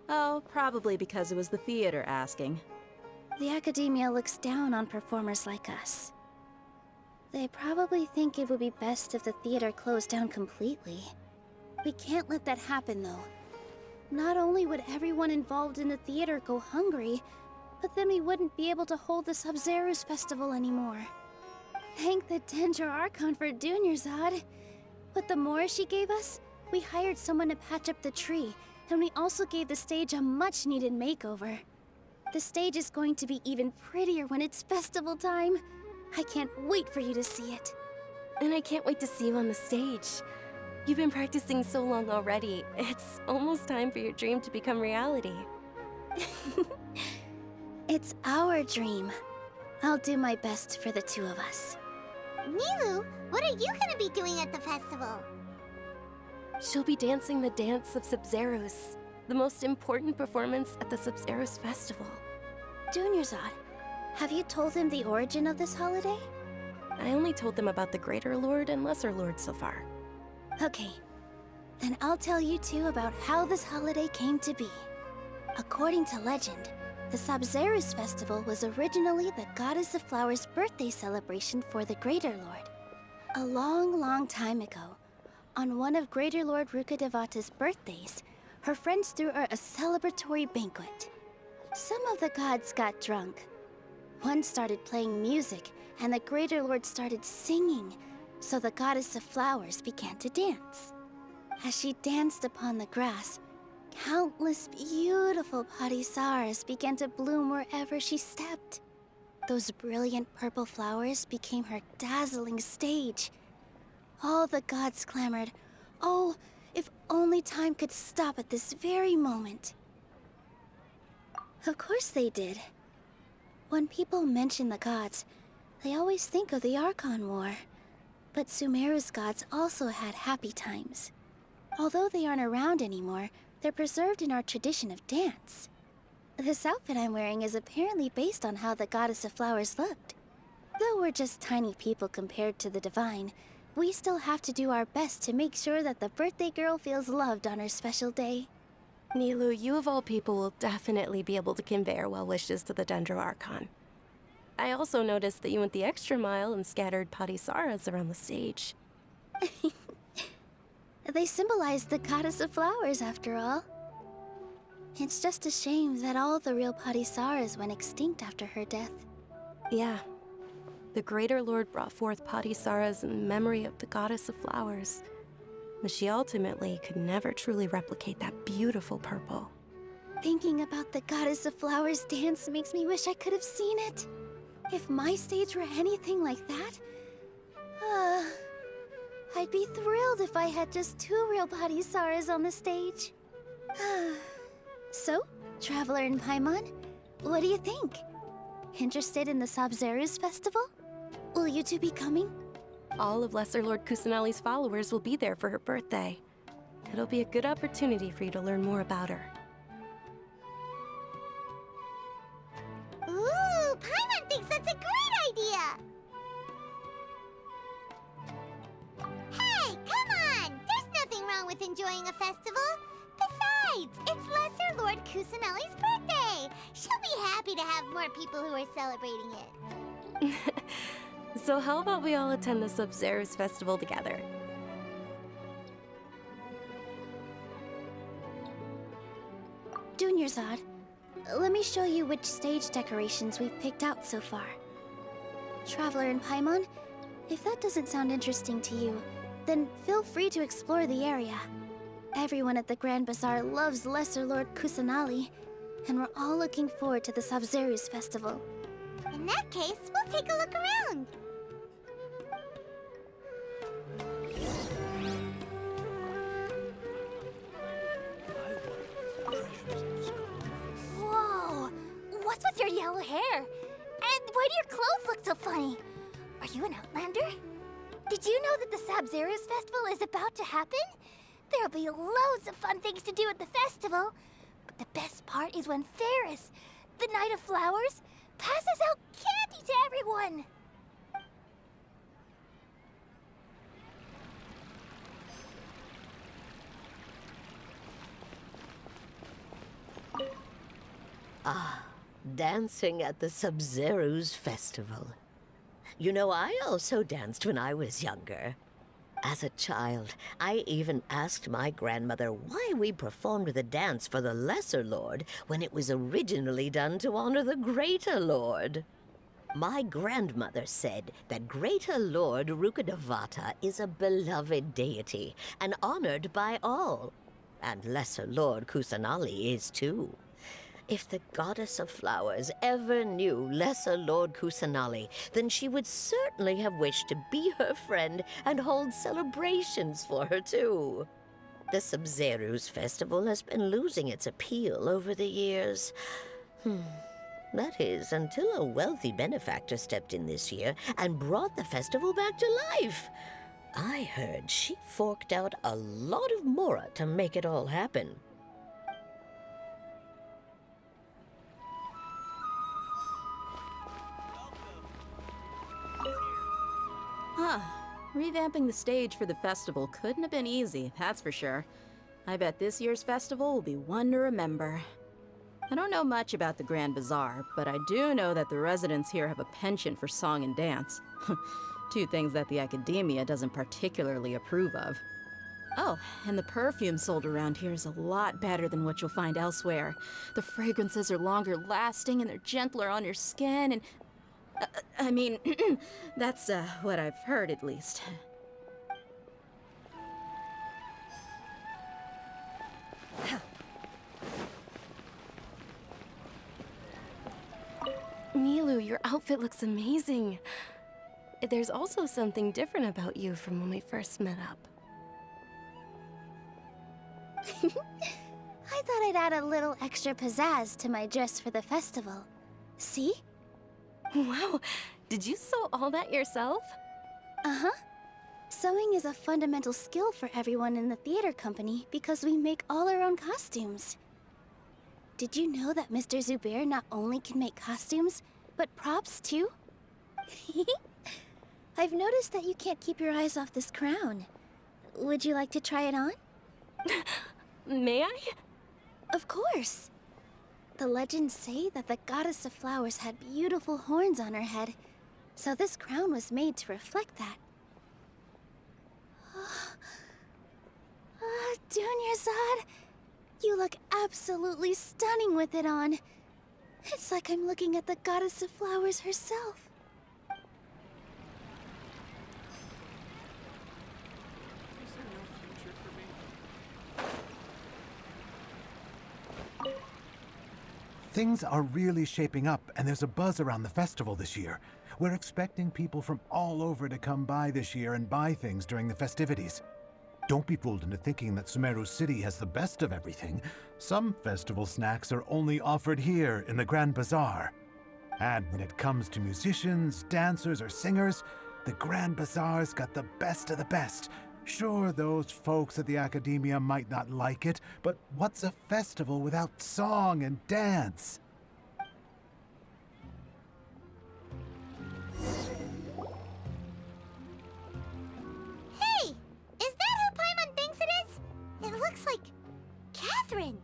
Oh, probably because it was the theater asking. The academia looks down on performers like us. They probably think it would be best if the theater closed down completely. We can't let that happen, though. Not only would everyone involved in the theater go hungry, but then we wouldn't be able to hold the Sabzeruz festival anymore. Thank the Dendro Archon for Dunyarzad. With the Mora she gave us, we hired someone to patch up the tree, and we also gave the stage a much-needed makeover. The stage is going to be even prettier when it's festival time. I can't wait for you to see it. And I can't wait to see you on the stage. You've been practicing so long already. It's almost time for your dream to become reality. It's our dream. I'll do my best for the two of us. Nilou, what are you gonna be doing at the festival? She'll be dancing the Dance of Sabzeruz, the most important performance at the Sabzeruz Festival. Dunyarzad, have you told them the origin of this holiday? I only told them about the Greater Lord and Lesser Lord so far. Okay, then I'll tell you two about how this holiday came to be. According to legend, the Sabzeruz festival was originally the Goddess of Flowers' birthday celebration for the Greater Lord. A long, long time ago, on one of Greater Lord Rukkhadevata's birthdays, her friends threw her a celebratory banquet. Some of the gods got drunk. One started playing music, and the Greater Lord started singing, so the Goddess of Flowers began to dance. As she danced upon the grass, countless beautiful Parisaras began to bloom wherever she stepped. Those brilliant purple flowers became her dazzling stage. All the gods clamored, "Oh, if only time could stop at this very moment." Of course they did. When people mention the gods, they always think of the Archon War. But Sumeru's gods also had happy times. Although they aren't around anymore, they're preserved in our tradition of dance. This outfit I'm wearing is apparently based on how the Goddess of Flowers looked. Though we're just tiny people compared to the Divine, we still have to do our best to make sure that the birthday girl feels loved on her special day. Nilou, you of all people will definitely be able to convey our well wishes to the Dendro Archon. I also noticed that you went the extra mile and scattered Parisaras around the stage. They symbolize the Goddess of Flowers, after all. It's just a shame that all the real Parisaras went extinct after her death. Yeah. The Greater Lord brought forth Parisaras in memory of the Goddess of Flowers, but she ultimately could never truly replicate that beautiful purple. Thinking about the Goddess of Flowers dance makes me wish I could have seen it. If my stage were anything like that, I'd be thrilled if I had just 2 real Parisaras on the stage. So, Traveler and Paimon, what do you think? Interested in the Sabzeruz festival? Will you two be coming? All of Lesser Lord Kusanali's followers will be there for her birthday. It'll be a good opportunity for you to learn more about her. Ooh, Paimon thinks that's a great idea! Hey, come on! There's nothing wrong with enjoying a festival. Besides, it's Lesser Lord Kusanali's birthday! She'll be happy to have more people who are celebrating it. So how about we all attend the Sub-Zerus festival together? Dunyarzad, let me show you which stage decorations we've picked out so far. Traveler and Paimon, if that doesn't sound interesting to you, then feel free to explore the area. Everyone at the Grand Bazaar loves Lesser Lord Kusanali, and we're all looking forward to the Sub-Zerus festival. In that case, we'll take a look around. Whoa! What's with your yellow hair? And why do your clothes look so funny? Are you an Outlander? Did you know that the Sub-Zerus festival is about to happen? There'll be loads of fun things to do at the festival. But the best part is when Ferris, the Knight of Flowers, passes out candy to everyone! Ah, dancing at the Sub-Zerus festival. You know, I also danced when I was younger. As a child, I even asked my grandmother why we performed the dance for the Lesser Lord when it was originally done to honor the Greater Lord. My grandmother said that Greater Lord Rukkhadevata is a beloved deity and honored by all. And Lesser Lord Kusanali is too. If the Goddess of Flowers ever knew Lesser Lord Kusanali, then she would certainly have wished to be her friend and hold celebrations for her too. The Sub-Zerus festival has been losing its appeal over the years. That is, until a wealthy benefactor stepped in this year and brought the festival back to life. I heard she forked out a lot of mora to make it all happen. Huh. Revamping the stage for the festival couldn't have been easy, that's for sure. I bet this year's festival will be one to remember. I don't know much about the Grand Bazaar, but I do know that the residents here have a penchant for song and dance. Two things that the Academia doesn't particularly approve of. Oh, and the perfume sold around here is a lot better than what you'll find elsewhere. The fragrances are longer lasting and they're gentler on your skin and... I mean, that's what I've heard at least. Nilou, your outfit looks amazing. There's also something different about you from when we first met up. I thought I'd add a little extra pizzazz to my dress for the festival. See? Wow, did you sew all that yourself? Uh-huh. Sewing is a fundamental skill for everyone in the theater company because we make all our own costumes. Did you know that Mr. Zubair not only can make costumes, but props too? I've noticed that you can't keep your eyes off this crown. Would you like to try it on? May I? Of course. The legends say that the Goddess of Flowers had beautiful horns on her head, so this crown was made to reflect that. Dunyarzad, you look absolutely stunning with it on. It's like I'm looking at the Goddess of Flowers herself. Things are really shaping up, and there's a buzz around the festival this year. We're expecting people from all over to come by this year and buy things during the festivities. Don't be fooled into thinking that Sumeru City has the best of everything. Some festival snacks are only offered here in the Grand Bazaar. And when it comes to musicians, dancers, or singers, the Grand Bazaar's got the best of the best. Sure, those folks at the Academia might not like it, but what's a festival without song and dance? Hey! Is that who Paimon thinks it is? It looks like Catherine.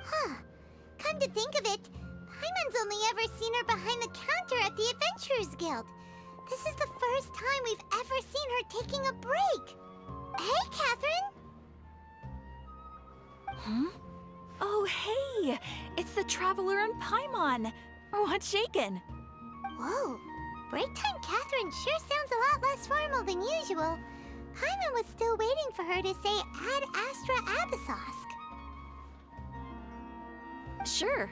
Huh. Come to think of it, Paimon's only ever seen her behind the counter at the Adventurers Guild. This is the first time we've ever seen her taking a break. Hey, Catherine! Huh? Oh, hey! It's the Traveler and Paimon! What's shaken? Whoa! Break time Catherine sure sounds a lot less formal than usual. Paimon was still waiting for her to say Ad Astra Abyssosque. Sure.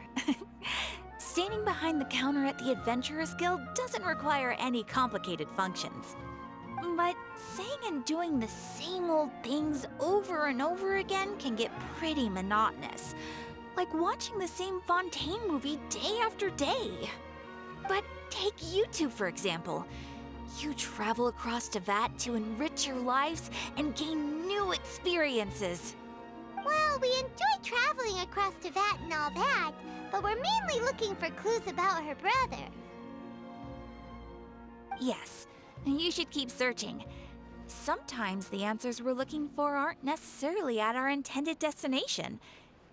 Standing behind the counter at the Adventurers Guild doesn't require any complicated functions. But saying and doing the same old things over and over again can get pretty monotonous. Like watching the same Fontaine movie day after day. But take you two, for example. You travel across Teyvat to enrich your lives and gain new experiences. Well, we enjoy traveling across Teyvat and all that, but we're mainly looking for clues about her brother. Yes, you should keep searching. Sometimes the answers we're looking for aren't necessarily at our intended destination.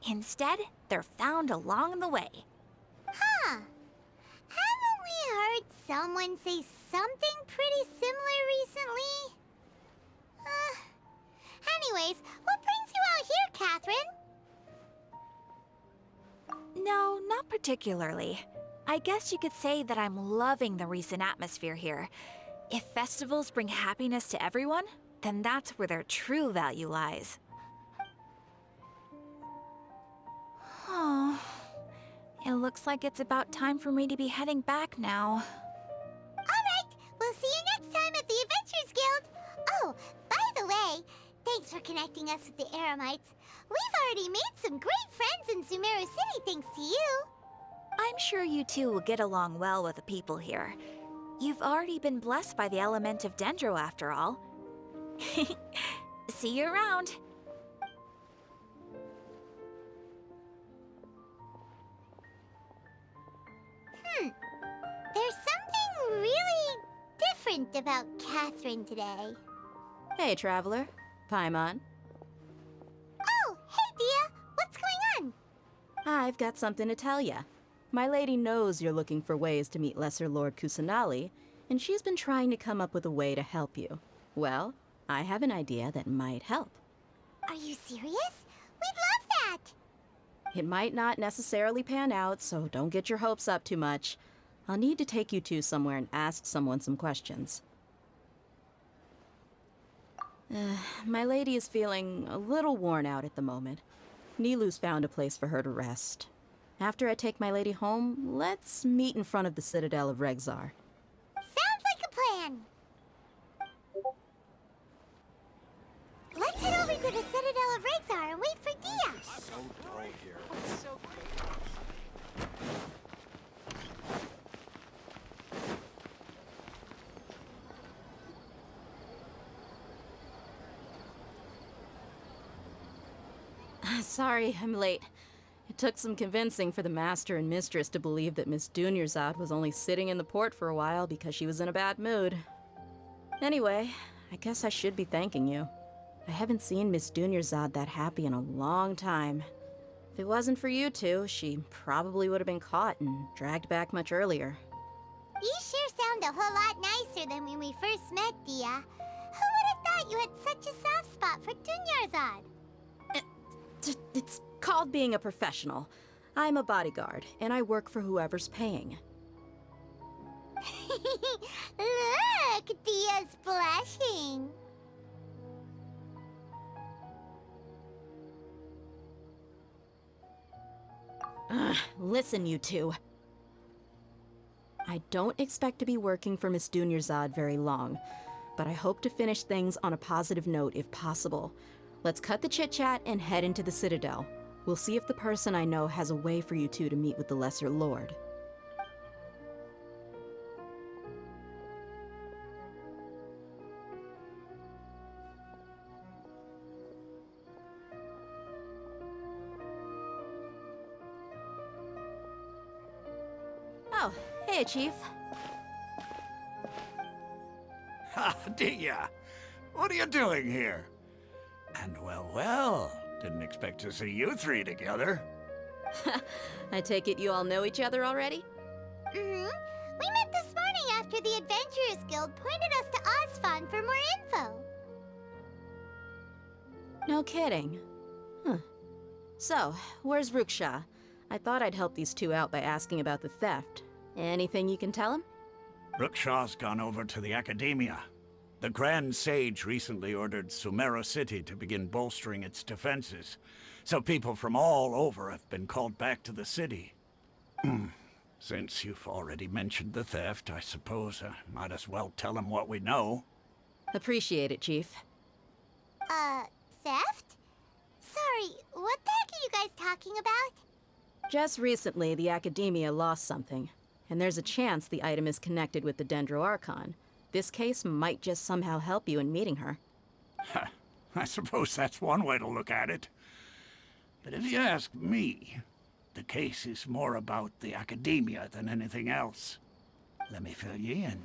Instead, they're found along the way. Huh. Haven't we heard someone say something pretty similar recently? Anyways, what brings you out here, Catherine? No, not particularly. I guess you could say that I'm loving the recent atmosphere here. If festivals bring happiness to everyone, then that's where their true value lies. Oh, it looks like it's about time for me to be heading back now. Alright, we'll see you next time at the Adventurers Guild. Oh, by the way, thanks for connecting us with the Eremites. We've already made some great friends in Sumeru City thanks to you. I'm sure you two will get along well with the people here. You've already been blessed by the element of Dendro after all. See you around. There's something really different about Catherine today. Hey, Traveler. Paimon. Oh, hey, Dia! What's going on? I've got something to tell ya. My lady knows you're looking for ways to meet Lesser Lord Kusanali, and she's been trying to come up with a way to help you. Well, I have an idea that might help. Are you serious? We'd love that! It might not necessarily pan out, so don't get your hopes up too much. I'll need to take you two somewhere and ask someone some questions. My lady is feeling a little worn out at the moment. Nilou's found a place for her to rest. After I take my lady home, let's meet in front of the Citadel of Regzar. Sounds like a plan! Let's head over to the Citadel of Regzar and wait for Dia! So dull here. So great. Sorry, I'm late. It took some convincing for the Master and Mistress to believe that Miss Dunyarzad was only sitting in the port for a while because she was in a bad mood. Anyway, I guess I should be thanking you. I haven't seen Miss Dunyarzad that happy in a long time. If it wasn't for you two, she probably would have been caught and dragged back much earlier. You sure sound a whole lot nicer than when we first met, Dia. Who would have thought you had such a soft spot for Dunyarzad? It's called being a professional. I'm a bodyguard, and I work for whoever's paying. Look, Dia's blushing. Listen, you two. I don't expect to be working for Miss Dunyarzad very long, but I hope to finish things on a positive note if possible. Let's cut the chit-chat and head into the Citadel. We'll see if the person I know has a way for you two to meet with the Lesser Lord. Oh, hey, Chief. Ha, Dia! What are you doing here? And well, didn't expect to see you three together. I take it you all know each other already? Mm-hmm. We met this morning after the Adventurers Guild pointed us to Osfond for more info. No kidding. Huh. So, where's Ruksha? I thought I'd help these two out by asking about the theft. Anything you can tell him? Ruksha's gone over to the Academia. The Grand Sage recently ordered Sumeru City to begin bolstering its defenses, so people from all over have been called back to the city. Since you've already mentioned the theft, I suppose I might as well tell him what we know. Appreciate it, Chief. Theft? Sorry, what the heck are you guys talking about? Just recently, the Academia lost something, and there's a chance the item is connected with the Dendro Archon. This case might just somehow help you in meeting her. I suppose that's one way to look at it. But if you ask me, the case is more about the Academia than anything else. Let me fill you in.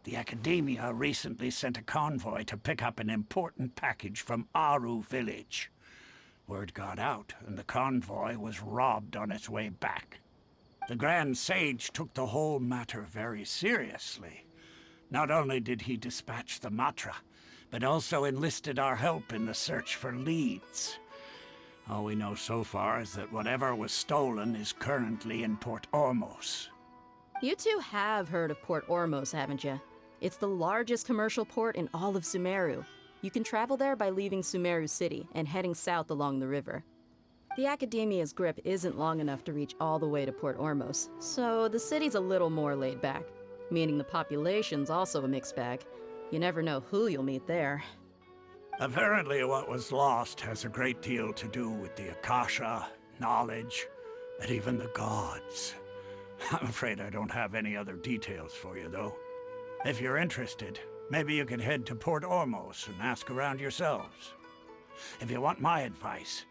The Academia recently sent a convoy to pick up an important package from Aru village. Word got out, and the convoy was robbed on its way back. The Grand Sage took the whole matter very seriously. Not only did he dispatch the Matra, but also enlisted our help in the search for leads. All we know so far is that whatever was stolen is currently in Port Ormos. You two have heard of Port Ormos, haven't you? It's the largest commercial port in all of Sumeru. You can travel there by leaving Sumeru City and heading south along the river. The Academia's grip isn't long enough to reach all the way to Port Ormos, so the city's a little more laid back, meaning the population's also a mixed bag. You never know who you'll meet there. Apparently what was lost has a great deal to do with the Akasha, knowledge, and even the gods. I'm afraid I don't have any other details for you, though. If you're interested, maybe you can head to Port Ormos and ask around yourselves. If you want my advice,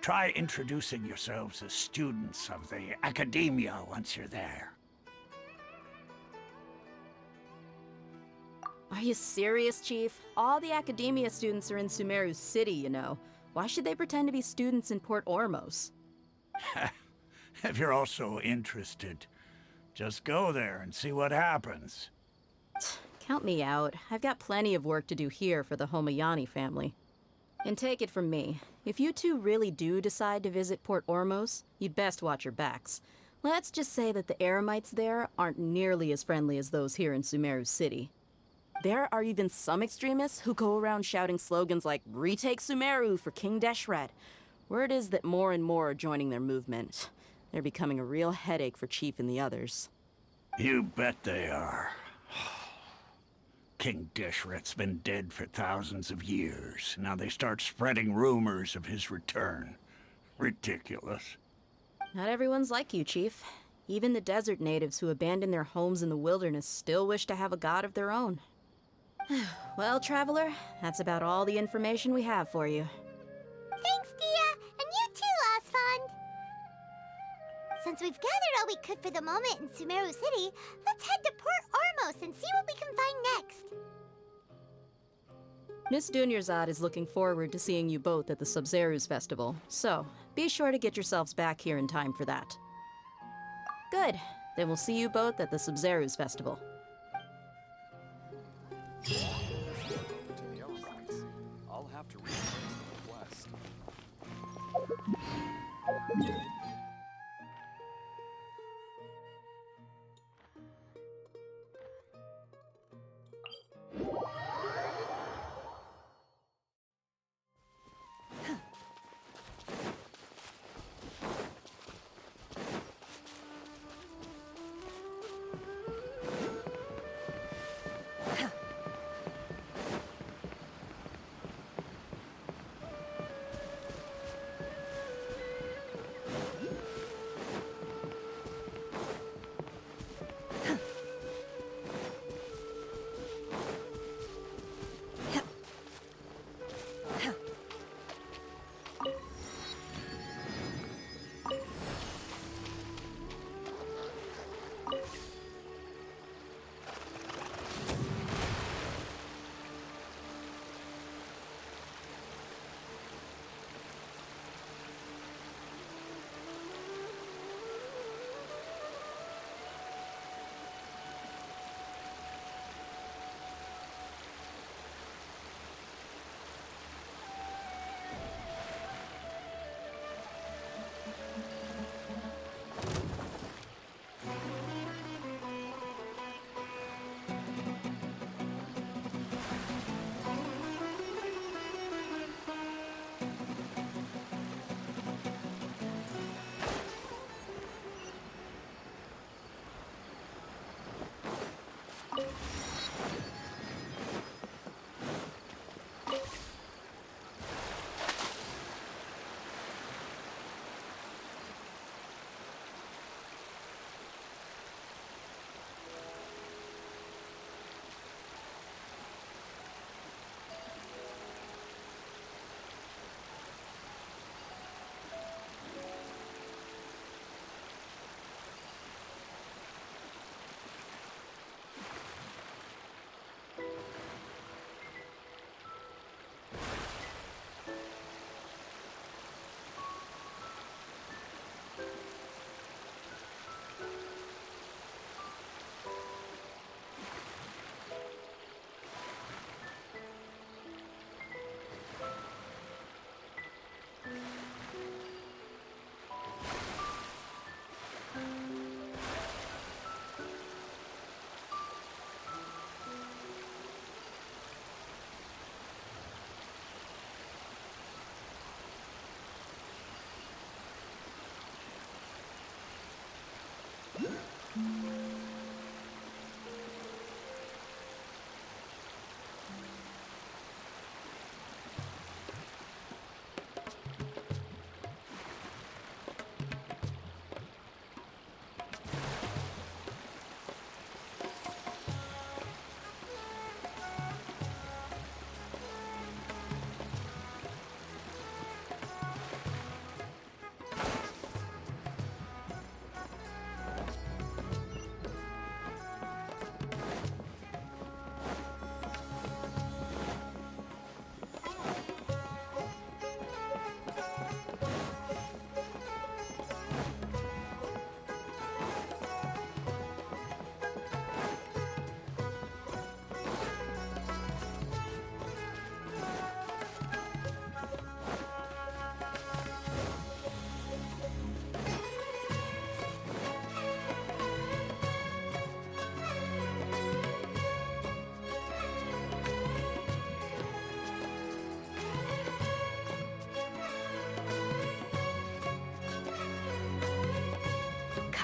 try introducing yourselves as students of the Academia once you're there. Are you serious, Chief? All the Academia students are in Sumeru City, you know. Why should they pretend to be students in Port Ormos? If you're also interested, just go there and see what happens. Count me out. I've got plenty of work to do here for the Homayani family. And take it from me, if you two really do decide to visit Port Ormos, you'd best watch your backs. Let's just say that the Eremites there aren't nearly as friendly as those here in Sumeru City. There are even some extremists who go around shouting slogans like, "Retake Sumeru for King Deshret." Word is that more and more are joining their movement. They're becoming a real headache for Chief and the others. You bet they are. King Deshret's been dead for thousands of years. Now they start spreading rumors of his return. Ridiculous. Not everyone's like you, Chief. Even the desert natives who abandoned their homes in the wilderness still wish to have a god of their own. Well, Traveler, that's about all the information we have for you. Thanks, Dia, and you too, Osfond. Since we've gathered all we could for the moment in Sumeru City, let's head to Port Ormos and see what we can find next. Miss Dunyarzad is looking forward to seeing you both at the Sub-Zerus Festival, so be sure to get yourselves back here in time for that. Good. Then we'll see you both at the Sub-Zerus Festival. I'll have to rephrase the request.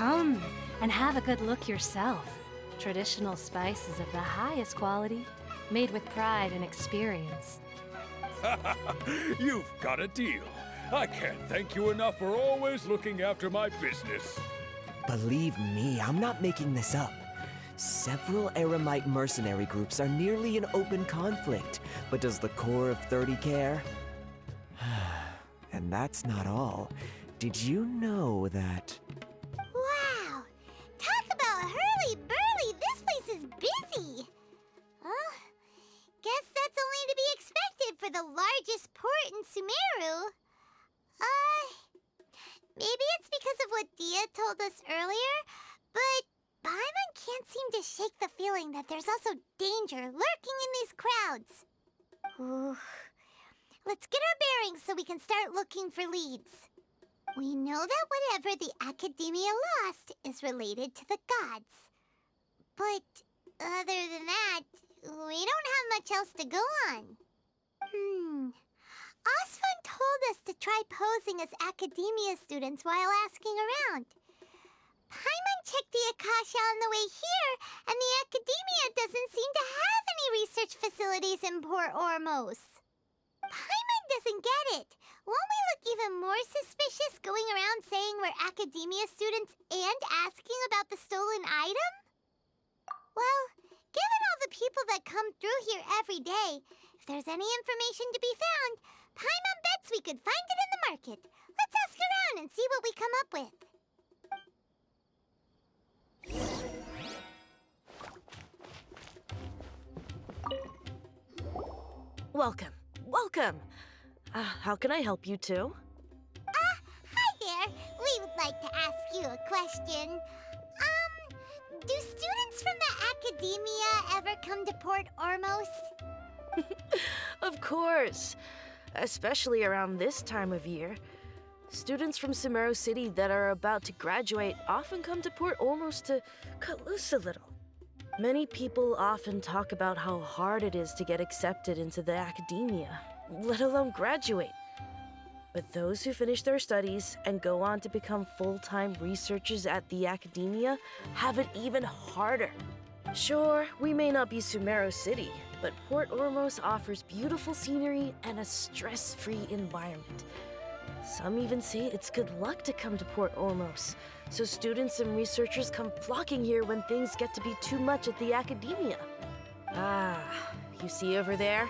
Come and have a good look yourself. Traditional spices of the highest quality, made with pride and experience. You've got a deal. I can't thank you enough for always looking after my business. Believe me, I'm not making this up. Several Eremite mercenary groups are nearly in open conflict, but does the Corps of 30 care? And that's not all. Did you know that... Wow! Talk about hurly-burly! This place is busy! Well, guess that's only to be expected for the largest port in Sumeru. Maybe it's because of what Dia told us earlier, but Paimon can't seem to shake the feeling that there's also danger lurking in these crowds. Ooh. Let's get our bearings so we can start looking for leads. We know that whatever the Academia lost is related to the gods. But other than that, we don't have much else to go on. Osfund told us to try posing as Academia students while asking around. Paimon checked the Akasha on the way here, and the Academia doesn't seem to have any research facilities in Port Ormos. Paimon doesn't get it. Won't we look even more suspicious going around saying we're Academia students and asking about the stolen item? Well, given all the people that come through here every day, if there's any information to be found, Paimon bets we could find it in the market. Let's ask around and see what we come up with. Welcome. Welcome. How can I help you two? Hi there. We would like to ask you a question. Do students from the Academia ever come to Port Ormos? Of course. Especially around this time of year. Students from Sumeru City that are about to graduate often come to Port Ormos to cut loose a little. Many people often talk about how hard it is to get accepted into the Academia, let alone graduate. But those who finish their studies and go on to become full-time researchers at the Academia have it even harder. Sure, we may not be Sumeru City, but Port Ormos offers beautiful scenery and a stress-free environment. Some even say it's good luck to come to Port Ormos, so students and researchers come flocking here when things get to be too much at the Academia. You see over there?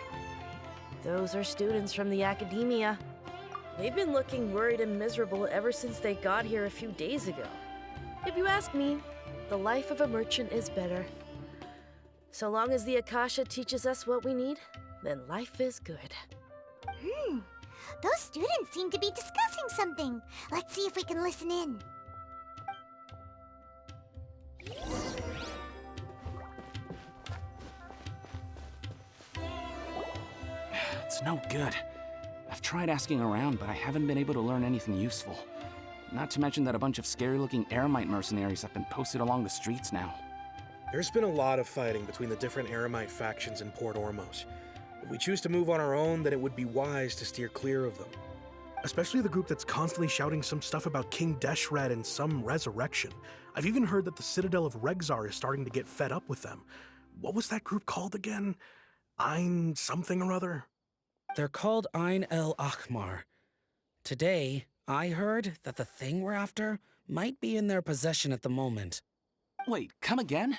Those are students from the Academia. They've been looking worried and miserable ever since they got here a few days ago. If you ask me, the life of a merchant is better. So long as the Akasha teaches us what we need, then life is good. Those students seem to be discussing something. Let's see if we can listen in. It's no good. I've tried asking around, but I haven't been able to learn anything useful. Not to mention that a bunch of scary-looking Eremite mercenaries have been posted along the streets now. There's been a lot of fighting between the different Eremite factions in Port Ormos. If we choose to move on our own, then it would be wise to steer clear of them. Especially the group that's constantly shouting some stuff about King Deshret and some resurrection. I've even heard that the Citadel of Regzar is starting to get fed up with them. What was that group called again? Ein something or other? They're called Ein El Akhmar. Today, I heard that the thing we're after might be in their possession at the moment. Wait, come again?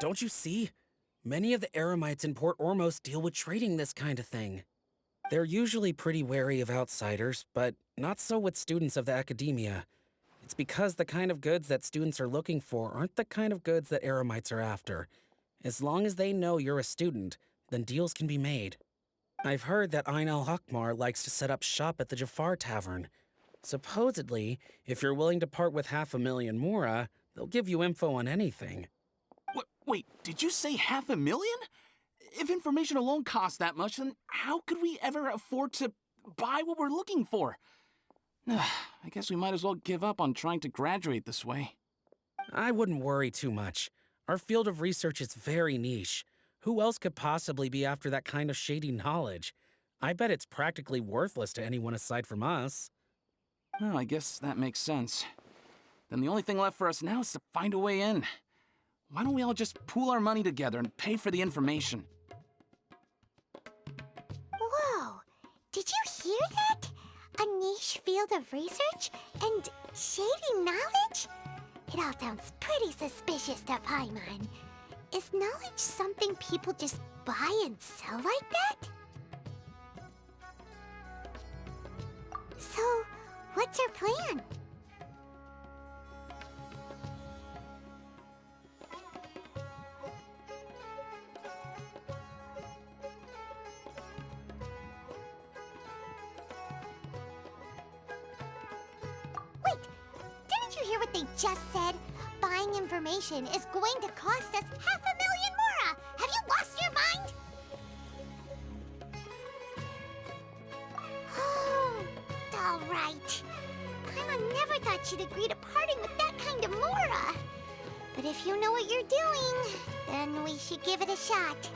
Don't you see? Many of the Eremites in Port Ormos deal with trading this kind of thing. They're usually pretty wary of outsiders, but not so with students of the Academia. It's because the kind of goods that students are looking for aren't the kind of goods that Eremites are after. As long as they know you're a student, then deals can be made. I've heard that Ein El Akhmar likes to set up shop at the Jafar Tavern. Supposedly, if you're willing to part with 500,000 Mora, they'll give you info on anything. Wait, did you say 500,000? If information alone costs that much, then how could we ever afford to buy what we're looking for? I guess we might as well give up on trying to graduate this way. I wouldn't worry too much. Our field of research is very niche. Who else could possibly be after that kind of shady knowledge? I bet it's practically worthless to anyone aside from us. Oh, I guess that makes sense. then the only thing left for us now is to find a way in. Why don't we all just pool our money together and pay for the information? Whoa! Did you hear that? A niche field of research and shady knowledge? It all sounds pretty suspicious to Paimon. Is knowledge something people just buy and sell like that? So, what's our plan? Wait! Didn't you hear what they just said? Buying information is going to cost us 500,000 Mora! Have you lost your mind? Oh, all right. Paimon never thought she'd agree to parting with that kind of Mora. But if you know what you're doing, then we should give it a shot.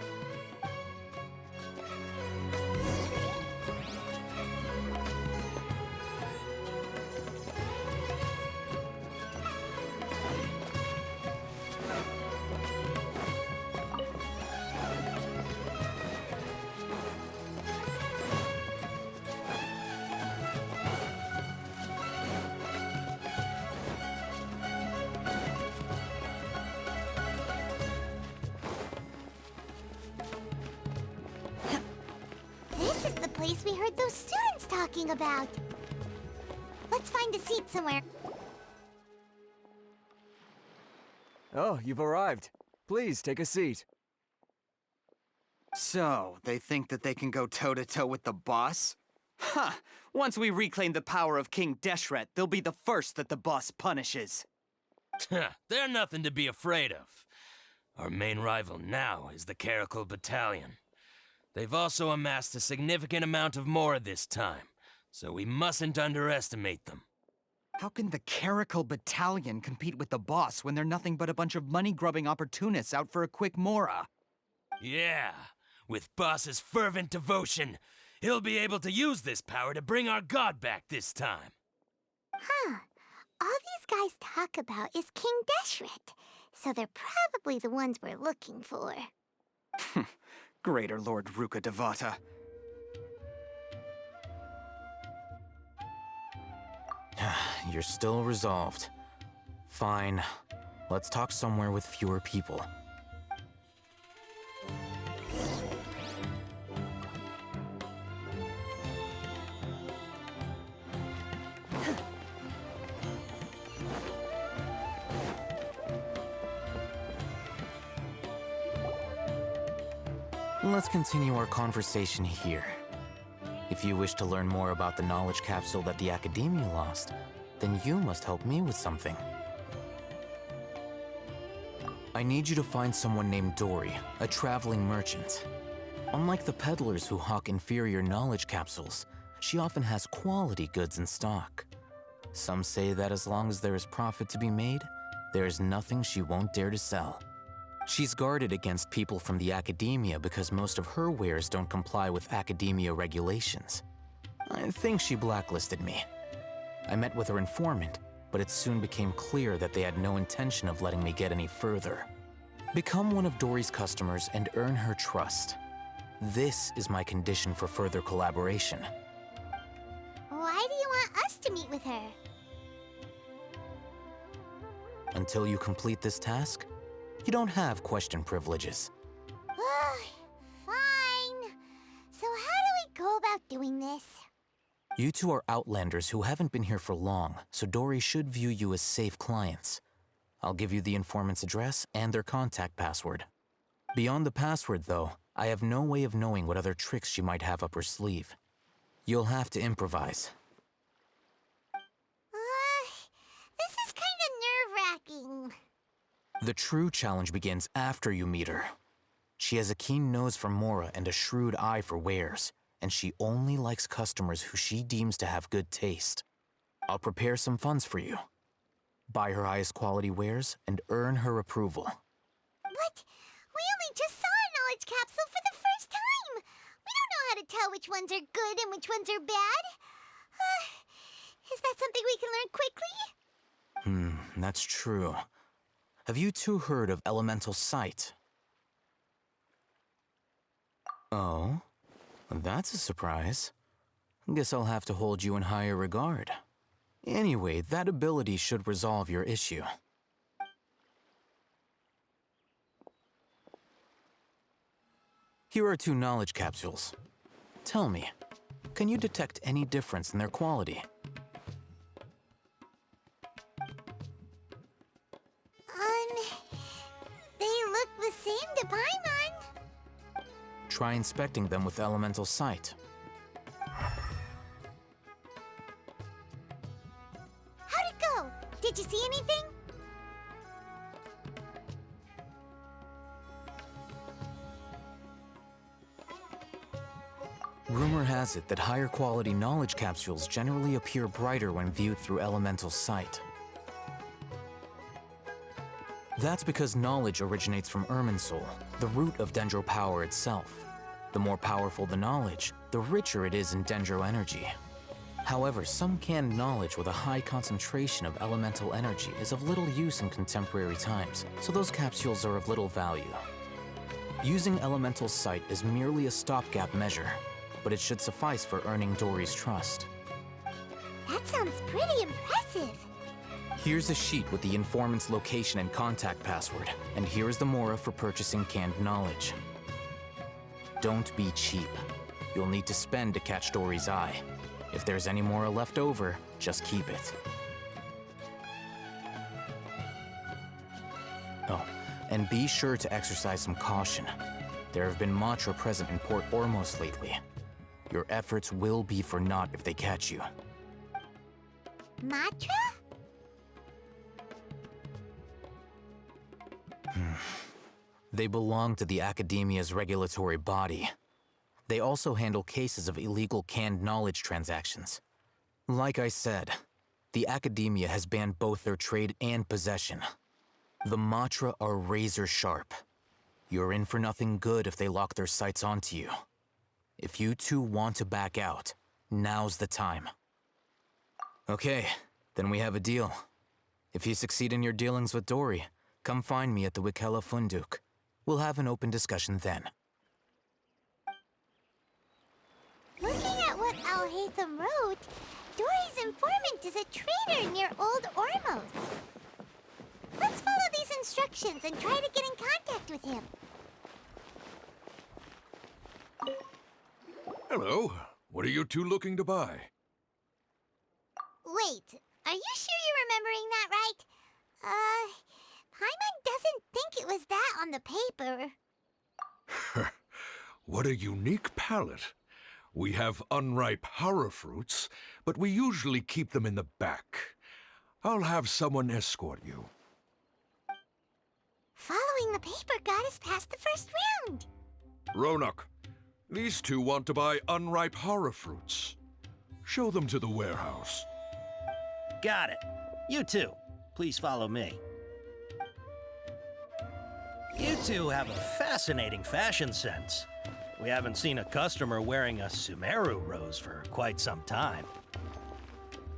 This is the place we heard those students talking about. Let's find a seat somewhere. Oh, you've arrived. Please, take a seat. So, they think that they can go toe-to-toe with the boss? Huh! Once we reclaim the power of King Deshret, they'll be the first that the boss punishes. They're nothing to be afraid of. Our main rival now is the Caracal Battalion. They've also amassed a significant amount of Mora this time, so we mustn't underestimate them. How can the Caracal Battalion compete with the boss when they're nothing but a bunch of money-grubbing opportunists out for a quick Mora? Yeah, with Boss's fervent devotion, he'll be able to use this power to bring our god back this time. Huh. All these guys talk about is King Deshret, so they're probably the ones we're looking for. Greater Lord Ruka Devata. You're still resolved. Fine. Let's talk somewhere with fewer people. Let's continue our conversation here. If you wish to learn more about the knowledge capsule that the Academia lost, then you must help me with something. I need you to find someone named Dory, a traveling merchant. Unlike the peddlers who hawk inferior knowledge capsules, she often has quality goods in stock. Some say that as long as there is profit to be made, there is nothing she won't dare to sell. She's guarded against people from the Academia because most of her wares don't comply with Academia regulations. I think she blacklisted me. I met with her informant, but it soon became clear that they had no intention of letting me get any further. Become one of Dory's customers and earn her trust. This is my condition for further collaboration. Why do you want us to meet with her? Until you complete this task, you don't have question privileges. Fine. So how do we go about doing this? You two are Outlanders who haven't been here for long, so Dory should view you as safe clients. I'll give you the informant's address and their contact password. Beyond the password, though, I have no way of knowing what other tricks she might have up her sleeve. You'll have to improvise. This is kind of nerve-wracking. The true challenge begins after you meet her. She has a keen nose for Mora and a shrewd eye for wares, and she only likes customers who she deems to have good taste. I'll prepare some funds for you. Buy her highest quality wares and earn her approval. But we only just saw a knowledge capsule for the first time. We don't know how to tell which ones are good and which ones are bad. Is that something we can learn quickly? That's true. Have you two heard of elemental sight? Oh? That's a surprise. Guess I'll have to hold you in higher regard. Anyway, that ability should resolve your issue. Here are 2 knowledge capsules. Tell me, can you detect any difference in their quality? They look the same to Paimon. Try inspecting them with elemental sight. How'd it go? Did you see anything? Rumor has it that higher quality knowledge capsules generally appear brighter when viewed through elemental sight. That's because knowledge originates from Irminsul, the root of Dendro power itself. The more powerful the knowledge, the richer it is in Dendro energy. However, some canned knowledge with a high concentration of elemental energy is of little use in contemporary times, so those capsules are of little value. Using elemental sight is merely a stopgap measure, but it should suffice for earning Dory's trust. That sounds pretty impressive. Here's a sheet with the informant's location and contact password, and here's the Mora for purchasing canned knowledge. Don't be cheap. You'll need to spend to catch Dory's eye. If there's any Mora left over, just keep it. Oh, and be sure to exercise some caution. There have been Matra present in Port Ormos lately. Your efforts will be for naught if they catch you. Matra? They belong to the Academia's regulatory body. They also handle cases of illegal canned knowledge transactions. Like I said, the Academia has banned both their trade and possession. The Matra are razor sharp. You're in for nothing good if they lock their sights onto you. If you two want to back out, now's the time. Okay, then we have a deal. If you succeed in your dealings with Dory, come find me at the Wikella Funduk. We'll have an open discussion then. Looking at what Alhaitham wrote, Dory's informant is a traitor near Old Ormos. Let's follow these instructions and try to get in contact with him. Hello. What are you two looking to buy? Wait, are you sure you're remembering that right? Paimon doesn't think it was that on the paper. What a unique palate. We have unripe hara fruits, but we usually keep them in the back. I'll have someone escort you. Following the paper got us past the first round. Ronak, these two want to buy unripe hara fruits. Show them to the warehouse. Got it. You two, please follow me. You two have a fascinating fashion sense. We haven't seen a customer wearing a Sumeru rose for quite some time.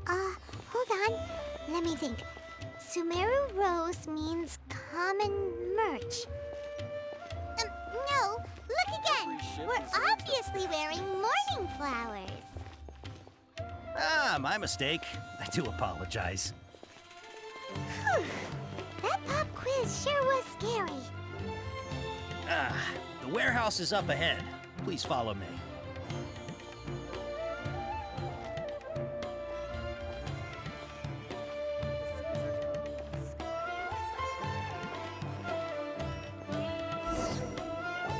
Hold on. Let me think. Sumeru rose means common merch. No, look again. We're obviously wearing morning flowers. Ah, my mistake. I do apologize. Whew. That pop quiz sure was scary. Ah, the warehouse is up ahead. Please follow me.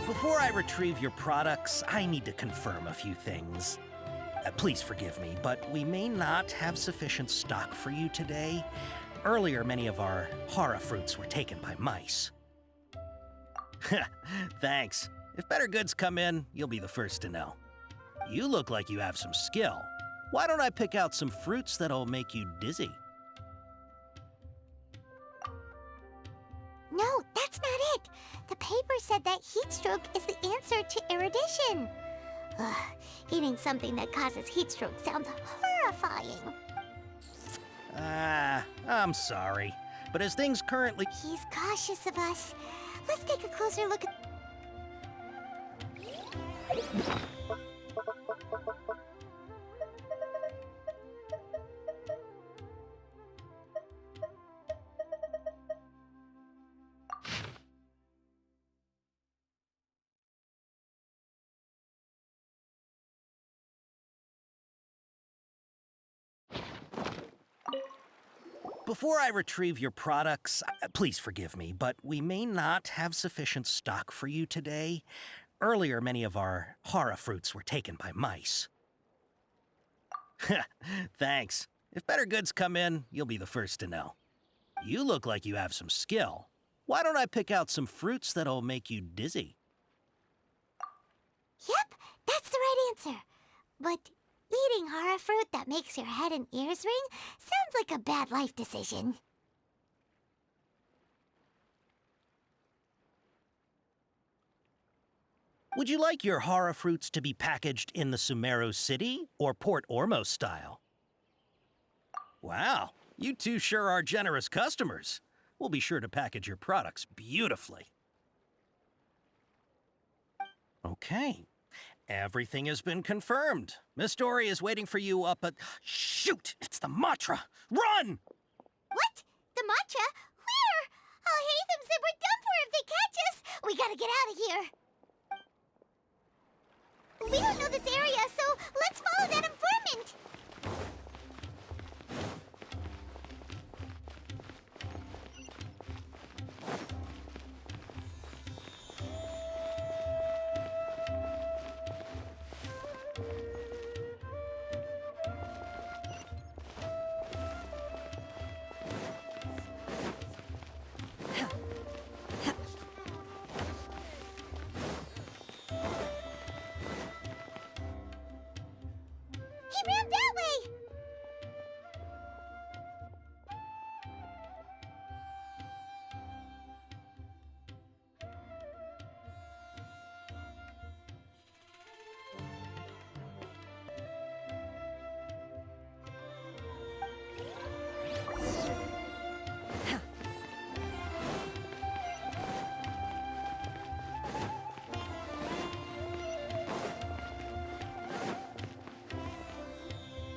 Before I retrieve your products, I need to confirm a few things. Please forgive me, but we may not have sufficient stock for you today. Earlier, many of our hara fruits were taken by mice. Thanks. If better goods come in, you'll be the first to know. You look like you have some skill. Why don't I pick out some fruits that'll make you dizzy? No, that's not it. The paper said that heat stroke is the answer to erudition. Ugh, eating something that causes heat stroke sounds horrifying. I'm sorry. But as things currently... He's cautious of us. Let's take a closer look at... Before I retrieve your products, please forgive me, but we may not have sufficient stock for you today. Earlier, many of our hara fruits were taken by mice. Thanks. If better goods come in, you'll be the first to know. You look like you have some skill. Why don't I pick out some fruits that'll make you dizzy? Yep, that's the right answer. But eating hara fruit that makes your head and ears ring sounds like a bad life decision. Would you like your hara fruits to be packaged in the Sumeru City or Port Ormos style? Wow, you two sure are generous customers. We'll be sure to package your products beautifully. Okay, everything has been confirmed. Miss Dory is waiting for you up at... Shoot! It's the Matra! Run! What? The Matra? Where? Oh, Hatham said we're done for if they catch us. We gotta get out of here. We don't know this area, so let's follow that informant. He ran that way!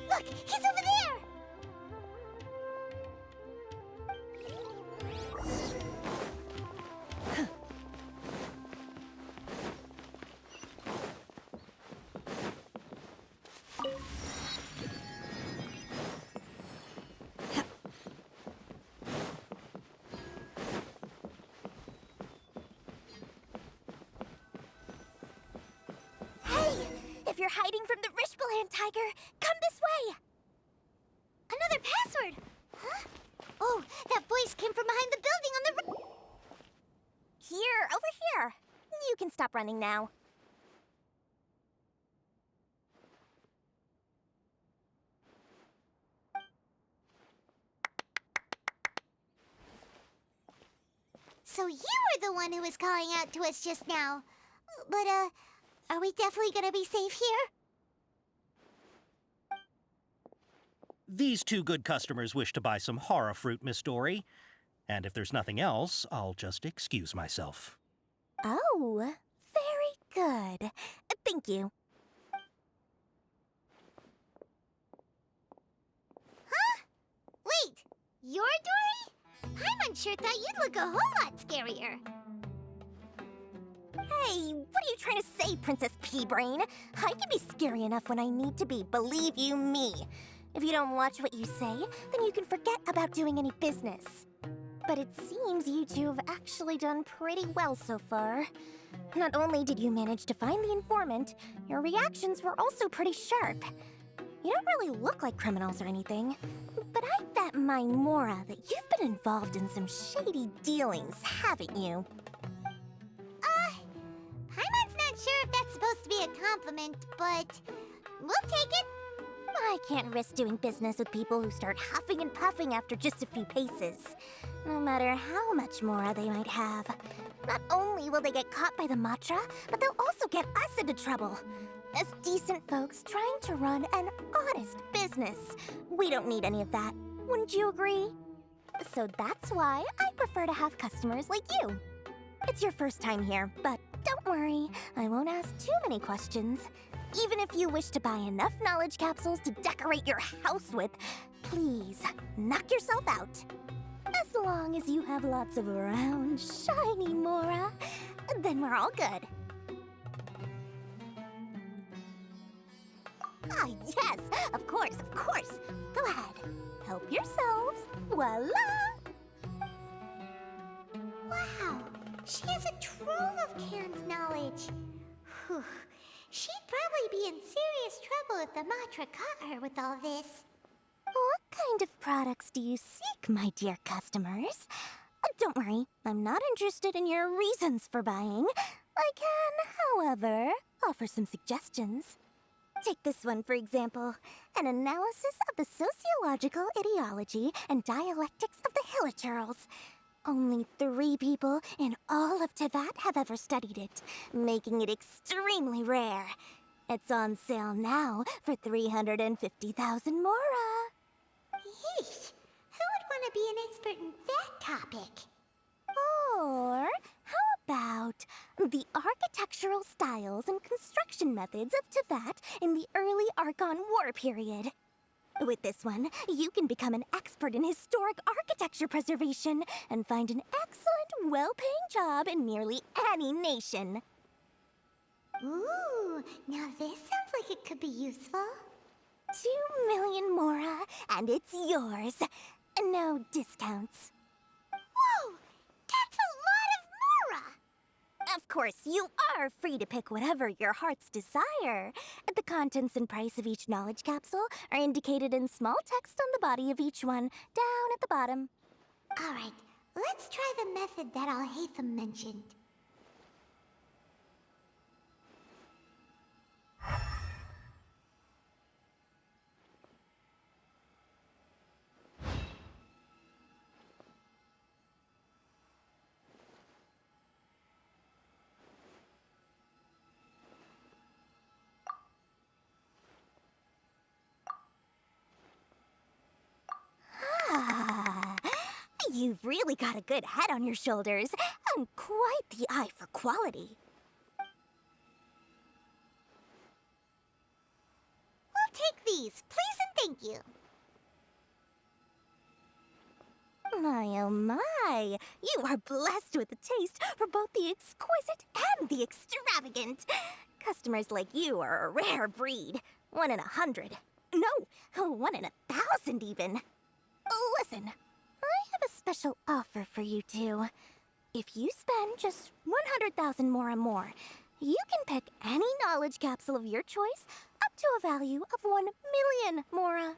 Look, he's over there! Hey! If you're hiding from the Rishbaland tiger, come this way! Another password! Huh? Oh, that voice came from behind the building on the... Here, over here. You can stop running now. So you were the one who was calling out to us just now. But, are we definitely gonna be safe here? These two good customers wish to buy some hara fruit, Miss Dory. And if there's nothing else, I'll just excuse myself. Oh, very good. Thank you. Huh? Wait, you're Dory? Paimon sure thought you'd look a whole lot scarier. Hey, what are you trying to say, Princess Pea-Brain? I can be scary enough when I need to be, believe you me. If you don't watch what you say, then you can forget about doing any business. But it seems you two have actually done pretty well so far. Not only did you manage to find the informant, your reactions were also pretty sharp. You don't really look like criminals or anything, but I bet my Mora that you've been involved in some shady dealings, haven't you? Paimon's not sure if that's supposed to be a compliment, but we'll take it. I can't risk doing business with people who start huffing and puffing after just a few paces, no matter how much Mora they might have. Not only will they get caught by the Matra, but they'll also get us into trouble. As decent folks trying to run an honest business, we don't need any of that. Wouldn't you agree? So that's why I prefer to have customers like you. It's your first time here, but don't worry, I won't ask too many questions. Even if you wish to buy enough knowledge capsules to decorate your house with, please, knock yourself out. As long as you have lots of round, shiny Mora, then we're all good. Ah, yes, of course, of course. Go ahead, help yourselves. Voila! Wow, she has a trove of canned knowledge. Whew. She'd probably be in serious trouble if the Matra caught her with all this. What kind of products do you seek, my dear customers? Don't worry, I'm not interested in your reasons for buying. I can, however, offer some suggestions. Take this one, for example. An analysis of the sociological ideology and dialectics of the Hilichurls. Only 3 people in all of Teyvat have ever studied it, making it extremely rare. It's on sale now for 350,000 Mora. Yeesh, who would want to be an expert in that topic? Or how about the architectural styles and construction methods of Teyvat in the early Archon War period? With this one, you can become an expert in historic architecture preservation and find an excellent, well-paying job in nearly any nation. Ooh, now this sounds like it could be useful. 2 million Mora, and it's yours. No discounts. Whoa! That's a lot of Mora! Of course, you are free to pick whatever your heart's desire. The contents and price of each knowledge capsule are indicated in small text on the body of each one, down at the bottom. All right, let's try the method that Alhaitham mentioned. You've really got a good head on your shoulders, and quite the eye for quality. We'll take these, please and thank you. My oh my, you are blessed with a taste for both the exquisite and the extravagant. Customers like you are a rare breed. 1 in 100. No, 1 in 1,000 even. Listen, I have a special offer for you two. If you spend just 100,000 more, you can pick any knowledge capsule of your choice up to a value of 1 million Mora.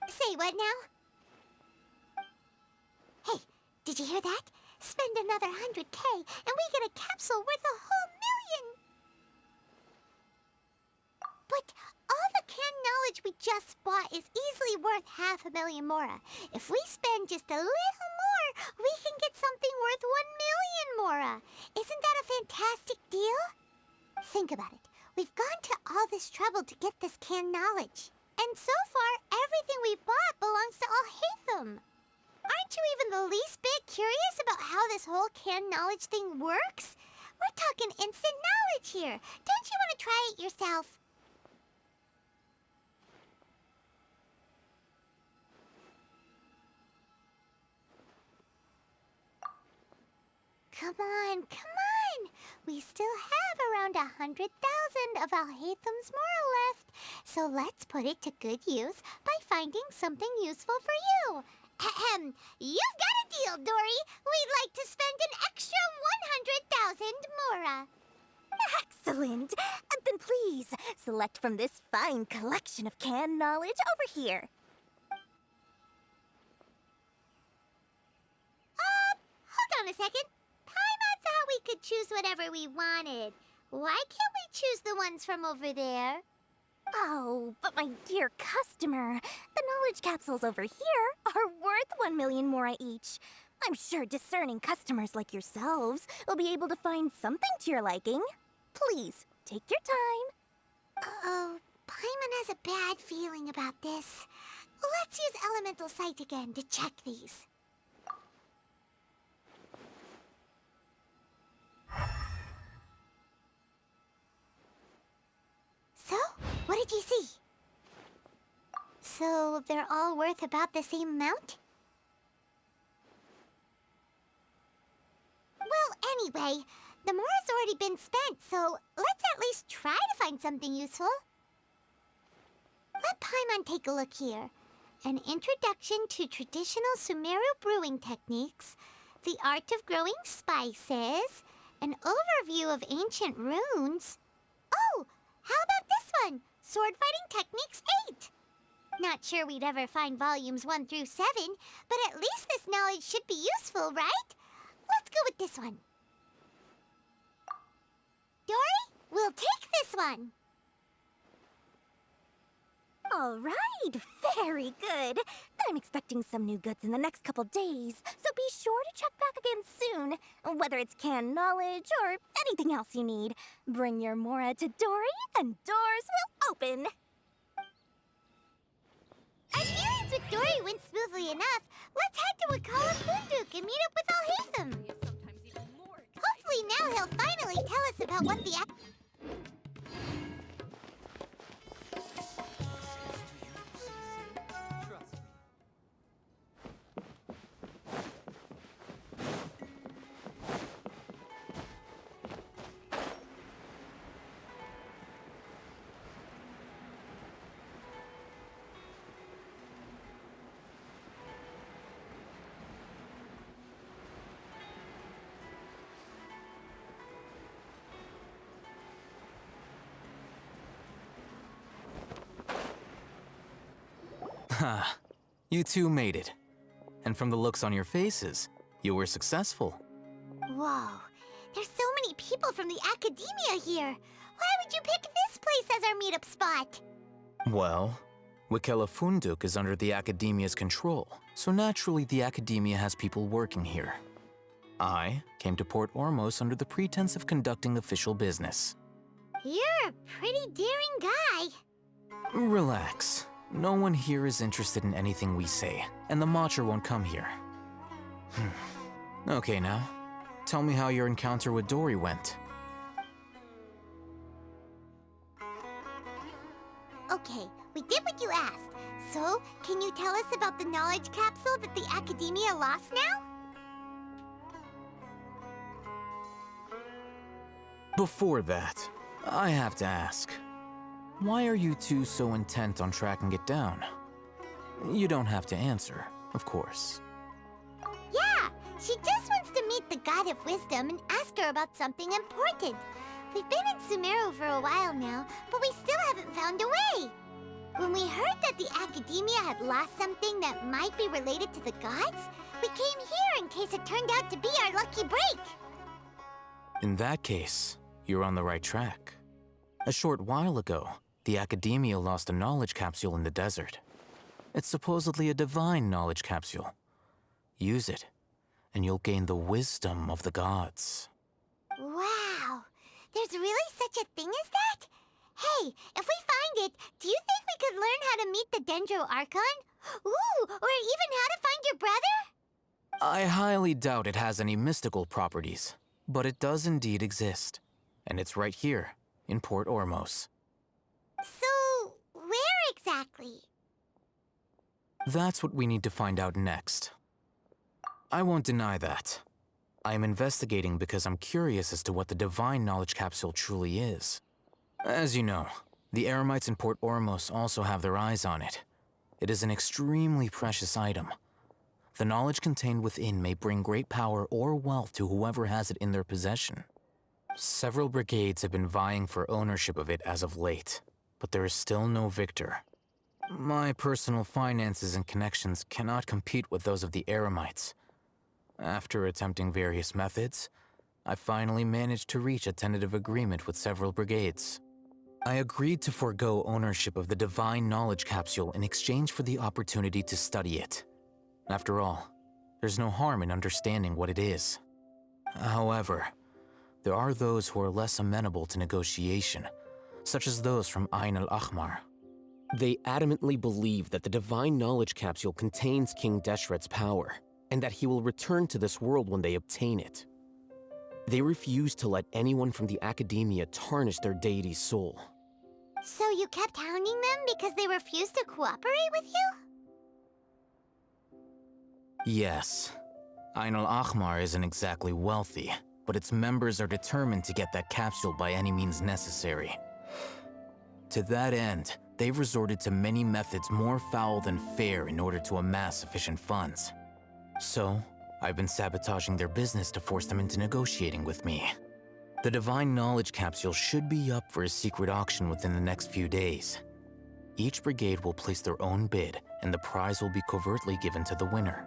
Say what now? Hey, did you hear that? Spend another 100K and we get a capsule worth a whole million! But all the canned knowledge we just bought is easily worth 500,000 Mora. If we spend just a little more, we can get something worth 1 million Mora. Isn't that a fantastic deal? Think about it. We've gone to all this trouble to get this canned knowledge. And so far, everything we bought belongs to Alhaitham. Aren't you even the least bit curious about how this whole canned knowledge thing works? We're talking instant knowledge here. Don't you want to try it yourself? Come on, come on! We still have around 100,000 of Alhaitham's Mora left, so let's put it to good use by finding something useful for you. Ahem, you've got a deal, Dory. We'd like to spend an extra 100,000 Mora. Excellent! Then please, select from this fine collection of canned knowledge over here. Hold on a second. Paimon thought we could choose whatever we wanted. Why can't we choose the ones from over there? Oh, but my dear customer, the knowledge capsules over here are worth 1 million Mora each. I'm sure discerning customers like yourselves will be able to find something to your liking. Please, take your time. Uh-oh, Paimon has a bad feeling about this. Let's use Elemental Sight again to check these. So, what did you see? So, they're all worth about the same amount? Well, anyway, the mora's already been spent, so let's at least try to find something useful. Let Paimon take a look here. An introduction to traditional Sumeru brewing techniques, the art of growing spices, an overview of ancient runes. Oh, how about this one? Sword Fighting Techniques 8. Not sure we'd ever find volumes 1 through 7, but at least this knowledge should be useful, right? Let's go with this one. Dory, we'll take this one. All right, very good. I'm expecting some new goods in the next couple days, so be sure to check back again soon. Whether it's canned knowledge or anything else you need, bring your Mora to Dory and doors will open. Our dealings with Dory went smoothly enough. Let's head to Wakala Funduk and meet up with Alhaitham. Hopefully now he'll finally tell us about what the... Ha, you two made it. And from the looks on your faces, you were successful. Whoa, there's so many people from the academia here. Why would you pick this place as our meetup spot? Well, Wakela Funduk is under the Academia's control, so naturally the Academia has people working here. I came to Port Ormos under the pretense of conducting official business. You're a pretty daring guy. Relax. No one here is interested in anything we say, and the Matcher won't come here. Okay now, tell me how your encounter with Dory went. Okay, we did what you asked. So, can you tell us about the knowledge capsule that the Academia lost now? Before that, I have to ask. Why are you two so intent on tracking it down? You don't have to answer, of course. Yeah, she just wants to meet the God of Wisdom and ask her about something important. We've been in Sumeru for a while now, but we still haven't found a way. When we heard that the Academia had lost something that might be related to the gods, we came here in case it turned out to be our lucky break. In that case, you're on the right track. A short while ago, the Academia lost a knowledge capsule in the desert. It's supposedly a divine knowledge capsule. Use it, and you'll gain the wisdom of the gods. Wow, there's really such a thing as that? Hey, if we find it, do you think we could learn how to meet the Dendro Archon? Ooh, or even how to find your brother? I highly doubt it has any mystical properties, but it does indeed exist. And it's right here, in Port Ormos. So, where exactly? That's what we need to find out next. I won't deny that. I am investigating because I'm curious as to what the divine knowledge capsule truly is. As you know, the Eremites in Port Ormos also have their eyes on it. It is an extremely precious item. The knowledge contained within may bring great power or wealth to whoever has it in their possession. Several brigades have been vying for ownership of it as of late, but there is still no victor. My personal finances and connections cannot compete with those of the Eremites. After attempting various methods, I finally managed to reach a tentative agreement with several brigades. I agreed to forego ownership of the divine knowledge capsule in exchange for the opportunity to study it. After all, there's no harm in understanding what it is. However, there are those who are less amenable to negotiation, such as those from Ain al-Ahmar. They adamantly believe that the divine knowledge capsule contains King Deshret's power, and that he will return to this world when they obtain it. They refuse to let anyone from the Academia tarnish their deity's soul. So you kept hounding them because they refused to cooperate with you? Yes. Ain al-Ahmar isn't exactly wealthy, but its members are determined to get that capsule by any means necessary. To that end, they've resorted to many methods more foul than fair in order to amass sufficient funds. So, I've been sabotaging their business to force them into negotiating with me. The Divine Knowledge Capsule should be up for a secret auction within the next few days. Each brigade will place their own bid, and the prize will be covertly given to the winner.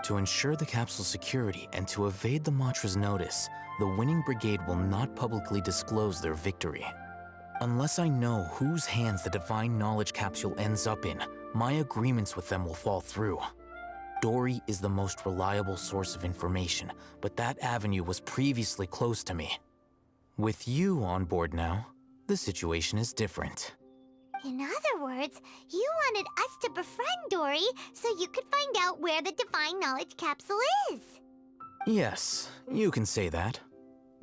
To ensure the capsule's security and to evade the Matra's notice, the winning brigade will not publicly disclose their victory. Unless I know whose hands the Divine Knowledge Capsule ends up in, my agreements with them will fall through. Dory is the most reliable source of information, but that avenue was previously closed to me. With you on board now, the situation is different. In other words, you wanted us to befriend Dory so you could find out where the Divine Knowledge Capsule is. Yes, you can say that.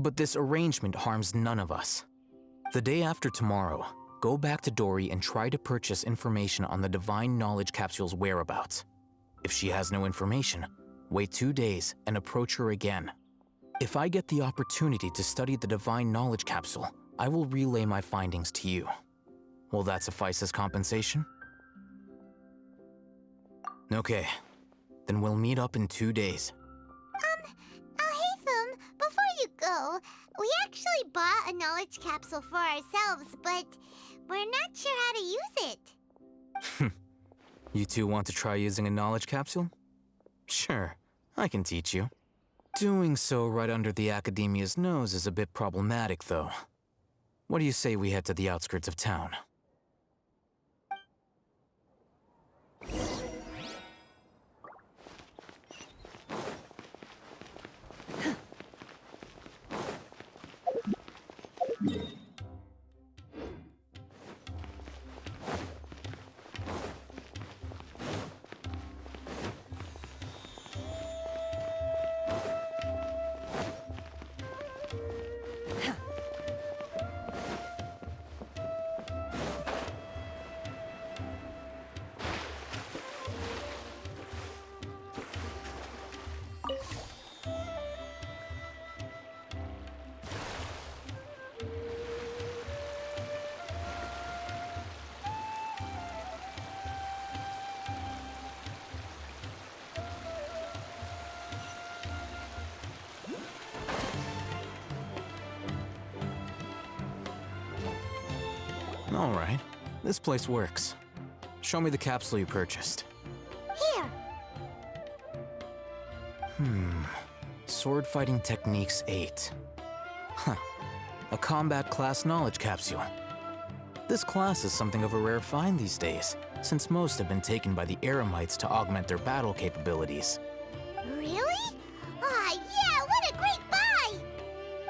But this arrangement harms none of us. The day after tomorrow, go back to Dory and try to purchase information on the Divine Knowledge Capsule's whereabouts. If she has no information, wait 2 days and approach her again. If I get the opportunity to study the Divine Knowledge Capsule, I will relay my findings to you. Will that suffice as compensation? Okay, then we'll meet up in 2 days. Alhaitham, before you go, we actually bought a knowledge capsule for ourselves, but we're not sure how to use it. You two want to try using a knowledge capsule? Sure, I can teach you. Doing so right under the Academia's nose is a bit problematic, though. What do you say we head to the outskirts of town? All right, this place works. Show me the capsule you purchased. Here. Sword Fighting Techniques 8. Huh. A combat class knowledge capsule. This class is something of a rare find these days, since most have been taken by the Eremites to augment their battle capabilities. Really? Ah, yeah, what a great buy!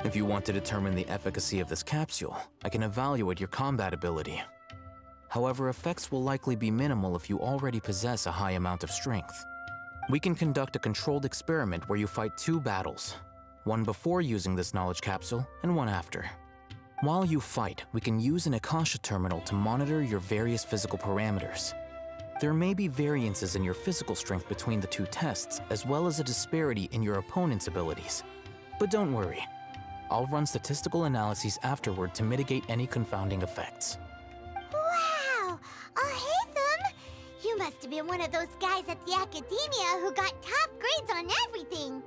If you want to determine the efficacy of this capsule, I can evaluate your combat ability. However, effects will likely be minimal if you already possess a high amount of strength. We can conduct a controlled experiment where you fight 2 battles, one before using this knowledge capsule and one after. While you fight, we can use an Akasha terminal to monitor your various physical parameters. There may be variances in your physical strength between the 2 tests, as well as a disparity in your opponent's abilities. But don't worry, I'll run statistical analyses afterward to mitigate any confounding effects. Wow! Alhaitham! You must have been one of those guys at the Academia who got top grades on everything.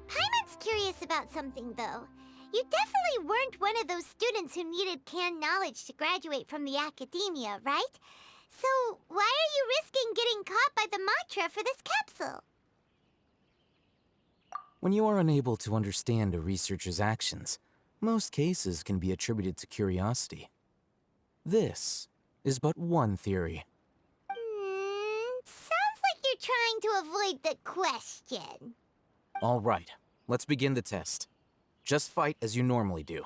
Paimon's curious about something, though. You definitely weren't one of those students who needed canned knowledge to graduate from the Academia, right? So why are you risking getting caught by the Matra for this capsule? When you are unable to understand a researcher's actions, most cases can be attributed to curiosity. This is but one theory. Sounds like you're trying to avoid the question. All right, let's begin the test. Just fight as you normally do.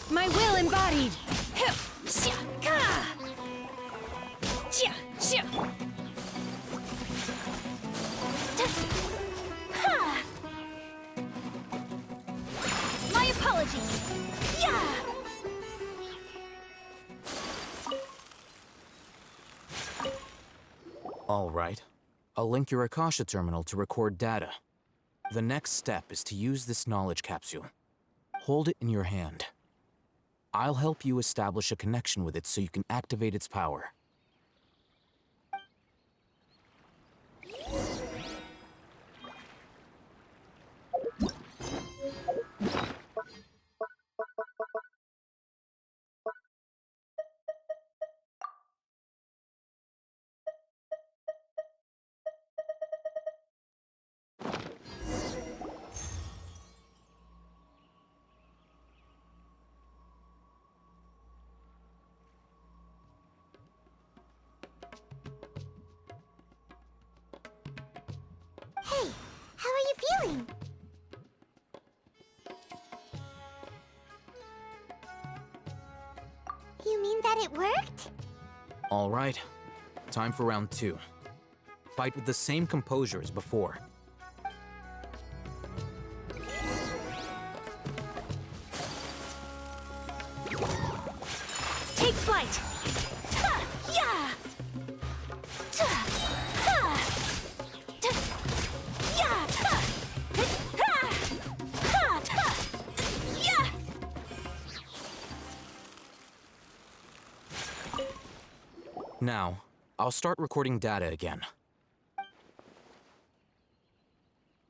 My will embodied! knowledges. Yeah! All right. I'll link your Akasha terminal to record data. The next step is to use this knowledge capsule. Hold it in your hand. I'll help you establish a connection with it so you can activate its power. Hey, how are you feeling? You mean that it worked? All right. Time for round 2. Fight with the same composure as before. Take flight! Ta! Yeah! Ta! Ha! Ta! Yeah! Ta! Ha! Ha! Ta! Yeah! Now, I'll start recording data again.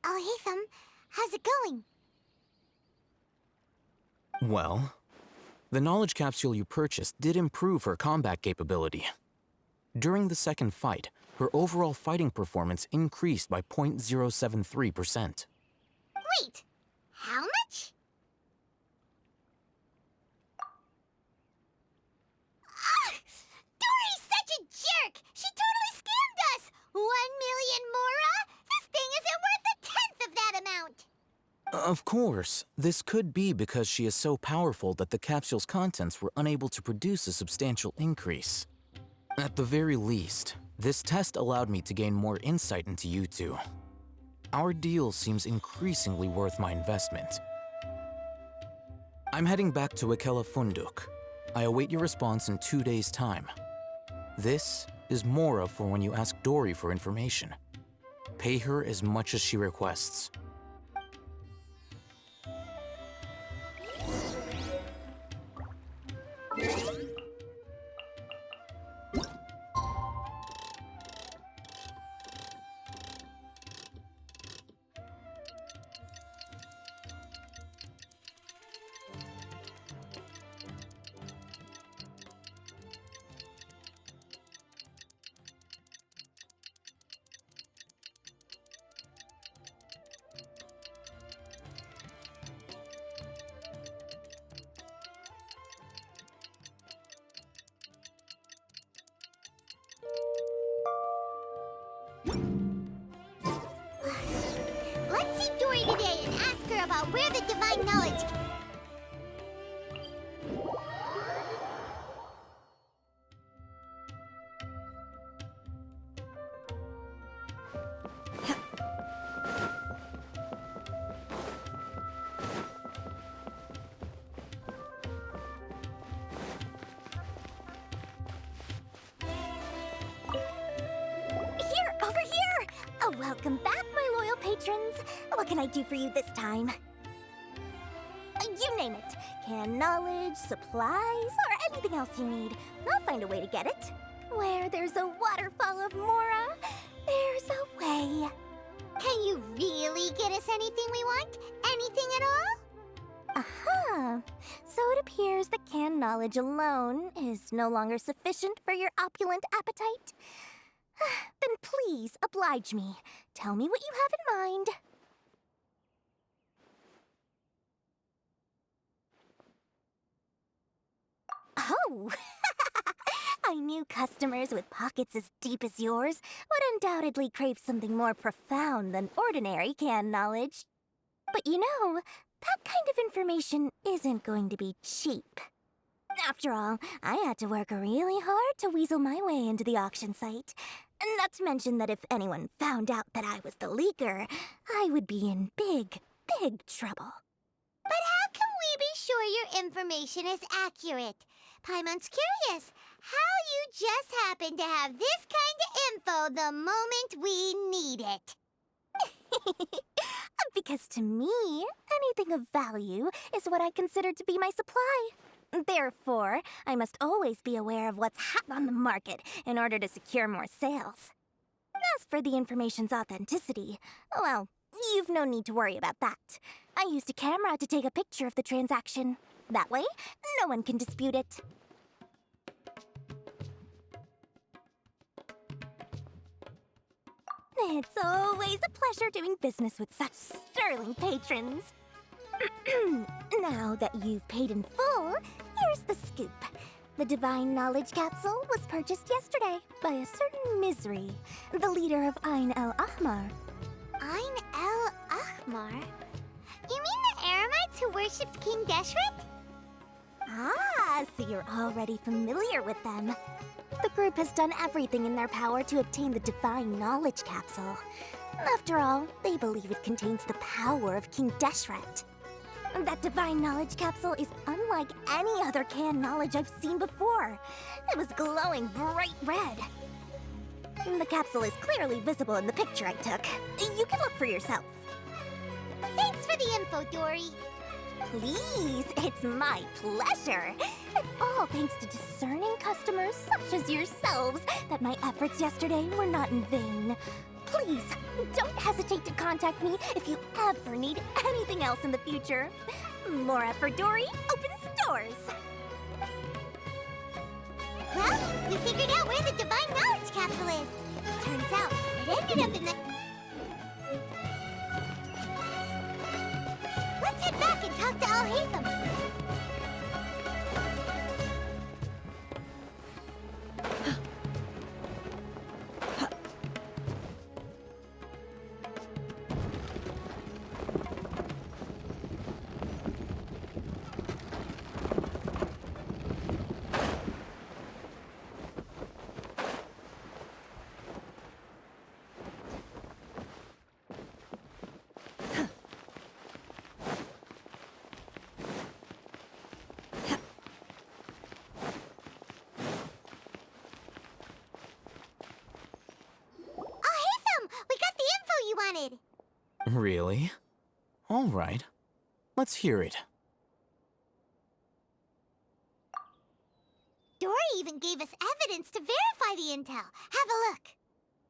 Alhaitham, how's it going? Well, the knowledge capsule you purchased did improve her combat capability. During the second fight, her overall fighting performance increased by 0.073%. Wait, how much? Dory's such a jerk! She totally scammed us! 1 million Mora? This thing isn't worth a tenth of that amount! Of course, this could be because she is so powerful that the capsule's contents were unable to produce a substantial increase. At the very least, this test allowed me to gain more insight into you two. Our deal seems increasingly worth my investment. I'm heading back to Ikela Funduk. I await your response in 2 days' time. This is Mora for when you ask Dory for information. Pay her as much as she requests. Let's see Dory today and ask her about where the divine knowledge... Here, over here! Oh, welcome back, my loyal patrons. What can I do for you this time? You name it. Canned knowledge, supplies, or anything else you need. I'll find a way to get it. Where there's a waterfall of Mora, there's a way. Can you really get us anything we want? Anything at all? Aha! So it appears that canned knowledge alone is no longer sufficient for your opulent appetite. Then please oblige me. Tell me what you have in mind. Oh! I knew customers with pockets as deep as yours would undoubtedly crave something more profound than ordinary canned knowledge. But you know, that kind of information isn't going to be cheap. After all, I had to work really hard to weasel my way into the auction site. Not to mention that if anyone found out that I was the leaker, I would be in big, big trouble. But how can we be sure your information is accurate. Paimon's curious how you just happen to have this kind of info the moment we need it. Because to me, anything of value is what I consider to be my supply. Therefore, I must always be aware of what's hot on the market in order to secure more sales. As for the information's authenticity, well, you've no need to worry about that. I used a camera to take a picture of the transaction. That way, no one can dispute it. It's always a pleasure doing business with such sterling patrons. Now that you've paid in full, here's the scoop. The Divine Knowledge Capsule was purchased yesterday by a certain Misery, the leader of Ain El Ahmar. Ain El Ahmar? You mean the Eremites who worshipped King Deshret? Ah, so you're already familiar with them. The group has done everything in their power to obtain the Divine Knowledge Capsule. After all, they believe it contains the power of King Deshret. That Divine Knowledge Capsule is unlike any other canned knowledge I've seen before. It was glowing bright red. The capsule is clearly visible in the picture I took. You can look for yourself. Thanks for the info, Dory. Please, it's my pleasure. It's all thanks to discerning customers such as yourselves that my efforts yesterday were not in vain. Please, don't hesitate to contact me if you ever need anything else in the future. Mora for Dory opens doors. Well, we figured out where the Divine Knowledge Capsule is. Turns out, it ended up in the... Let's head back and talk to Al-Haytham. Wanted. Really? All right. Let's hear it. Dory even gave us evidence to verify the intel. Have a look.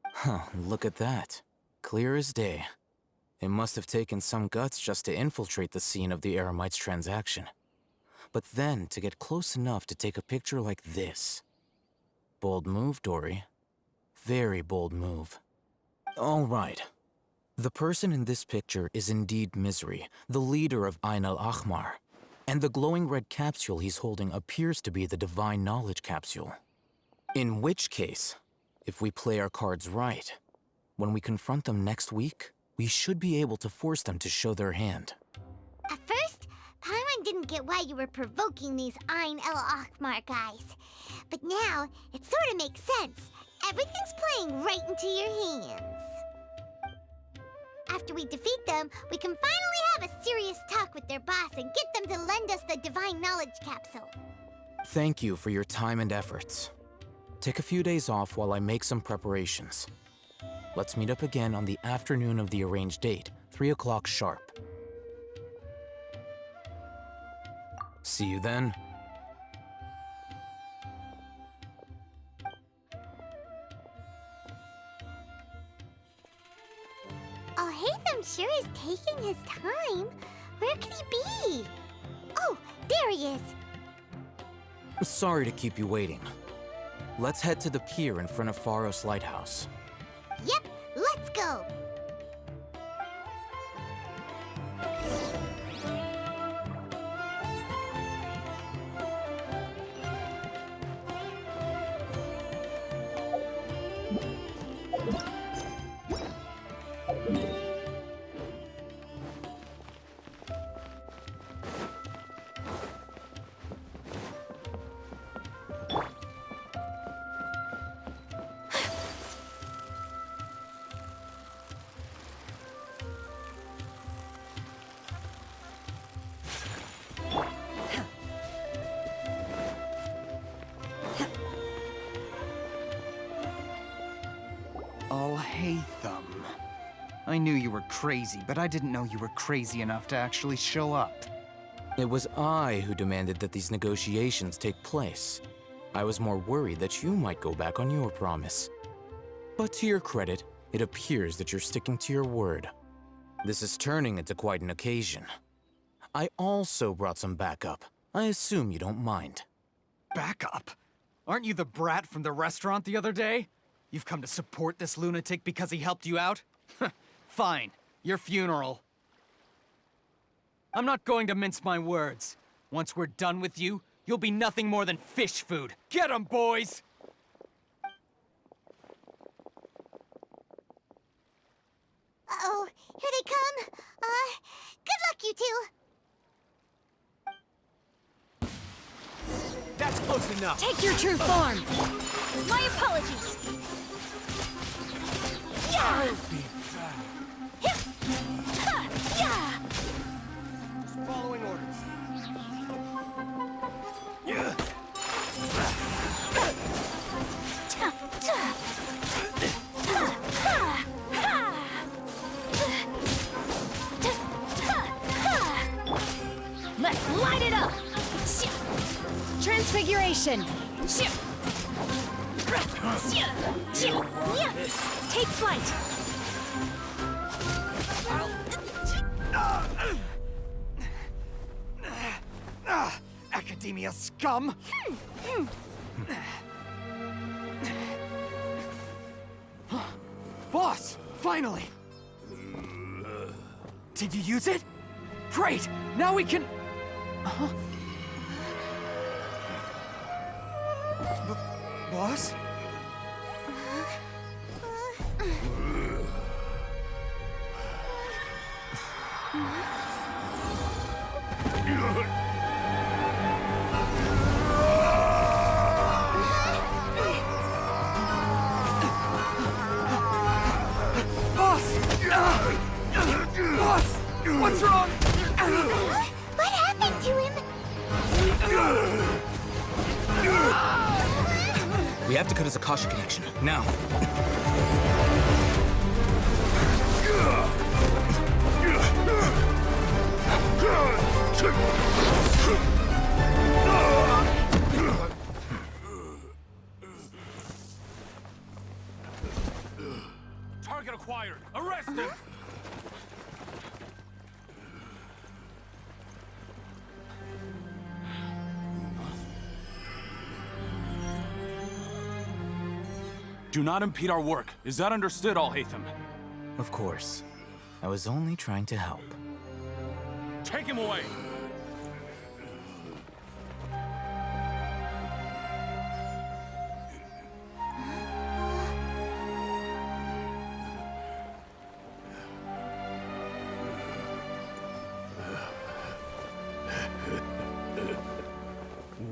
Huh, look at that. Clear as day. It must have taken some guts just to infiltrate the scene of the Eremites' transaction. But then to get close enough to take a picture like this. Bold move, Dory. Very bold move. All right. The person in this picture is indeed Misery, the leader of Ain El Ahmar. And the glowing red capsule he's holding appears to be the Divine Knowledge Capsule. In which case, if we play our cards right, when we confront them next week, we should be able to force them to show their hand. At first, Paimon didn't get why you were provoking these Ain El Ahmar guys. But now, it sort of makes sense. Everything's playing right into your hands. After we defeat them, we can finally have a serious talk with their boss and get them to lend us the Divine Knowledge Capsule. Thank you for your time and efforts. Take a few days off while I make some preparations. Let's meet up again on the afternoon of the arranged date, 3 o'clock sharp. See you then. Al-Haytham sure is taking his time. Where could he be? Oh, there he is. Sorry to keep you waiting. Let's head to the pier in front of Pharos Lighthouse. Yep, let's go. knew you were crazy, but I didn't know you were crazy enough to actually show up. It was I who demanded that these negotiations take place. I was more worried that you might go back on your promise. But to your credit, it appears that you're sticking to your word. This is turning into quite an occasion. I also brought some backup. I assume you don't mind. Backup? Aren't you the brat from the restaurant the other day? You've come to support this lunatic because he helped you out? Fine. Your funeral. I'm not going to mince my words. Once we're done with you, you'll be nothing more than fish food. Get 'em, boys! Uh-oh, here they come. Good luck, you two. That's close enough. Take your true form. My apologies. Yeah. Yeah. Just following orders. Let's light it up. Transfiguration. Take flight. Academia scum! Boss! Finally! Did you use it? Great! Now we can... Boss? Boss! What's wrong? What happened to him? We have to cut his Akasha connection, now. Target acquired! Arrest him! Do not impede our work. Is that understood, Alhaitham? Of course. I was only trying to help. Take him away!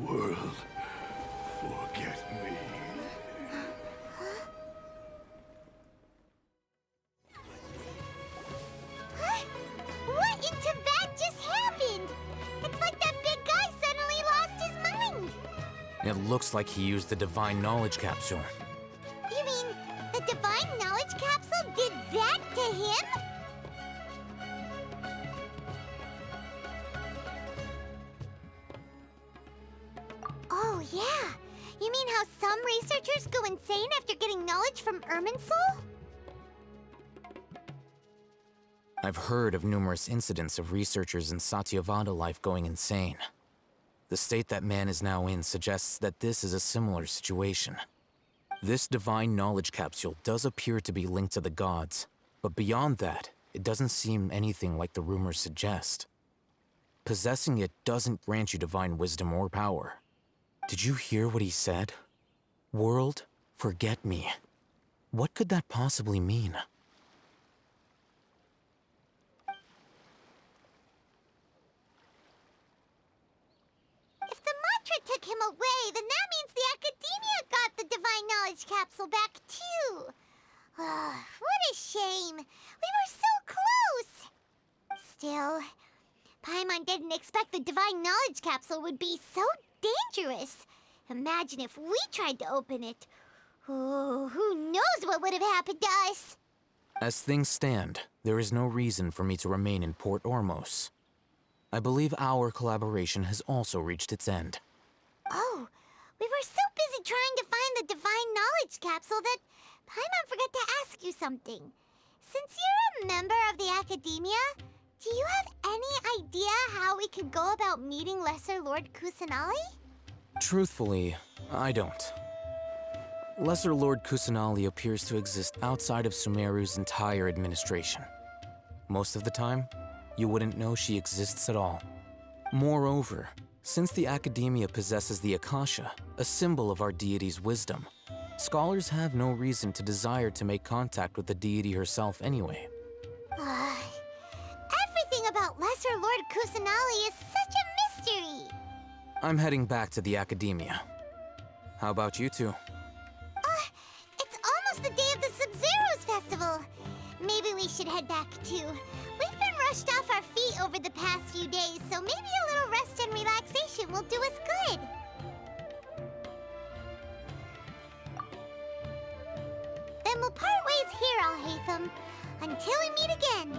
World, forget me. What in Tibet just happened? It's like that big guy suddenly lost his mind. It looks like he used the Divine Knowledge Capsule. You mean the Divine Knowledge Capsule did that to him? Oh, yeah. You mean how some researchers go insane after getting knowledge from Irminsul? I've heard of numerous incidents of researchers in Satyavada life going insane. The state that man is now in suggests that this is a similar situation. This Divine Knowledge Capsule does appear to be linked to the gods, but beyond that, it doesn't seem anything like the rumors suggest. Possessing it doesn't grant you divine wisdom or power. Did you hear what he said? World, forget me. What could that possibly mean? If the mantra took him away, then that means the Academia got the Divine Knowledge Capsule back, too. What a shame. We were so close. Still, Paimon didn't expect the Divine Knowledge Capsule would be so dangerous. Imagine if we tried to open it. Oh, who knows what would have happened to us? As things stand, there is no reason for me to remain in Port Ormos. I believe our collaboration has also reached its end. Oh, we were so busy trying to find the Divine Knowledge Capsule that Paimon forgot to ask you something. Since you're a member of the Academia, do you have any idea how we could go about meeting Lesser Lord Kusanali? Truthfully, I don't. Lesser Lord Kusanali appears to exist outside of Sumeru's entire administration. Most of the time, you wouldn't know she exists at all. Moreover, since the Academia possesses the Akasha, a symbol of our deity's wisdom, scholars have no reason to desire to make contact with the deity herself anyway. Everything about Lesser Lord Kusanali is such a mystery! I'm heading back to the Academia. How about you two? It's almost the day of the Sub-Zeros Festival. Maybe we should head back too. We've been rushed off our feet over the past few days, so maybe a little rest and relaxation will do us good. Then we'll part ways here, Alhaitham, until we meet again.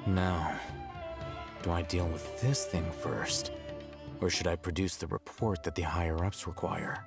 Now, do I deal with this thing first? Or should I produce the report that the higher-ups require?